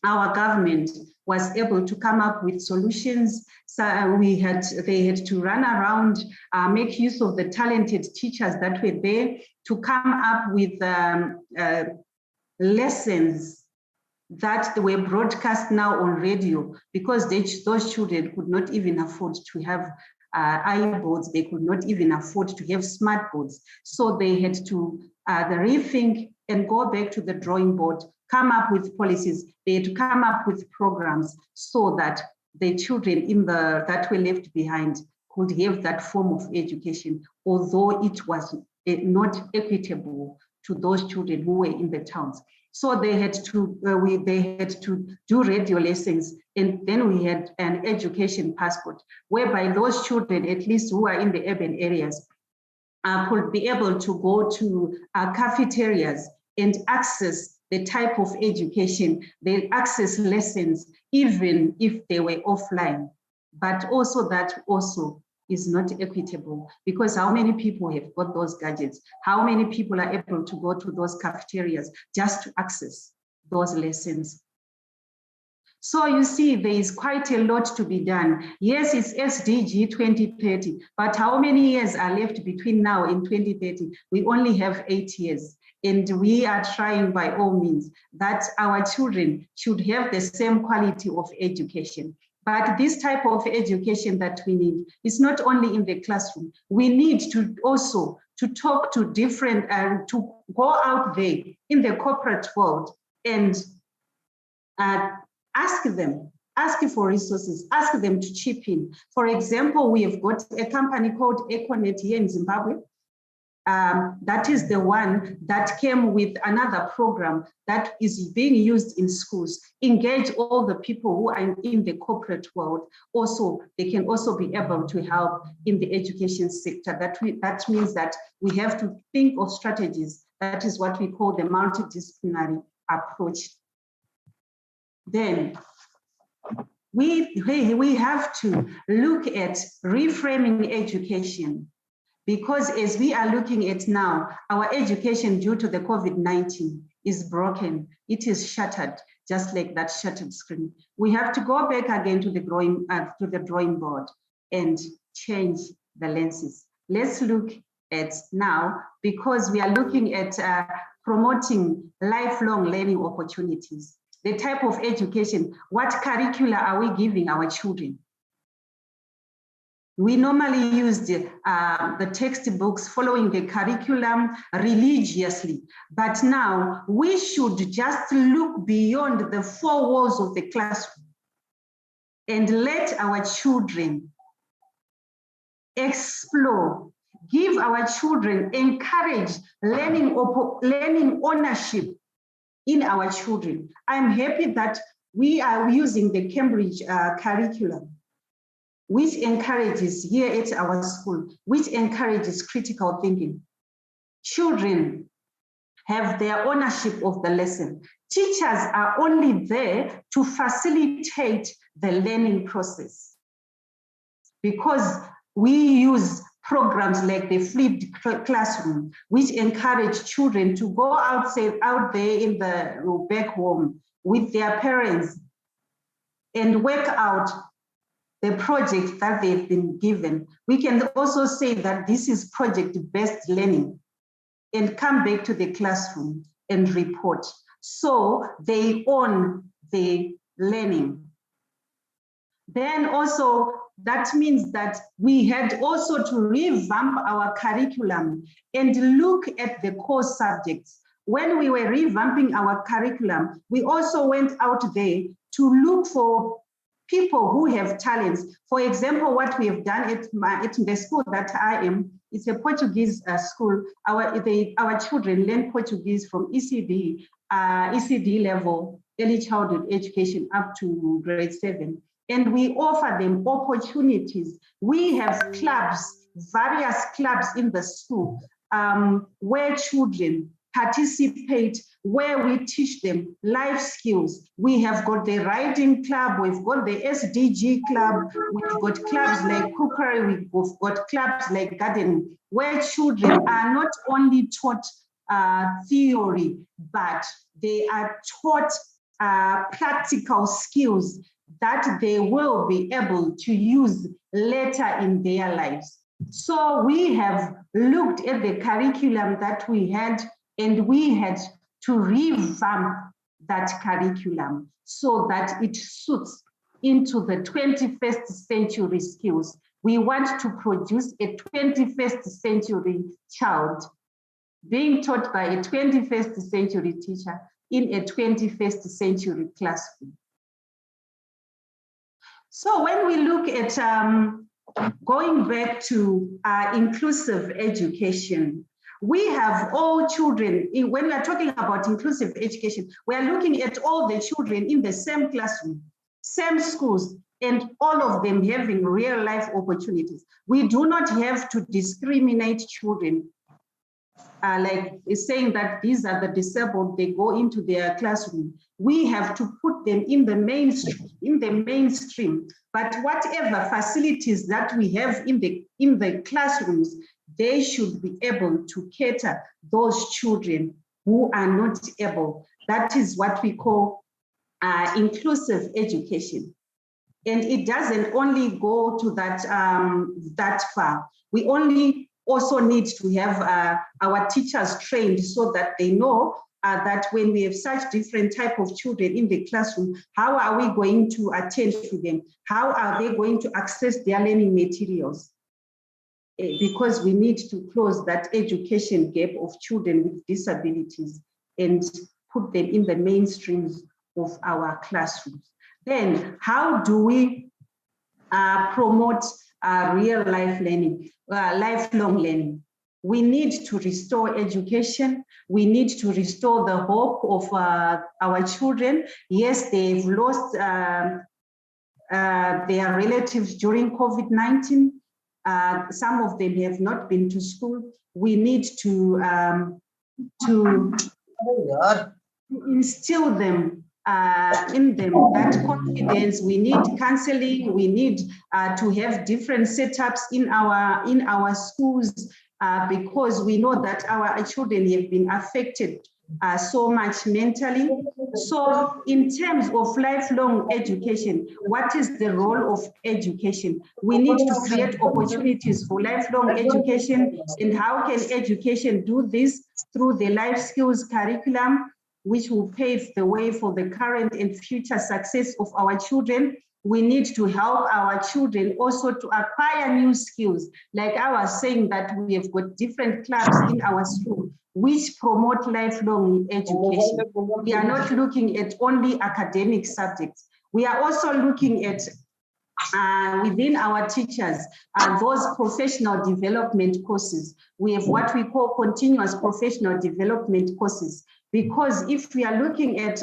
government was able to come up with solutions. So they had to run around, make use of the talented teachers that were there to come up with lessons that were broadcast now on radio, because those children could not even afford to have iPods, they could not even afford to have smart boards. So they had to rethink and go back to the drawing board, come up with policies. They had to come up with programs so that the children that were left behind could have that form of education, although it was not equitable to those children who were in the towns. So they had to do radio lessons, and then we had an education passport, whereby those children, at least who are in the urban areas, could be able to go to cafeterias and access the type of education, they access lessons, even if they were offline. But also that also is not equitable, because how many people have got those gadgets? How many people are able to go to those cafeterias just to access those lessons? So you see, there is quite a lot to be done. Yes, it's SDG 2030, but how many years are left between now and 2030? We only have 8 years. And we are trying by all means that our children should have the same quality of education. But this type of education that we need is not only in the classroom. We need to also to talk to different, to go out there in the corporate world and ask for resources, ask them to chip in. For example, we have got a company called Econet here in Zimbabwe. That is the one that came with another program that is being used in schools. Engage all the people who are in the corporate world. Also, they can also be able to help in the education sector. That means that we have to think of strategies. That is what we call the multidisciplinary approach. Then we have to look at reframing education. Because as we are looking at now, our education due to the COVID-19 is broken. It is shattered, just like that shattered screen. We have to go back again to the drawing board and change the lenses. Let's look at now, because we are looking at promoting lifelong learning opportunities. The type of education, what curricula are we giving our children? We normally use the textbooks following the curriculum religiously, but now we should just look beyond the four walls of the classroom and let our children explore, give our children, encourage learning ownership in our children. I'm happy that we are using the Cambridge curriculum, which encourages here at our school, which encourages critical thinking. Children have their ownership of the lesson. Teachers are only there to facilitate the learning process, because we use programs like the flipped classroom, which encourage children to go out there in the back home with their parents and work out the project that they've been given. We can also say that this is project-based learning and come back to the classroom and report. So they own the learning. Then also, that means that we had also to revamp our curriculum and look at the core subjects. When we were revamping our curriculum, we also went out there to look for people who have talents. For example, what we have done at the school that I am, it's a Portuguese school. Our children learn Portuguese from ECD level, early childhood education, up to grade 7. and we offer them opportunities. We have clubs, various clubs in the school where children participate, where we teach them life skills. We have got the writing club, we've got the SDG club, we've got clubs like cookery, we've got clubs like gardening, where children are not only taught theory, but they are taught practical skills that they will be able to use later in their lives. So we have looked at the curriculum that we had, and we had to revamp that curriculum so that it suits into the 21st century skills. We want to produce a 21st century child being taught by a 21st century teacher in a 21st century classroom. So when we look at going back to inclusive education, we have all children, when we are talking about inclusive education, we are looking at all the children in the same classroom, same schools, and all of them having real life opportunities. We do not have to discriminate children, like saying that these are the disabled, they go into their classroom. We have to put them in the mainstream. But whatever facilities that we have in the classrooms, they should be able to cater those children who are not able. That is what we call inclusive education. And it doesn't only go to that, that far. We only also need to have our teachers trained so that they know that when we have such different type of children in the classroom, how are we going to attend to them? How are they going to access their learning materials? Because we need to close that education gap of children with disabilities and put them in the mainstreams of our classrooms. Then how do we promote real life learning, lifelong learning? We need to restore education. We need to restore the hope of our children. Yes, they've lost their relatives during COVID-19. Some of them have not been to school. We need to instill them in them that confidence. We need counseling. We need to have different setups in our schools because we know that our children have been affected so much mentally. So in terms of lifelong education, what is the role of education? We need to create opportunities for lifelong education. And how can education do this? Through the life skills curriculum, which will pave the way for the current and future success of our children. We need to help our children also to acquire new skills. Like I was saying that we have got different clubs in our school which promote lifelong education. We are not looking at only academic subjects. We are also looking at within our teachers, those professional development courses. We have what we call continuous professional development courses, because if we are looking at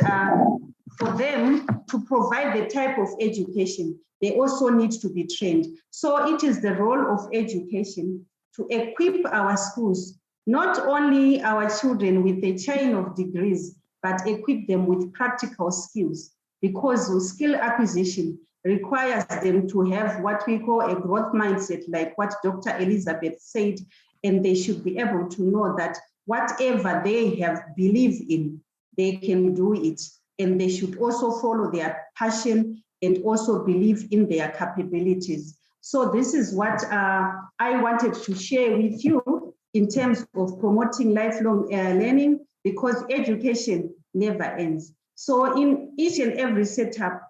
for them to provide the type of education, they also need to be trained. So it is the role of education to equip our schools, not only our children with a chain of degrees, but equip them with practical skills, because skill acquisition requires them to have what we call a growth mindset, like what Dr. Elizabeth said, and they should be able to know that whatever they have believed in, they can do it. And they should also follow their passion and also believe in their capabilities. So this is what I wanted to share with you in terms of promoting lifelong learning, because education never ends. So in each and every setup,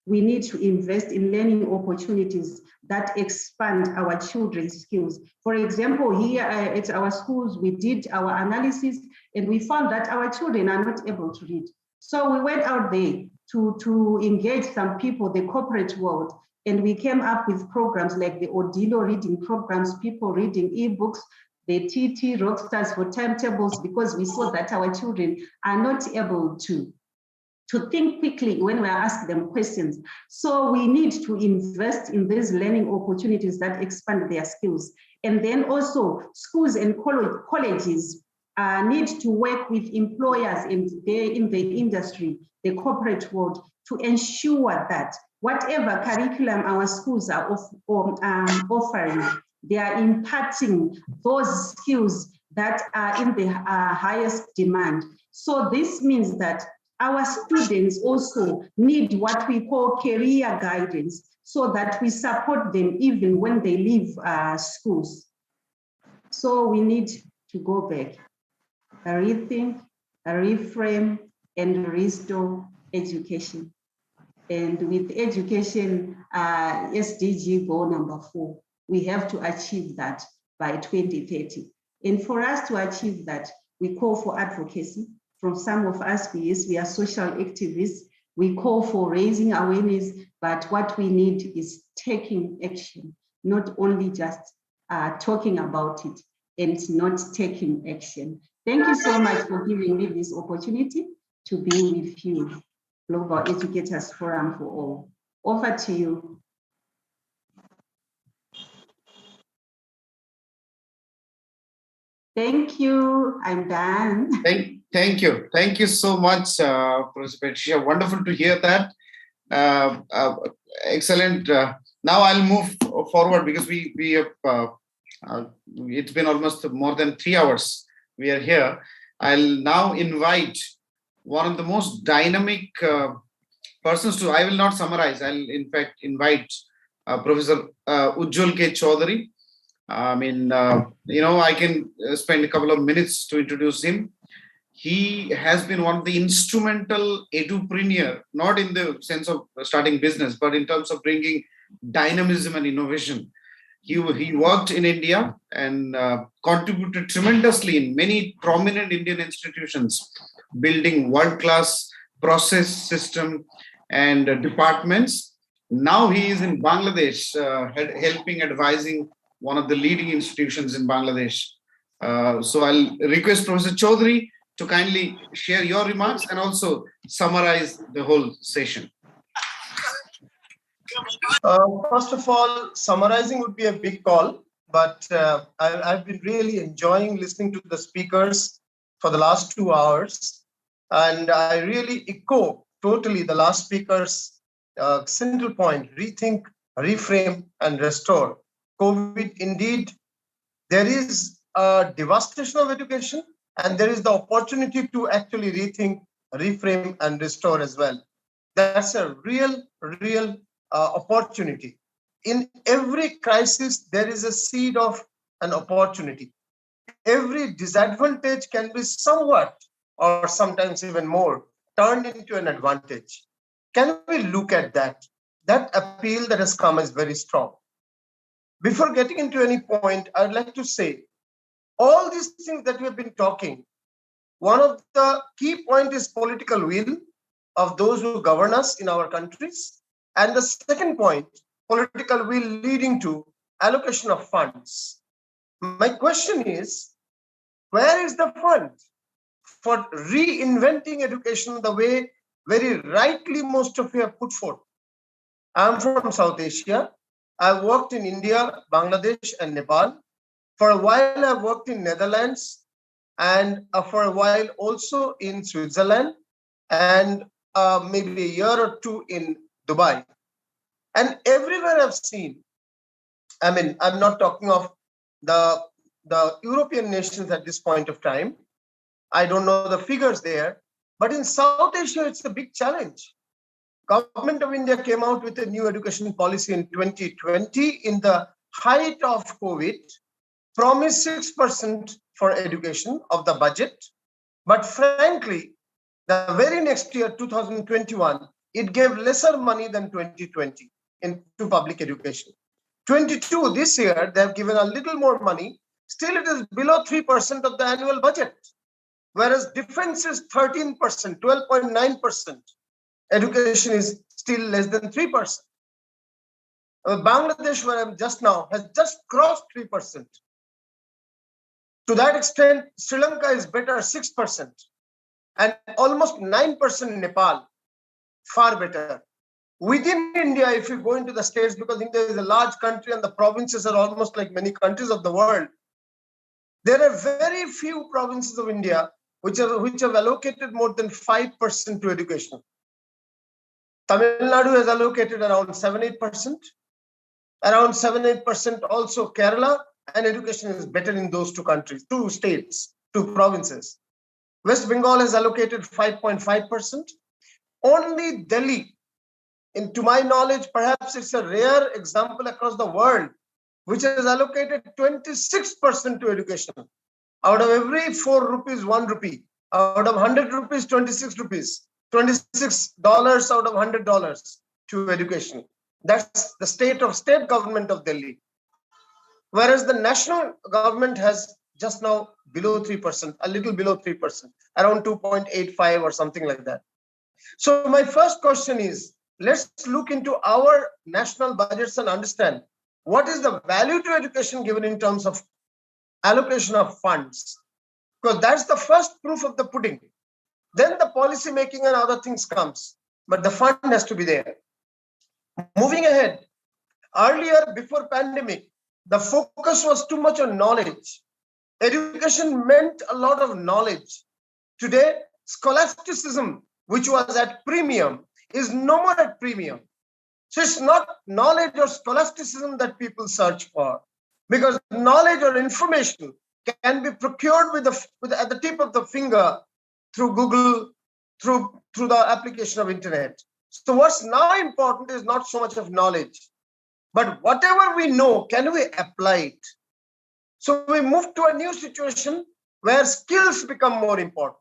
we need to invest in learning opportunities that expand our children's skills. For example, here at our schools, we did our analysis and we found that our children are not able to read. So we went out there to engage some people, the corporate world, and we came up with programs like the Odilo reading programs, people reading ebooks, the TT Rockstars for timetables, because we saw that our children are not able to to think quickly when we ask them questions. So we need to invest in these learning opportunities that expand their skills. And then also schools and colleges need to work with employers in the industry, the corporate world, to ensure that whatever curriculum our schools are offering, they are imparting those skills that are in the highest demand. So this means that our students also need what we call career guidance, so that we support them even when they leave schools. So we need to go back, rethink, reframe, and restore education. And with education, SDG goal number 4, we have to achieve that by 2030. And for us to achieve that, we call for advocacy. From some of us, we are social activists. We call for raising awareness, but what we need is taking action, not only just talking about it and not taking action. Thank you so much for giving me this opportunity to be with you. Global Educators Forum for All. Over to you. Thank you. I'm done. Thank you. Thank you so much, Professor Patricia. Wonderful to hear that. Excellent. Now I'll move forward because we have, it's been almost more than 3 hours we are here. I'll now invite one of the most dynamic persons to, I will not summarize, I'll in fact invite Professor Ujjwal K. Chaudhary. I mean, I can spend a couple of minutes to introduce him. He has been one of the instrumental edupreneur, not in the sense of starting business, but in terms of bringing dynamism and innovation. He worked in India and contributed tremendously in many prominent Indian institutions, building world-class process system and departments. Now he is in Bangladesh, helping advising one of the leading institutions in Bangladesh. So I'll request Professor Chaudhary to kindly share your remarks and also summarize the whole session. First of all, summarizing would be a big call, but I've been really enjoying listening to the speakers for the last 2 hours. And I really echo totally the last speaker's central point: rethink, reframe, and restore. COVID, indeed, there is a devastation of education, and there is the opportunity to actually rethink, reframe, and restore as well. That's a real opportunity. In every crisis, there is a seed of an opportunity. Every disadvantage can be somewhat, or sometimes even more, turned into an advantage. Can we look at that? That appeal that has come is very strong. Before getting into any point, I'd like to say, all these things that we have been talking, one of the key points is political will of those who govern us in our countries. And the second point, political will leading to allocation of funds. My question is, where is the fund for reinventing education the way very rightly most of you have put forth? I'm from South Asia. I've worked in India, Bangladesh, and Nepal. For a while, I've worked in Netherlands, and for a while also in Switzerland, and maybe a year or two in Dubai. And everywhere I've seen, I mean, I'm not talking of the European nations at this point of time. I don't know the figures there, but in South Asia, it's a big challenge. Government of India came out with a new education policy in 2020 in the height of COVID, promised 6% for education of the budget. But frankly, the very next year, 2021, it gave lesser money than 2020 into public education. 22, this year, they have given a little more money. Still, it is below 3% of the annual budget, whereas defense is 13%, 12.9%. Education is still less than 3%. Bangladesh, where I'm just now, has just crossed 3%. To that extent, Sri Lanka is better, 6%, and almost 9% in Nepal. far better. Within India, if you go into the states, because India is a large country and the provinces are almost like many countries of the world, there are very few provinces of India which have allocated more than 5% to education. Tamil Nadu has allocated around 7-8%. Around 7-8% also Kerala, and education is better in those two countries, two states, two provinces. West Bengal has allocated 5.5%. Only Delhi, to my knowledge, perhaps it's a rare example across the world, which has allocated 26% to education. Out of every 4 rupees, 1 rupee. Out of 100 rupees, 26 rupees. $26 out of $100 to education. That's the state government of Delhi. Whereas the national government has just now below 3%, a little below 3%, around 2.85 or something like that. So my first question is, let's look into our national budgets and understand what is the value to education given in terms of allocation of funds. Because that's the first proof of the pudding. Then the policy making and other things comes, but the fund has to be there. Moving ahead, earlier before pandemic, the focus was too much on knowledge. Education meant a lot of knowledge. Today, scholasticism, which was at premium, is no more at premium. So it's not knowledge or scholasticism that people search for, because knowledge or information can be procured at the tip of the finger through Google, through the application of internet. So what's now important is not so much of knowledge, but whatever we know, can we apply it? So we move to a new situation where skills become more important.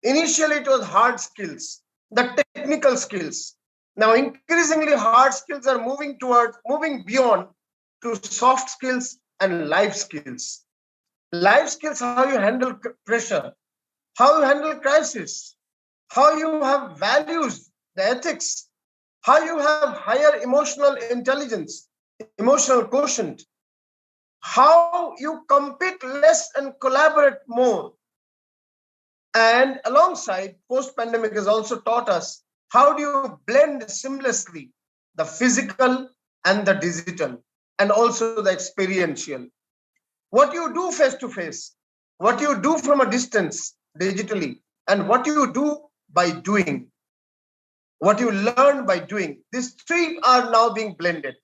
Initially, it was hard skills, the technical skills. Now, increasingly, hard skills are moving beyond to soft skills and life skills. Life skills, how you handle pressure, how you handle crisis, how you have values, the ethics, how you have higher emotional intelligence, emotional quotient, how you compete less and collaborate more. And alongside, post-pandemic has also taught us how do you blend seamlessly the physical and the digital, and also the experiential. What you do face-to-face, what you do from a distance digitally, and what you do by doing, what you learn by doing. These three are now being blended.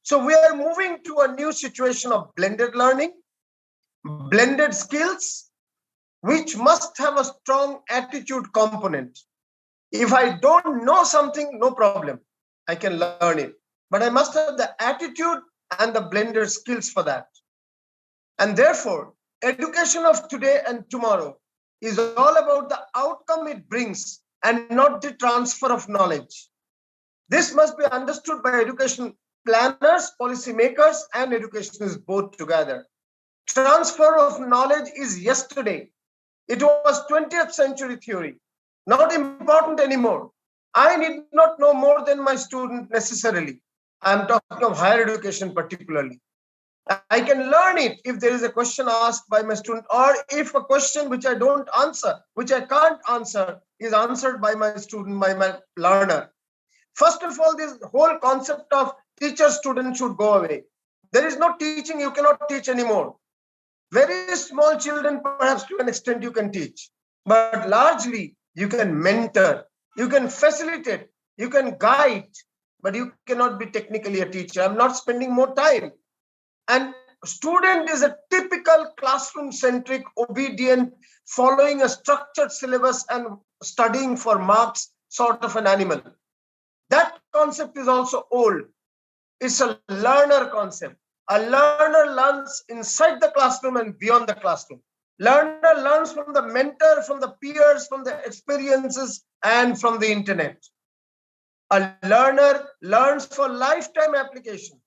So we are moving to a new situation of blended learning, blended skills, which must have a strong attitude component. If I don't know something, no problem, I can learn it. But I must have the attitude and the blended skills for that. And therefore, education of today and tomorrow is all about the outcome it brings and not the transfer of knowledge. This must be understood by education planners, policymakers, and educationists both together. Transfer of knowledge is yesterday. It was 20th century theory, not important anymore. I need not know more than my student necessarily. I'm talking of higher education particularly. I can learn it if there is a question asked by my student, or if a question which I don't answer, which I can't answer, is answered by my student, by my learner. First of all, this whole concept of teacher-student should go away. There is no teaching, you cannot teach anymore. Very small children, perhaps to an extent you can teach, but largely you can mentor, you can facilitate, you can guide, but you cannot be technically a teacher. I'm not spending more time. And student is a typical classroom-centric, obedient, following a structured syllabus and studying for marks sort of an animal. That concept is also old. It's a learner concept. A learner learns inside the classroom and beyond the classroom. Learner learns from the mentor, from the peers, from the experiences, and from the internet. A learner learns for lifetime application,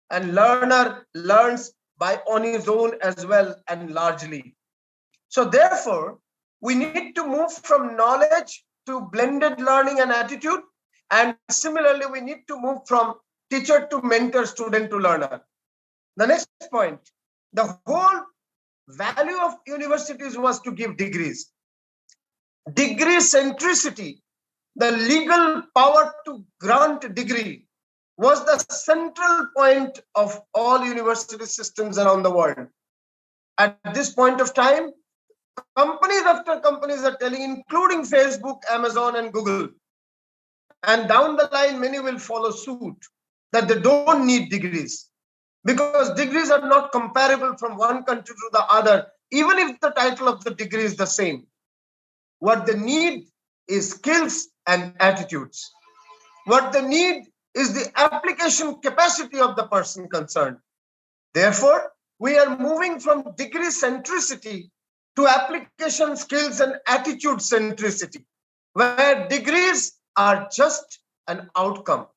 and learner learns on his own as well and largely. So therefore, we need to move from knowledge to blended learning and attitude. And similarly, we need to move from teacher to mentor, student to learner. The next point, the whole value of universities was to give degrees. Degree centricity the legal power to grant degree was the central point of all university systems around the world. At this point of time, companies after companies are telling, including Facebook, Amazon, and Google, and down the line, many will follow suit, that they don't need degrees, because degrees are not comparable from one country to the other, even if the title of the degree is the same. What they need is skills and attitudes. What they need is the application capacity of the person concerned. Therefore, we are moving from degree centricity to application skills and attitude centricity, where degrees are just an outcome.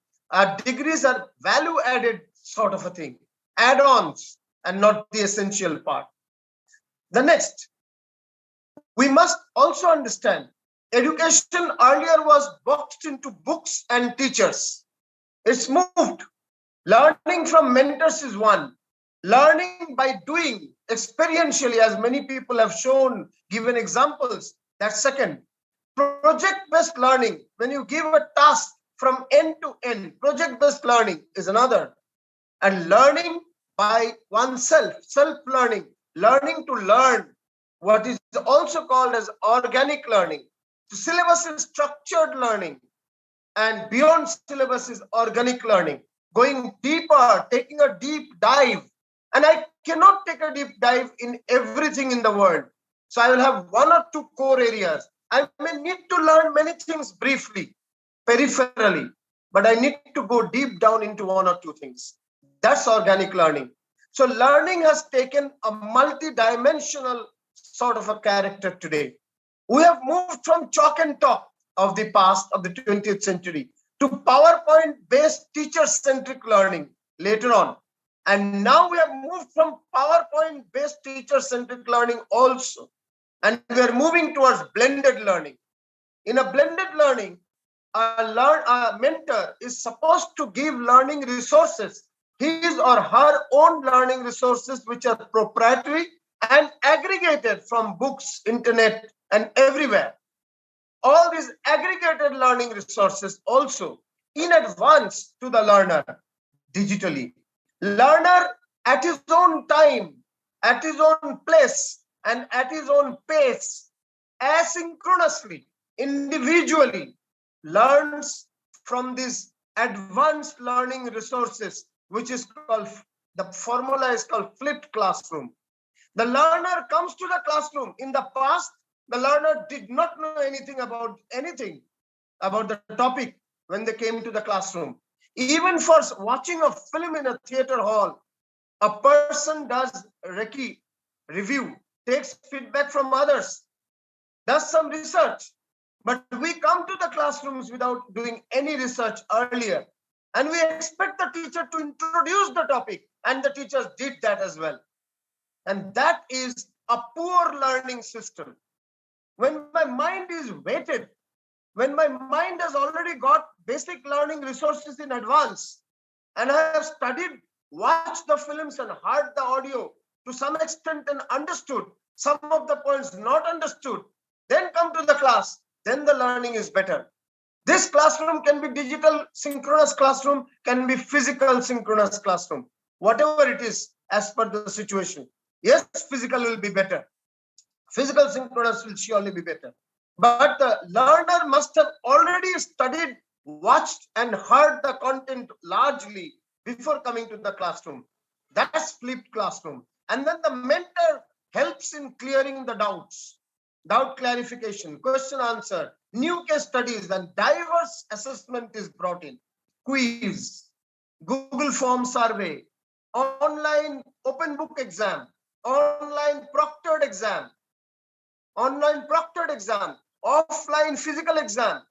Degrees are value added sort of a thing, add-ons, and not the essential part. The next, we must also understand education earlier was boxed into books and teachers. It's moved. Learning from mentors is one. Learning by doing experientially, as many people have shown, given examples, that's second. Project-based learning, when you give a task from end to end, project-based learning is another. And learning by oneself, self-learning, learning to learn, what is also called as organic learning. The syllabus is structured learning, and beyond syllabus is organic learning, going deeper, taking a deep dive. And I cannot take a deep dive in everything in the world. So I will have one or two core areas. I may need to learn many things briefly, peripherally, but I need to go deep down into one or two things. That's organic learning. So learning has taken a multi-dimensional sort of a character today. We have moved from chalk and talk of the past, of the 20th century, to PowerPoint-based teacher-centric learning later on. And now we have moved from PowerPoint-based teacher-centric learning also. And we are moving towards blended learning. In a blended learning, a mentor is supposed to give learning resources, his or her own learning resources, which are proprietary and aggregated from books, internet, and everywhere. All these aggregated learning resources also in advance to the learner digitally. Learner at his own time, at his own place, and at his own pace, asynchronously, individually, learns from these advanced learning resources, which is called, the formula is called flipped classroom. The learner comes to the classroom. In the past, the learner did not know anything about the topic when they came to the classroom. Even for watching a film in a theater hall, a person does recce, review, takes feedback from others, does some research. But we come to the classrooms without doing any research earlier. And we expect the teacher to introduce the topic. And the teachers did that as well. And that is a poor learning system. When my mind is weighted, when my mind has already got basic learning resources in advance, and I have studied, watched the films and heard the audio to some extent and understood, some of the points not understood, then come to the class, then the learning is better. This classroom can be digital synchronous classroom, can be physical synchronous classroom, whatever it is as per the situation. Yes, physical will be better. Physical synchronous will surely be better. But the learner must have already studied, watched, and heard the content largely before coming to the classroom. That's flipped classroom. And then the mentor helps in clearing the doubts, doubt clarification, question answer, new case studies, and diverse assessment is brought in. Quiz, Google Form survey, online open book exam, online proctored exam, offline physical exam,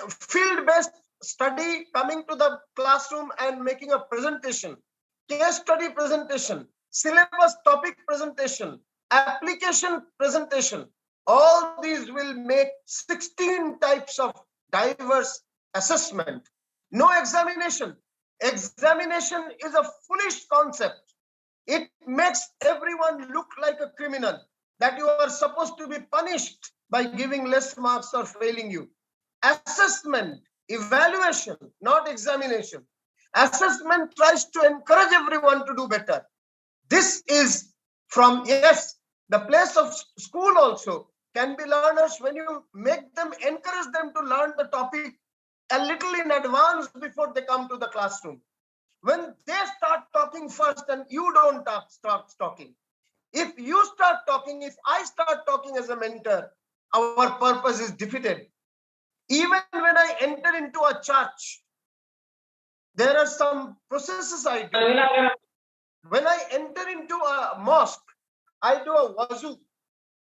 field-based study, coming to the classroom and making a presentation, case study presentation, syllabus topic presentation, application presentation. All these will make 16 types of diverse assessment. No examination. Examination is a foolish concept. It makes everyone look like a criminal, that you are supposed to be punished by giving less marks or failing you. assessment, evaluation, not examination. Assessment tries to encourage everyone to do better. This is from, yes, the place of school also can be learners when you make them, encourage them to learn the topic a little in advance before they come to the classroom. When they start talking first and you don't start talking. If you start talking, if I start talking as a mentor, our purpose is defeated. Even when I enter into a church, there are some processes I do. When I enter into a mosque, I do a wazoo.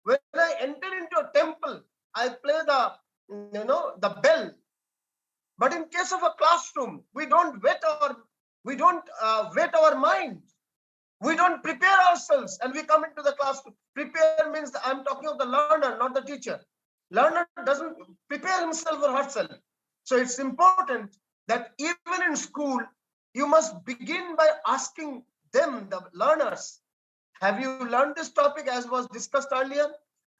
When I enter into a temple, I play the bell. But in case of a classroom, we don't wet our mind. We don't prepare ourselves and we come into the classroom. Prepare means I'm talking of the learner, not the teacher. Learner doesn't prepare himself or herself. So it's important that even in school, you must begin by asking them, the learners, have you learned this topic as was discussed earlier?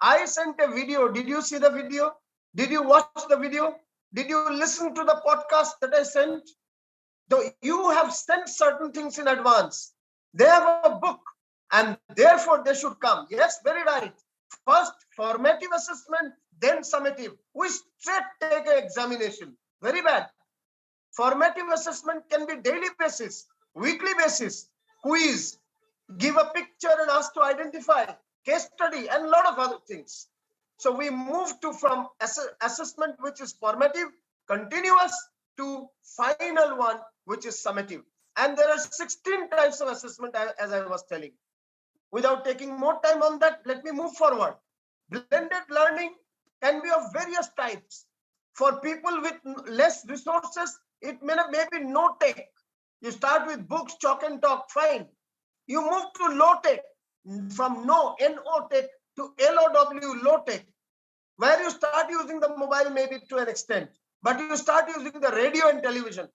I sent a video. Did you see the video? Did you watch the video? Did you listen to the podcast that I sent? Though you have sent certain things in advance. They have a book and therefore they should come. Yes, very right. First formative assessment, then summative. We straight take an examination. Very bad. Formative assessment can be daily basis, weekly basis, quiz, give a picture and ask to identify, case study, and a lot of other things. So we move to from assessment, which is formative, continuous, to final one, which is summative. And there are 16 types of assessment, as I was telling. Without taking more time on that, let me move forward. Blended learning can be of various types. For people with less resources, it may be no tech. You start with books, chalk and talk, fine. You move to low tech, from no tech to LOW, low tech, where you start using the mobile maybe to an extent, but you start using the radio and television.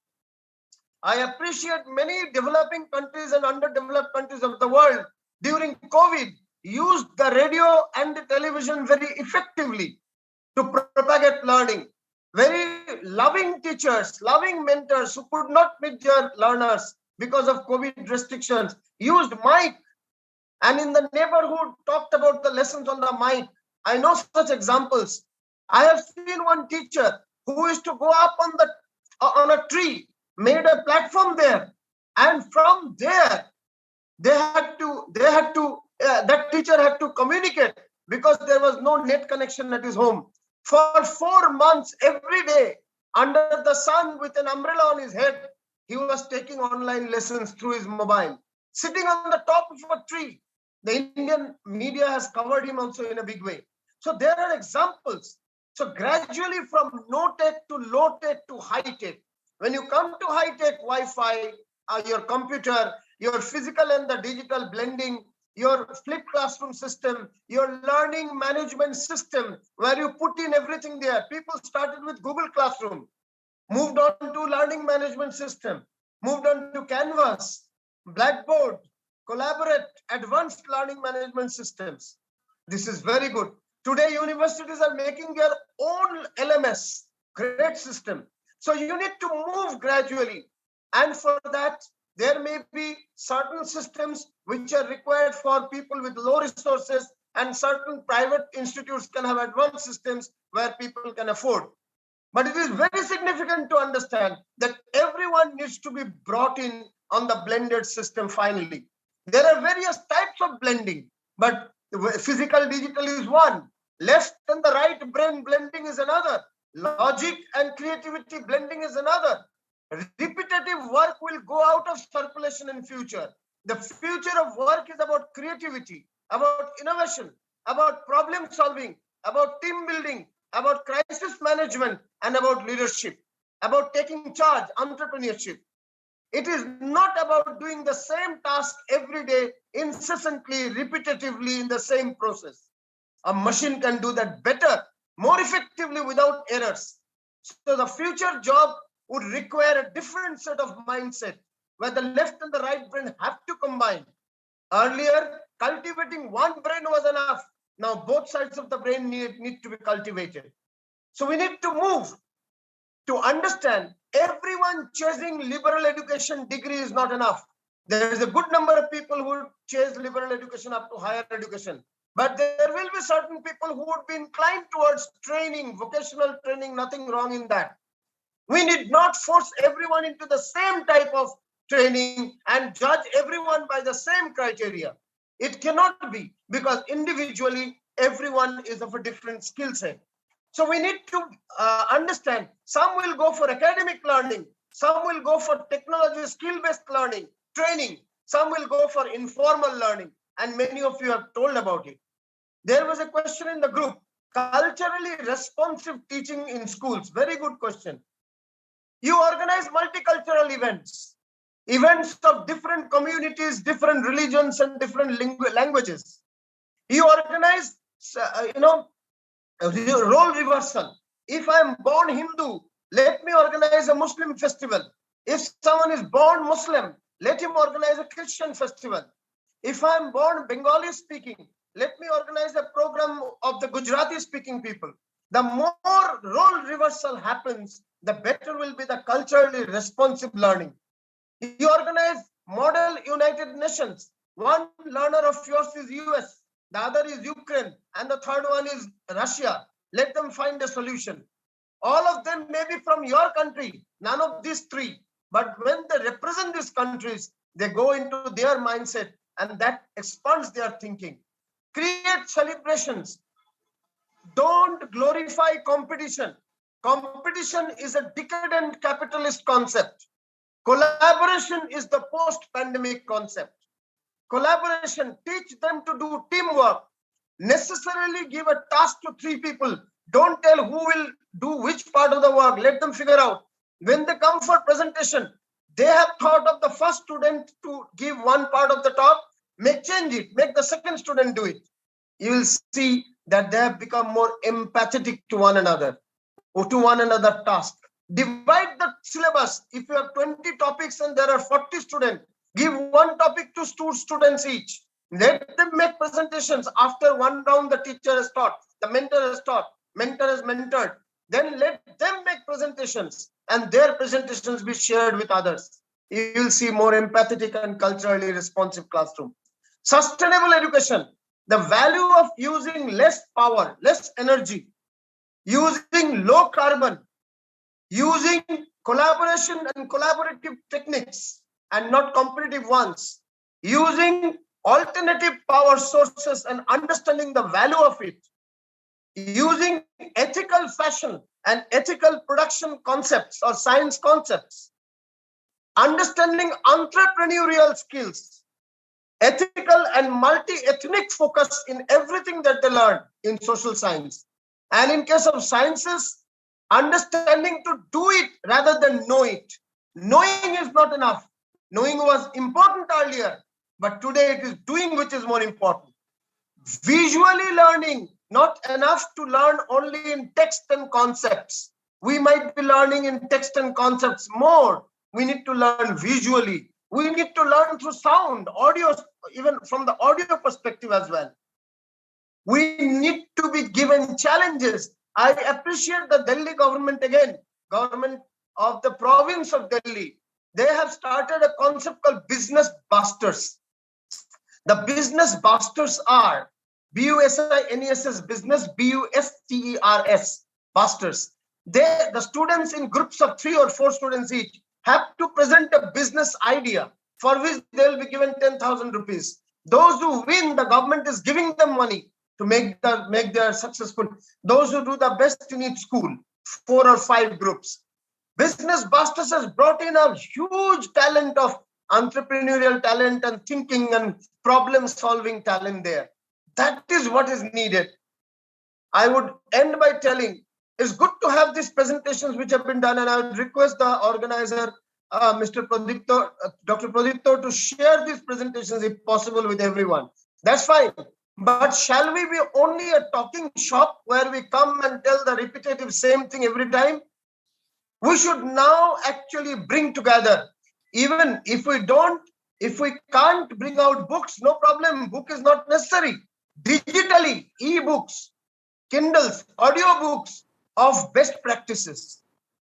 I appreciate many developing countries and underdeveloped countries of the world during COVID used the radio and the television very effectively to propagate learning. Very loving teachers, loving mentors who could not meet their learners because of COVID restrictions used mic, and in the neighborhood talked about the lessons on the mic. I know such examples. I have seen one teacher who used to go up on a tree, made a platform there, and from there that teacher had to communicate because there was no net connection at his home. For 4 months, every day, under the sun with an umbrella on his head, he was taking online lessons through his mobile, sitting on the top of a tree. The Indian media has covered him also in a big way. So there are examples. So gradually from no tech to low tech to high tech. When you come to high tech, Wi-Fi, your computer, your physical and the digital blending, your flipped classroom system, your learning management system, where you put in everything there. People started with Google Classroom, moved on to learning management system, moved on to Canvas, Blackboard, Collaborate, advanced learning management systems. This is very good. Today, universities are making their own LMS, great system. So you need to move gradually. And for that, there may be certain systems which are required for people with low resources, and certain private institutes can have advanced systems where people can afford. But it is very significant to understand that everyone needs to be brought in on the blended system finally. There are various types of blending, but physical digital is one. Left and the right brain blending is another. Logic and creativity blending is another. Repetitive work will go out of circulation in future. The future of work is about creativity, about innovation, about problem solving, about team building, about crisis management, and about leadership, about taking charge, entrepreneurship. It is not about doing the same task every day, incessantly, repetitively in the same process. A machine can do that better, more effectively without errors. So the future job would require a different set of mindset where the left and the right brain have to combine. Earlier, cultivating one brain was enough. Now both sides of the brain need to be cultivated. So we need to move to understand everyone chasing liberal education degree is not enough. There is a good number of people who would chase liberal education up to higher education. But there will be certain people who would be inclined towards training, vocational training, nothing wrong in that. We need not force everyone into the same type of training and judge everyone by the same criteria. It cannot be, because individually, everyone is of a different skill set. So we need to understand, some will go for academic learning, some will go for technology, skill-based learning, training, some will go for informal learning, and many of you have told about it. There was a question in the group, culturally responsive teaching in schools. Very good question. You organize multicultural events, events of different communities, different religions, and different languages. You organize, role reversal. If I'm born Hindu, let me organize a Muslim festival. If someone is born Muslim, let him organize a Christian festival. If I'm born Bengali speaking, let me organize a program of the Gujarati speaking people. The more role reversal happens, the better will be the culturally responsive learning. You organize model United Nations. One learner of yours is US, the other is Ukraine, and the third one is Russia. Let them find a solution. All of them may be from your country, none of these three. But when they represent these countries, they go into their mindset, and that expands their thinking. Create celebrations. Don't glorify competition. Competition is a decadent capitalist concept. Collaboration is the post-pandemic concept. Collaboration, teach them to do teamwork. Necessarily give a task to 3 people. Don't tell who will do which part of the work. Let them figure out. When they come for presentation, they have thought of the first student to give one part of the talk. Change it. Make the second student do it. You will see that they have become more empathetic to one another, or to one another task. Divide the syllabus. If you have 20 topics and there are 40 students, give one topic to 2 students each. Let them make presentations. After one round, the teacher has taught, the mentor has taught, mentor has mentored. Then let them make presentations, and their presentations be shared with others. You will see more empathetic and culturally responsive classroom. Sustainable education. The value of using less power, less energy, using low carbon, using collaboration and collaborative techniques and not competitive ones, using alternative power sources and understanding the value of it, using ethical fashion and ethical production concepts or science concepts, understanding entrepreneurial skills, ethical and multi-ethnic focus in everything that they learn in social science. And in case of sciences, understanding to do it rather than know it. Knowing is not enough. Knowing was important earlier, but today it is doing which is more important. Visually learning, not enough to learn only in text and concepts. We might be learning in text and concepts more. We need to learn visually. We need to learn through sound, audio, even from the audio perspective as well. We need to be given challenges. I appreciate the Delhi government again, government of the province of Delhi. They have started a concept called business busters. The business busters are BUSINESS, business, BUSTERS, busters. The students in groups of 3 or 4 students each have to present a business idea for which they will be given 10,000 rupees. Those who win, the government is giving them money to make their successful. Those who do the best in each school, 4 or 5 groups. Business Busters has brought in a huge talent of entrepreneurial talent and thinking and problem-solving talent there. That is what is needed. I would end by telling, it's good to have these presentations which have been done, and I would request the organizer, Mr. Pradipto, Dr. Pradipto, to share these presentations if possible with everyone. That's fine. But shall we be only a talking shop where we come and tell the repetitive same thing every time? We should now actually bring together. Even if we can't bring out books, no problem. Book is not necessary. Digitally, e-books, Kindles, audiobooks of best practices.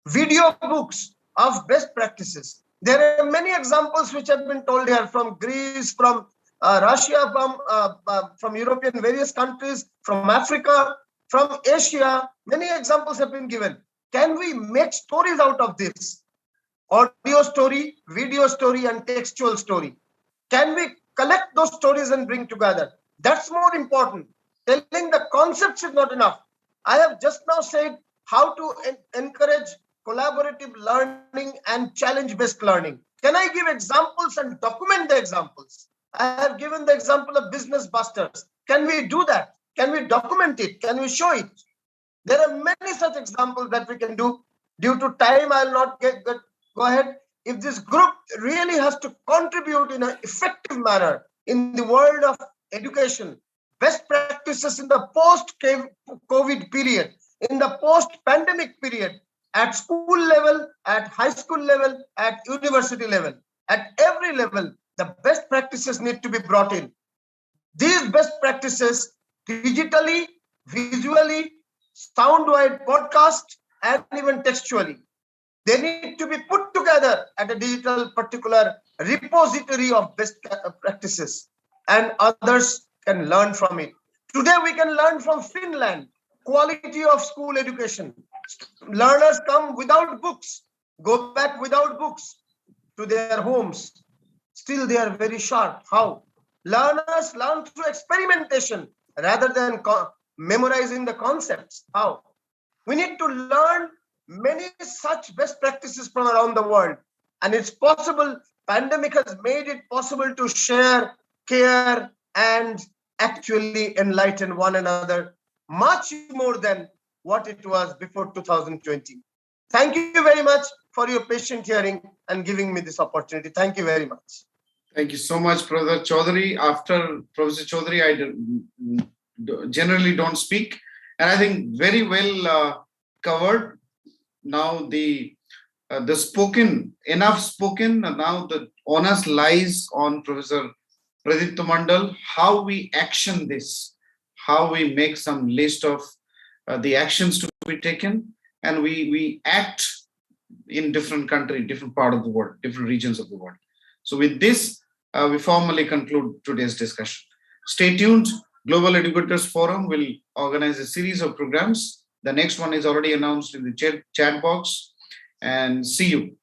video books of best practices. There are many examples which have been told here from Greece, from Russia, from European various countries, from Africa, from Asia. Many examples have been given. Can we make stories out of this? Audio story, video story, and textual story. Can we collect those stories and bring together? That's more important. Telling the concepts is not enough. I have just now said how to encourage collaborative learning and challenge-based learning. Can I give examples and document the examples? I have given the example of business busters. Can we do that? Can we document it? Can we show it? There are many such examples that we can do. Due to time, I'll not go ahead. If this group really has to contribute in an effective manner in the world of education, best practices in the post-COVID period, in the post-pandemic period, at school level, at high school level, at university level, at every level, the best practices need to be brought in. These best practices, digitally, visually, sound-wide podcast, and even textually, they need to be put together at a digital particular repository of best practices, and others can learn from it. Today, we can learn from Finland, quality of school education. Learners come without books, go back without books to their homes. Still, they are very sharp. How? Learners learn through experimentation rather than memorizing the concepts. How? We need to learn many such best practices from around the world. And it's possible, pandemic has made it possible to share, care, and actually enlighten one another much more than what it was before 2020. Thank you very much for your patient hearing and giving me this opportunity. Thank you very much. Thank you so much, Professor Chaudhary. After Professor Chaudhary, I generally don't speak. And I think very well covered. Now the spoken, enough spoken. Now the onus lies on Professor Pradipta Mandal, how we action this, how we make some list of the actions to be taken, and we act in different countries, different part of the world, different regions of the world. So with this, we formally conclude today's discussion. Stay tuned. Global Educators Forum will organize a series of programs. The next one is already announced in the chat box. And see you